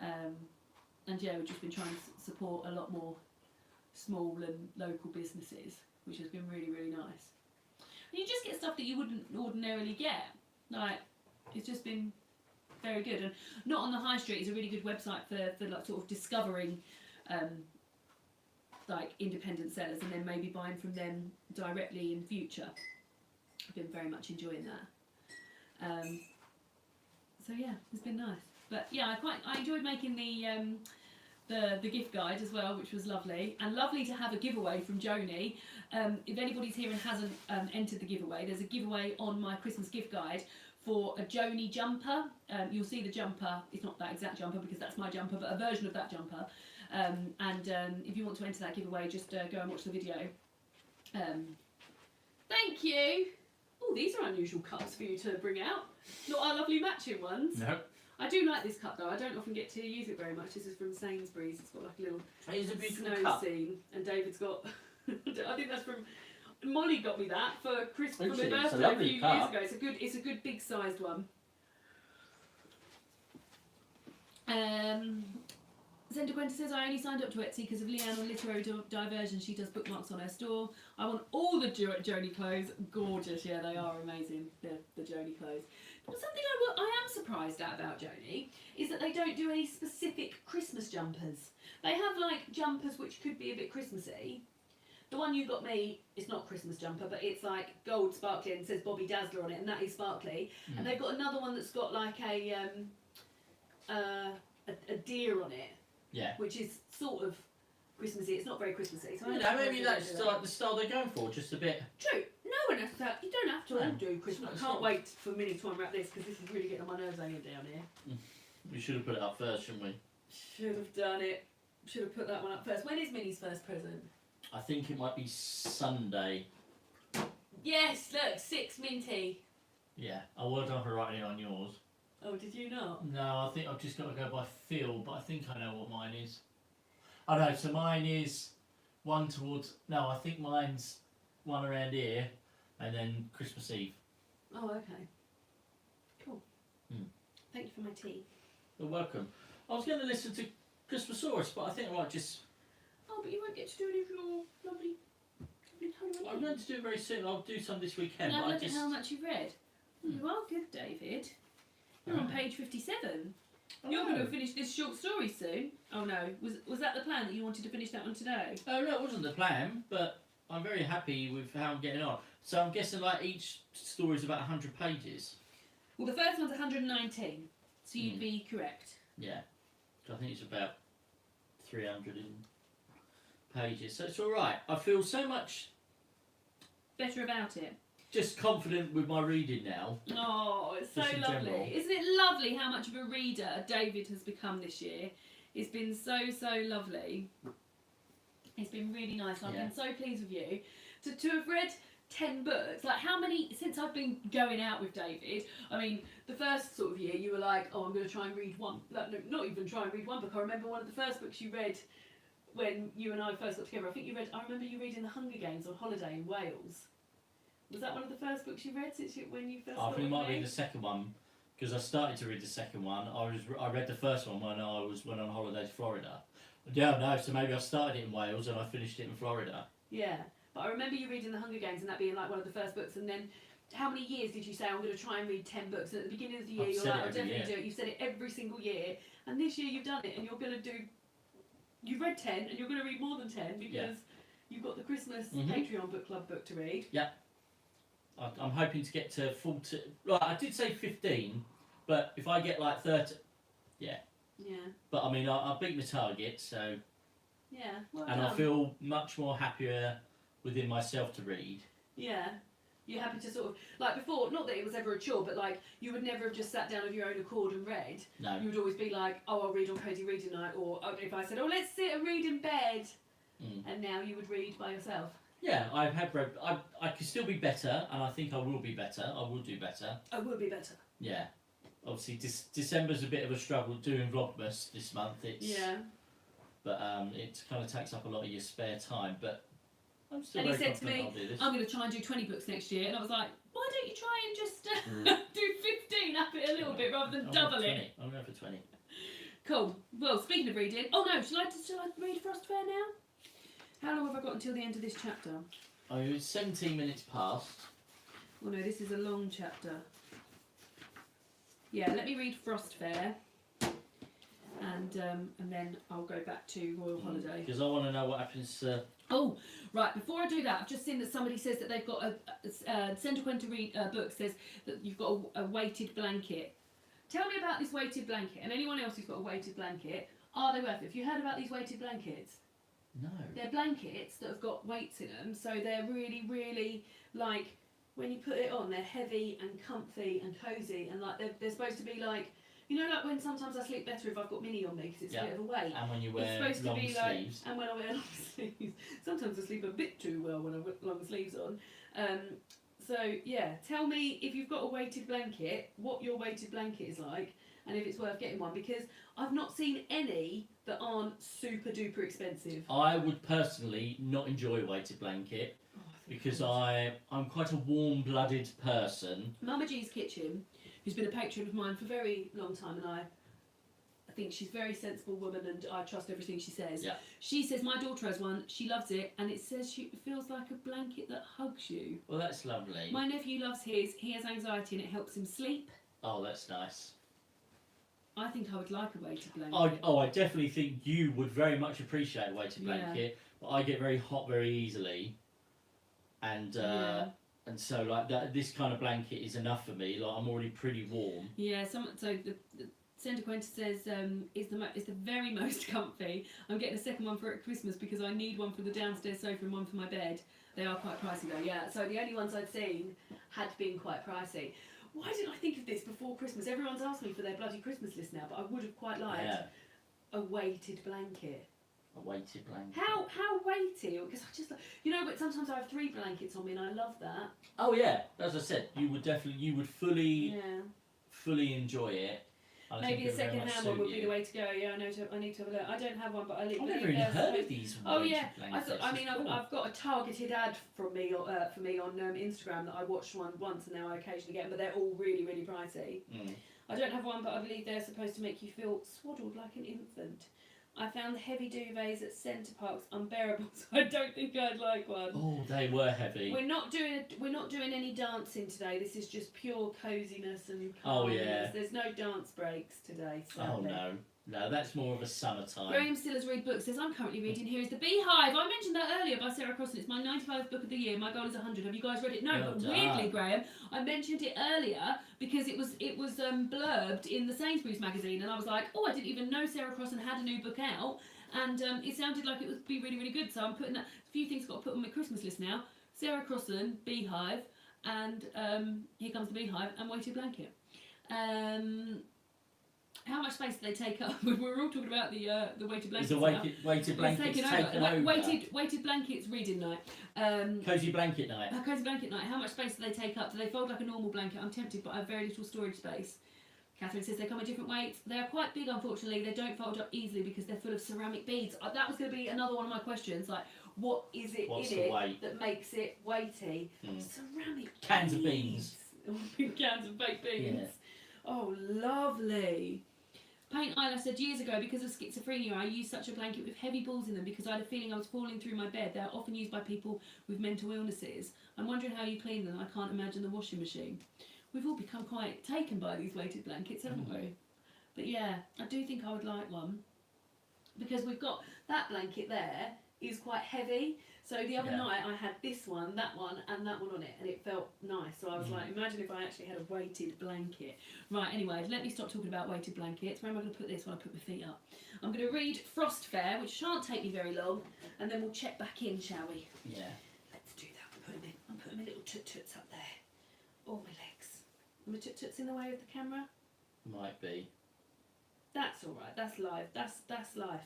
And yeah, we've just been trying to support a lot more small and local businesses, which has been really, really nice. And you just get stuff that you wouldn't ordinarily get. Like, it's just been very good. And Not on the High Street is a really good website for like sort of discovering like independent sellers and then maybe buying from them directly in future. I've been very much enjoying that. So yeah, it's been nice. But yeah, I enjoyed making the gift guide as well, which was lovely, and lovely to have a giveaway from Joni. If anybody's here and hasn't entered the giveaway, there's a giveaway on my Christmas gift guide for a Joni jumper. You'll see the jumper, it's not that exact jumper because that's my jumper, but a version of that jumper. If you want to enter that giveaway, just go and watch the video. Thank you. Oh, these are unusual cups for you to bring out. Not our lovely matching ones. No. I do like this cup though. I don't often get to use it very much. This is from Sainsbury's. It's got like a little It is a beautiful snow cup. scene, and David's got. I think that's from. Molly got me that for Christmas for my It's a birthday a lovely few cup. years ago. It's a good big sized one. Zenda Quenta says, I only signed up to Etsy because of Leanne on Literary Diversion. She does bookmarks on her store. I want all the Joni clothes. Gorgeous, yeah, they are amazing, the Joni clothes. But something I am surprised at about Joni is that they don't do any specific Christmas jumpers. They have like jumpers which could be a bit Christmassy. The one you got me, it's not Christmas jumper, but it's like gold sparkly and says Bobby Dazzler on it, and that is sparkly. Mm. And they've got another one that's got like a deer on it. Yeah. Which is sort of Christmassy. It's not very Christmassy. So Maybe that's like the style they're going for, just a bit. True. No one has to. You don't have to all do Christmas. It's I can't not- wait for Minnie to unwrap this because this is really getting on my nerves hanging down here. We should have put it up first, shouldn't we? Should have done it. Should have put that one up first. When is Minnie's first present? I think it might be Sunday. Yes, look, 6 Minty. Yeah. I would have writing it on yours. Oh, did you not? No, I think I've just got to go by feel, but I think I know what mine is. Oh no, so mine is one towards. No, I think mine's one around here, and then Christmas Eve. Oh, okay. Cool. Hmm. Thank you for my tea. You're welcome. I was going to listen to Christmasaurus, but I think I might just. Oh, but you won't get to do any of your lovely I'm going to do it very soon. I'll do some this weekend. Now But I look just. at how much you've read. You are good, David. You're on page 57. You're going to finish this short story soon. Oh no, was that the plan that you wanted to finish that one today? Oh no, it wasn't the plan, but I'm very happy with how I'm getting on. So I'm guessing like each story is about 100 pages. Well, the first one's 119, so you'd be correct. Yeah, I think it's about 300 pages, so it's all right. I feel so much Better about it. just confident with my reading now. Oh, it's so Just in lovely. general. Isn't it lovely how much of a reader David has become this year? It's been so lovely. It's been really nice. I've been so pleased with you. To have read 10 books, like how many, since I've been going out with David, I mean, the first sort of year you were like, oh, I'm going to try and read one, like, no, not even try and read one book. I remember one of the first books you read when you and I first got together. I remember you reading The Hunger Games on holiday in Wales. Was that one of the first books you read when you first I got think it with might me? be the second one, because I started to read the second one. I read the first one when I went on holiday to Florida. Yeah, no, so maybe I started it in Wales and I finished it in Florida. Yeah, but I remember you reading The Hunger Games and that being like one of the first books, and then how many years did you say, I'm going to try and read 10 books? And at the beginning of the year, I've you're said like, it I'll every definitely year. do it. You've said it every single year, and this year you've done it, and you're going to do, you've read 10, and you're going to read more than 10 because you've got the Christmas Patreon book club book to read. Yeah. I'm hoping to get to 40. Right, I did say 15, but if I get like 30, Yeah. but I mean, I beat my target, so. Yeah. Well And done. I feel much more happier within myself to read. Yeah. You're happy to sort of, like before, not that it was ever a chore, but like you would never have just sat down of your own accord and read. No. You would always be like, oh, I'll read on Cosy Reading Night, or if I said, oh, let's sit and read in bed, and now you would read by yourself. Yeah, I have read. I could still be better, and I think I will be better. I will do better. I will be better. Yeah. Obviously, December's a bit of a struggle doing Vlogmas this month. It's, Yeah. But it kind of takes up a lot of your spare time. But I'm still And he very said to confident me, I'll do this. I'm going to try and do 20 books next year. And I was like, why don't you try and just do 15, up it a little bit rather than I'll double go for it. 20. I'm going for 20. Cool. Well, speaking of reading, oh no, shall I read Frost Fair now? How long have I got until the end of this chapter? Oh, it's 17 minutes past. Oh no, this is a long chapter. Yeah, let me read Frost Fair. And then I'll go back to Royal Holiday. Because I want to know what happens. Oh, right, before I do that, I've just seen that somebody says that they've got a Centre When to Read book says that you've got a weighted blanket. Tell me about this weighted blanket, and anyone else who's got a weighted blanket, are they worth it? Have you heard about these weighted blankets? No. They're blankets that have got weights in them, so they're really, really, like, when you put it on, they're heavy and comfy and cosy, and like they're supposed to be like, you know, like when sometimes I sleep better if I've got mini on me because it's a bit of a weight. And when you It's wear supposed long to be sleeves. like, and when I wear long sleeves, sometimes I sleep a bit too well when I've got long sleeves on. So yeah, tell me if you've got a weighted blanket, what your weighted blanket is like, and if it's worth getting one, because I've not seen any that aren't super duper expensive. I would personally not enjoy a weighted blanket because I'm quite a warm-blooded person. Mama G's Kitchen, who's been a patron of mine for a very long time, and I think she's a very sensible woman and I trust everything she says. Yeah. She says my daughter has one, she loves it, and it says it feels like a blanket that hugs you. Well, that's lovely. My nephew loves his, he has anxiety and it helps him sleep. Oh, that's nice. I think I would like a weighted blanket. I definitely think you would very much appreciate a weighted blanket, but I get very hot very easily. And so like that, this kind of blanket is enough for me. Like I'm already pretty warm. Yeah. So the Centre Quenta says is the very most comfy. I'm getting a second one for at Christmas because I need one for the downstairs sofa and one for my bed. They are quite pricey though. Yeah. So the only ones I'd seen had been quite pricey. Why didn't I think of this before Christmas? Everyone's asked me for their bloody Christmas list now, but I would have quite liked a weighted blanket. A weighted blanket. How weighty? Because I just, you know, but sometimes I have 3 blankets on me and I love that. Oh yeah, as I said, you would fully enjoy it. Maybe a second-hand one would be the way to go. Yeah, I need to have a look. I don't have one, but I've never even heard of these. Oh yeah, blankets. I've got a targeted ad for me on Instagram that I watched once, and now I occasionally get them, but they're all really, really pricey. I don't have one, but I believe they're supposed to make you feel swaddled like an infant. I found the heavy duvets at Centre Parks unbearable, so I don't think I'd like one. Oh, they were heavy. We're not doing any dancing today. This is just pure coziness and calmness. Oh yeah. There's no dance breaks today. Sadly. Oh no, that's more of a summertime. Graham Stiller's read book says, I'm currently reading Here is the Beehive. I mentioned that earlier by Sarah Crossan. It's my 95th book of the year. My goal is 100. Have you guys read it? No, Well but done. weirdly, Graham, I mentioned it earlier because it was blurbed in the Sainsbury's magazine, and I was like, oh, I didn't even know Sarah Crossan had a new book out, and it sounded like it would be really, really good. So I'm putting that. A few things I've got to put on my Christmas list now. Sarah Crossan, Beehive, and Here Comes the Beehive, and Weighted Blanket. How much space do they take up? We're all talking about the weighted blankets. Is the weighted blankets taken over? Weighted blankets reading night. Cozy blanket night. Cozy blanket night. How much space do they take up? Do they fold like a normal blanket? I'm tempted, but I have very little storage space. Catherine says they come in different weights. They are quite big, unfortunately. They don't fold up easily because they're full of ceramic beads. That was going to be another one of my questions. Like, what is it weight that makes it weighty? Ceramic cans of beans. Big cans of baked beans. Yeah. Oh, lovely. Paint Isla said years ago, because of schizophrenia, I used such a blanket with heavy balls in them because I had a feeling I was falling through my bed. They are often used by people with mental illnesses. I'm wondering how you clean them. I can't imagine the washing machine. We've all become quite taken by these weighted blankets, haven't we? But yeah, I do think I would like one because we've got that blanket there is quite heavy. So the other night I had this one, that one, and that one on it, and it felt nice. So I was like, imagine if I actually had a weighted blanket. Right, anyway, let me stop talking about weighted blankets. Where am I going to put this when I put my feet up? I'm going to read Frost Fair, which shan't take me very long, and then we'll check back in, shall we? Yeah. Let's do that. I'm putting my little tut-tuts up there. All my legs. Are my tut-tuts in the way of the camera? Might be. That's all right. That's live. That's life.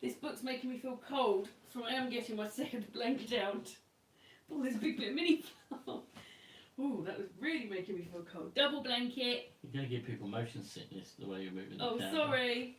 This book's making me feel cold, so I am getting my second blanket out. Oh, there's a big bit of mini flower. Ooh, that was really making me feel cold. Double blanket. You're going to give people motion sickness the way you're moving the Oh, camera. sorry.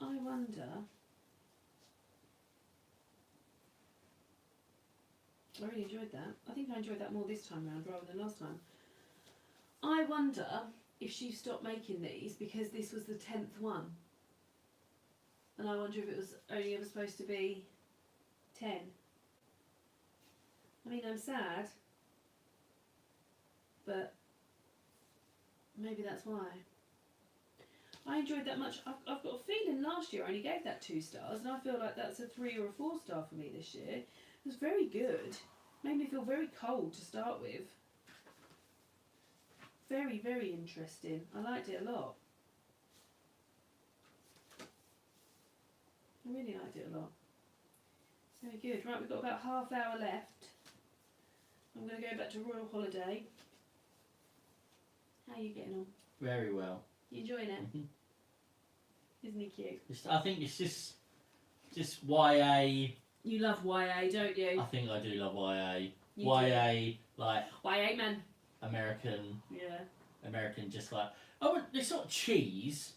I wonder. I really enjoyed that. I think I enjoyed that more this time round rather than last time. I wonder if she stopped making these because this was the 10th one. And I wonder if it was only ever supposed to be 10. I mean, I'm sad, but maybe that's why. I enjoyed that much. I've got a feeling last year I only gave that 2 stars, and I feel like that's a 3 or a 4 star for me this year. It was very good. Made me feel very cold to start with. Very, very interesting. I liked it a lot. I really liked it a lot. Very good. Right, we've got about half hour left. I'm going to go back to Royal Holiday. How are you getting on? Very well. You enjoying it? Mhm. Isn't he cute? I think it's just YA. You love YA, don't you? I think I do love YA. You YA, like YA man. American, Yeah. just like, oh, it's not cheese.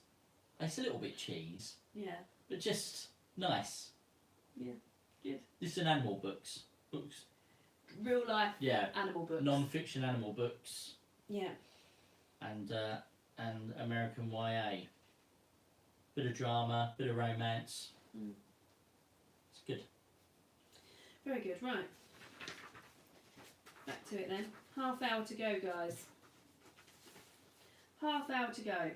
It's a little bit cheese, Yeah. but just nice. Yeah. Good. This is an animal books. Real life Yeah. animal books. Non-fiction animal books. Yeah. And American YA. Bit of drama, bit of romance. Mm. It's good. Very good. Right. Back to it then. Half hour to go, guys. Half hour to go.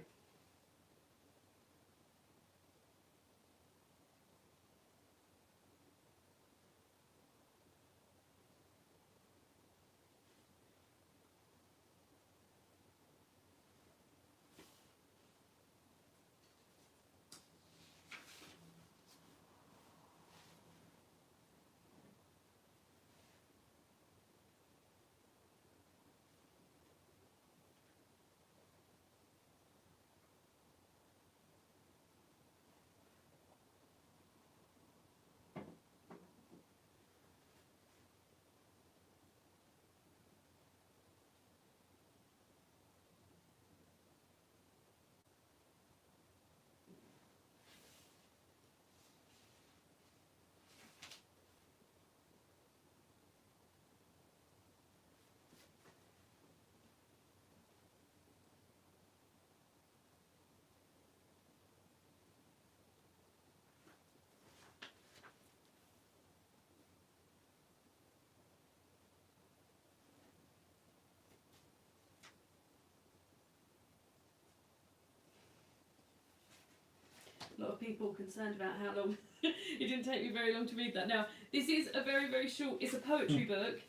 A lot of people concerned about how long. It didn't take me very long to read that. Now, this is a very, very short, it's a poetry book,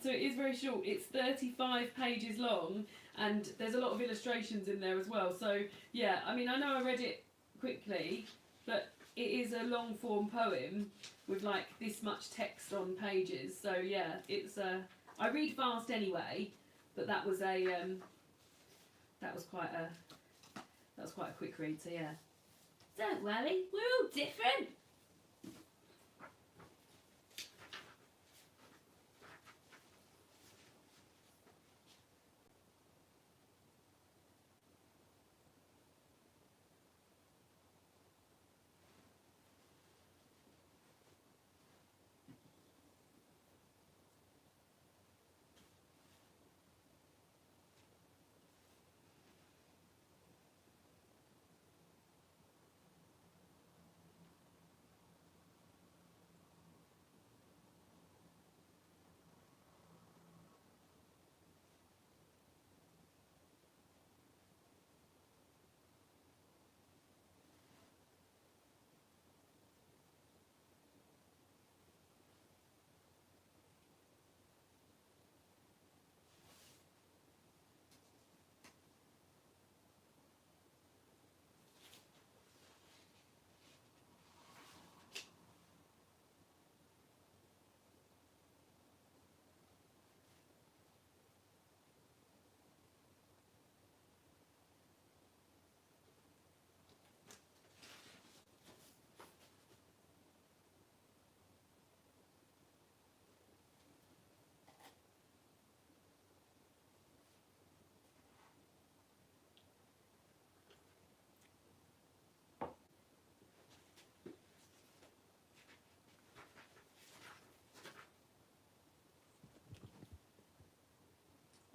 so it is very short. It's 35 pages long, and there's a lot of illustrations in there as well. So, yeah, I mean, I know I read it quickly, but it is a long form poem with like this much text on pages. So, yeah, it's I read fast anyway, but that was quite a quick read, so yeah. Don't worry, we're all different.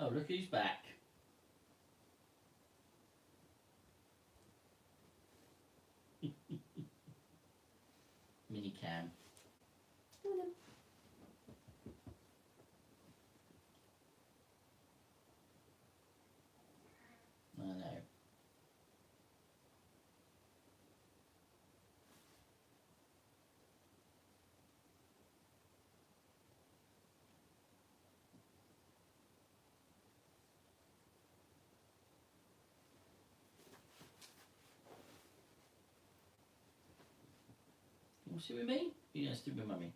Oh, look who's back. Mini cam. I know. You want to sit with me? You going to sit with mummy?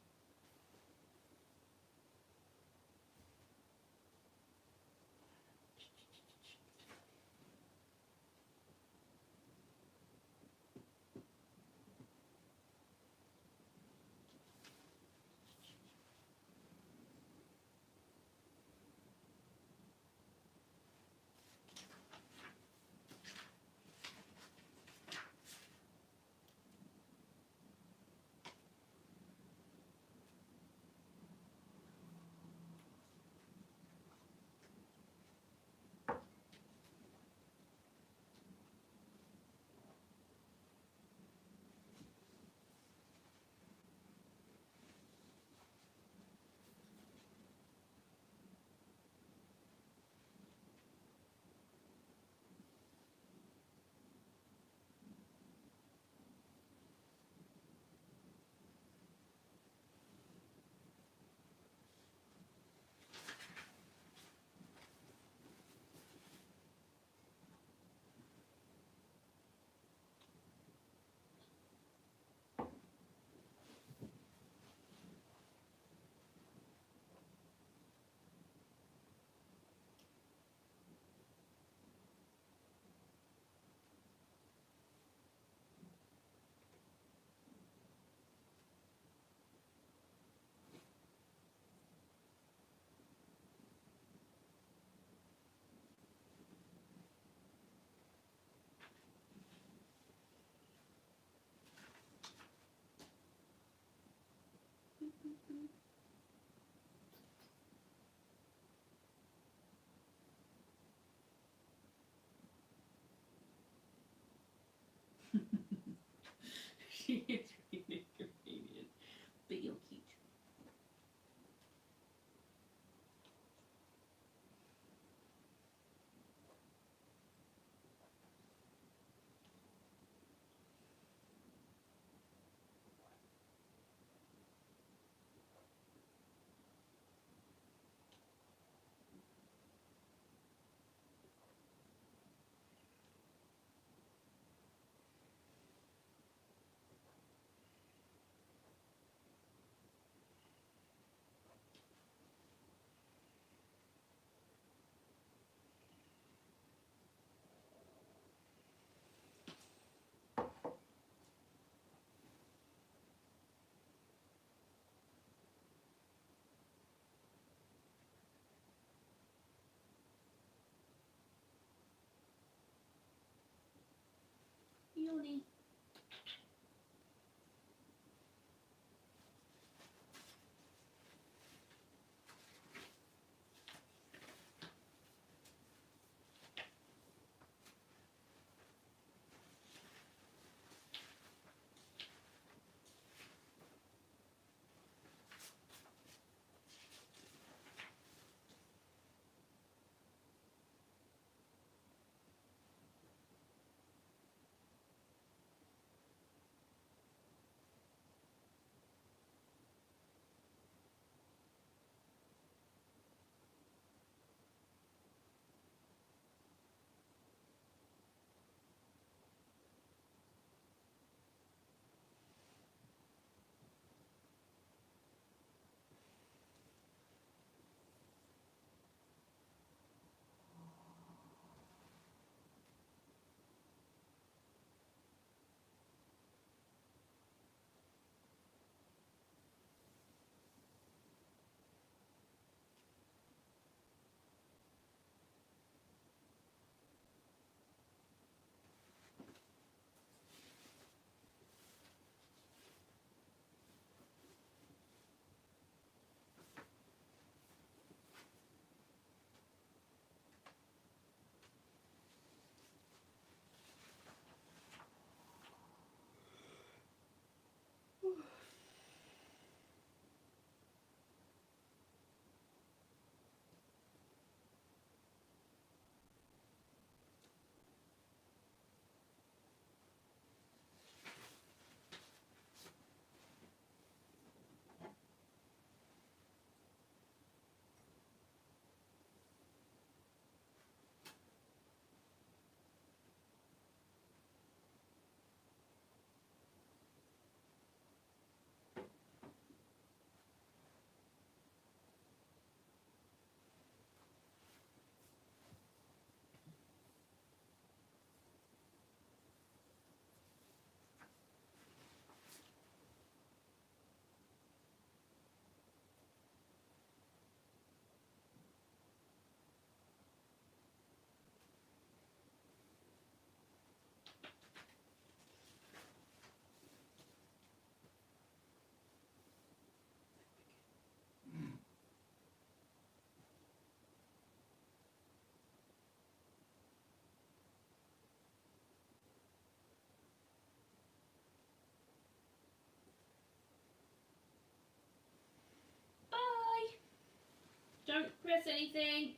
press anything.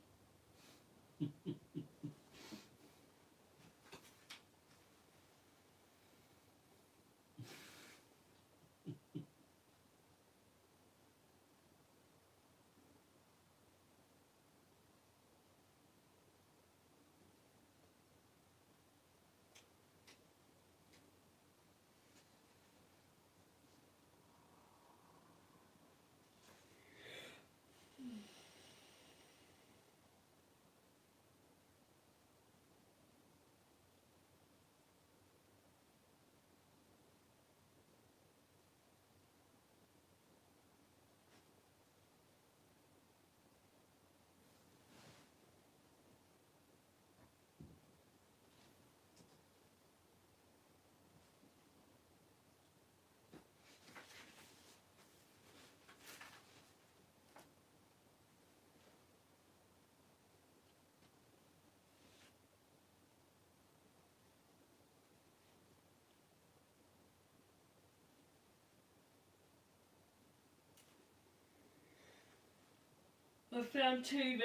I found two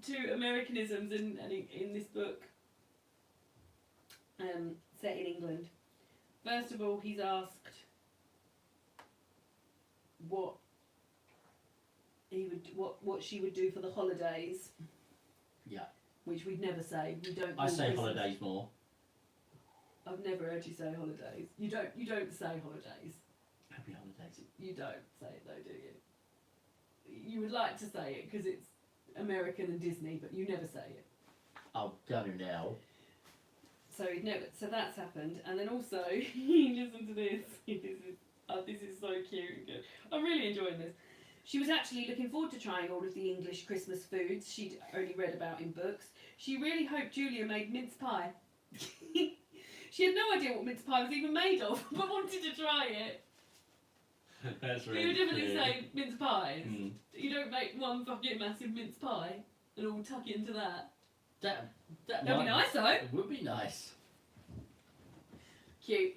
two Americanisms in this book, set in England. First of all, he's asked what she would do for the holidays. Yeah. Which we'd never say. We don't. I say Christmas. holidays more. I've never heard you say holidays. You don't say holidays. Happy holidays. You don't say it though, do you? You would like to say it because it's American and Disney, but you never say it. I'll go now. So so that's happened, and then also listen to this. This is so cute and good. I'm really enjoying this. She was actually looking forward to trying all of the English Christmas foods she'd only read about in books. She really hoped Julia made mince pie. She had no idea what mince pie was even made of, but wanted to try it. That's really You would definitely cute. say mince pies. Mm. You don't make one fucking massive mince pie and all tuck it into that. That'd That'd be nice though. It would be nice. Cute.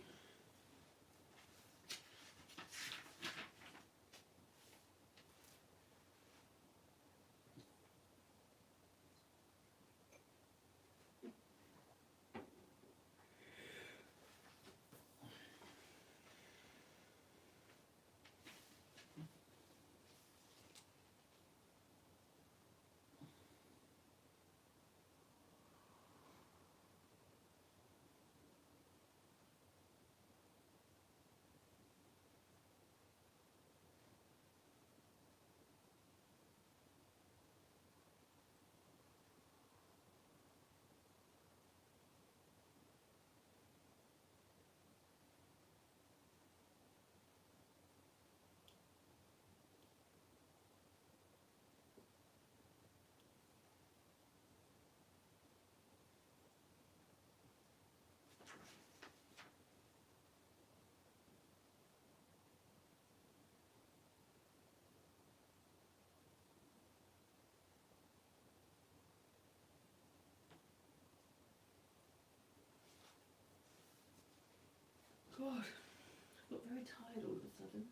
God, I got very tired all of a sudden.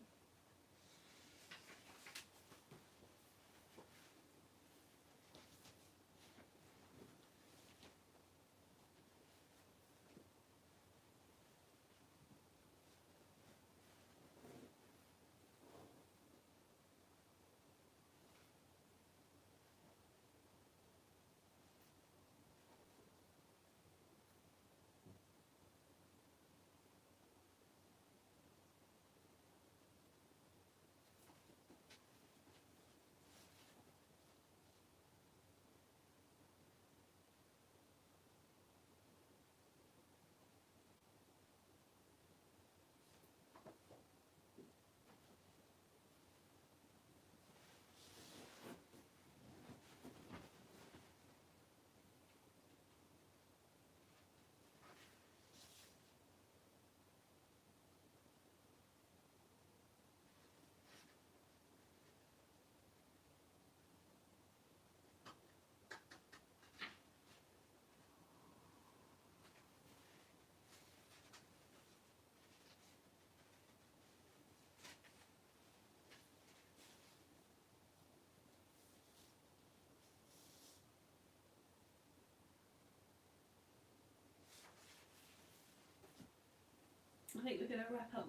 think we're going to wrap up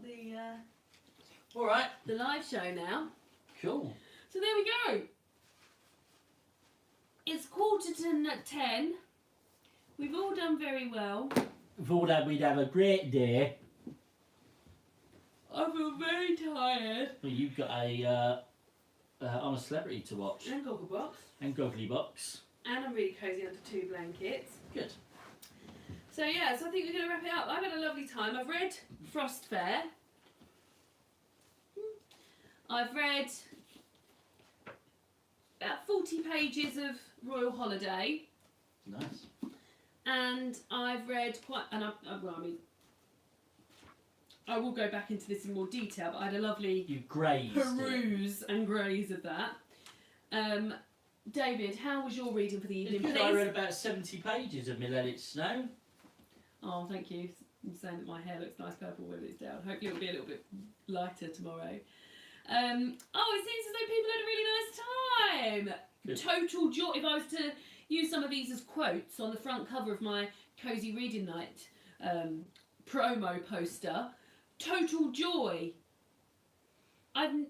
All right. the live show now. Cool. So there we go. It's 9:45. We've all done very well. Thought that we'd have a great day. I feel very tired. Well, you've got a I'm a Celebrity to watch. And Gogglebox. And Gogglebox. And I'm really cosy under 2 blankets. Good. So yeah, so I think we're going to wrap it up. I've had a lovely time. I've read Frost Fair. I've read about 40 pages of Royal Holiday. Nice. And I've read I will go back into this in more detail, but I had a lovely You grazed peruse and graze of that. David, how was your reading for the evening, It's good. please? I read about 70 pages of Me Let It Snow. Oh, thank you. I'm saying that my hair looks nice purple when it's down. Hopefully it'll be a little bit lighter tomorrow. It seems as though people had a really nice time. Good. Total joy. If I was to use some of these as quotes on the front cover of my Cosy Reading Night promo poster, total joy. Oh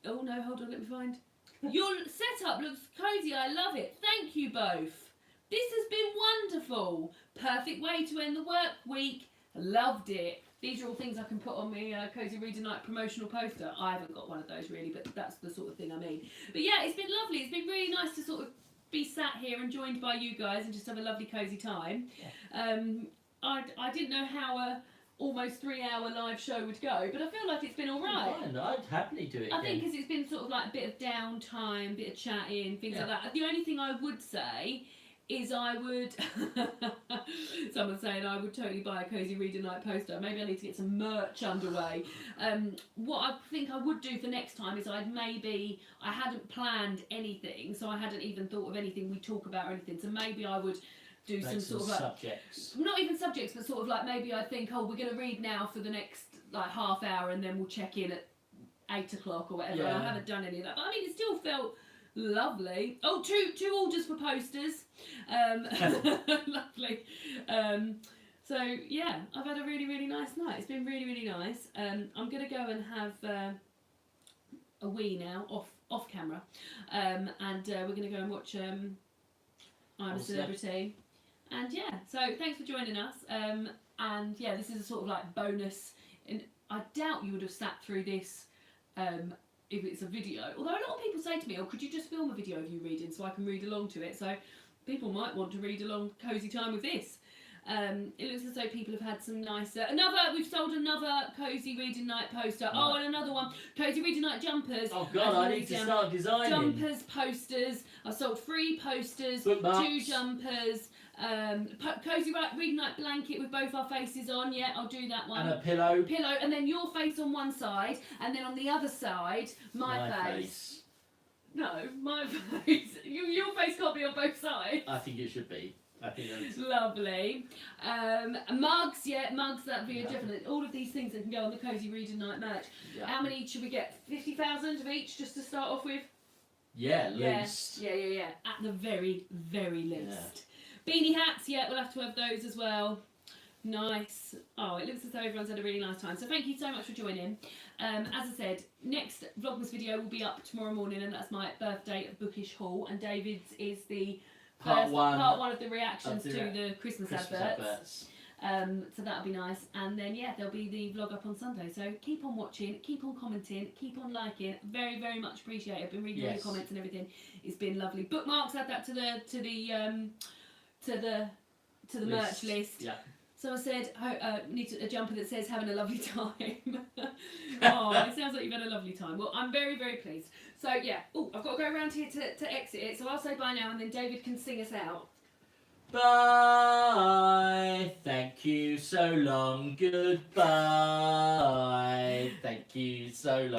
no, hold on, let me find. Your setup looks cosy, I love it. Thank you both. This has been wonderful. Perfect way to end the work week. Loved it. These are all things I can put on my Cosy Reading Night promotional poster. I haven't got one of those really, but that's the sort of thing I mean. But yeah, it's been lovely. It's been really nice to sort of be sat here and joined by you guys and just have a lovely cosy time. Yeah. I didn't know how a almost 3-hour live show would go, but I feel like it's been all right. Fine. I'd happily do it I again. think because it's been sort of like a bit of downtime, bit of chatting, things like that. The only thing I would say is I would, someone's saying I would totally buy a Cosy Reading Night poster. Maybe I need to get some merch underway. What I think I would do for next time is I hadn't planned anything, so I hadn't even thought of anything we talk about or anything, so maybe I would do Make some sort of like, subjects. not even subjects, but sort of like maybe I think, we're going to read now for the next like half hour and then we'll check in at 8 o'clock or whatever. Yeah. I haven't done any of that, but I mean it still felt lovely. Oh, two orders for posters. Lovely. So yeah, I've had a really, really nice night. It's been really, really nice. I'm going to go and have a wee now off camera, and we're going to go and watch I'm a Celebrity. And yeah, so thanks for joining us. And yeah, this is a sort of like bonus. And I doubt you would have sat through this if it's a video. Although a lot of people say to me, "Oh, could you just film a video of you reading so I can read along to it?" So people might want to read along cosy time with this. It looks as though people have had some nice. We've sold another Cosy Reading Night poster. Right. Oh, and another one. Cosy Reading Night jumpers. Oh God, I need to start designing. Jumpers, posters. I've sold 3 posters, Bookmarks. 2 jumpers. Cosy Reading Night blanket with both our faces on. Yeah, I'll do that one. And a pillow. Pillow, and then your face on one side, and then on the other side, my face. No, my face. Your face can't be on both sides. I think it should be. I think that's Lovely. Mugs, mugs, that'd be a definite. All of these things that can go on the Cosy Reading Night merch. Yeah. How many should we get? 50,000 of each just to start off with? Yeah, least. Yeah. At the very, very least. Beanie hats, we'll have to have those as well. Nice. Oh, it looks as though everyone's had a really nice time. So thank you so much for joining. As I said, next Vlogmas video will be up tomorrow morning, and that's my birthday at Bookish Hall, and David's is the Part one of the reactions to the Christmas adverts. So that'll be nice. And then there'll be the vlog up on Sunday. So keep on watching, keep on commenting, keep on liking. Very, very much appreciated. I've been reading all your comments and everything. It's been lovely. Bookmarks, add that to the merch list. Yeah. So I said, need a jumper that says having a lovely time. Oh, it sounds like you've had a lovely time. Well, I'm very, very pleased. So yeah, I've got to go around here to exit it. So I'll say bye now, and then David can sing us out. Bye. Thank you so long. Goodbye. Thank you so long.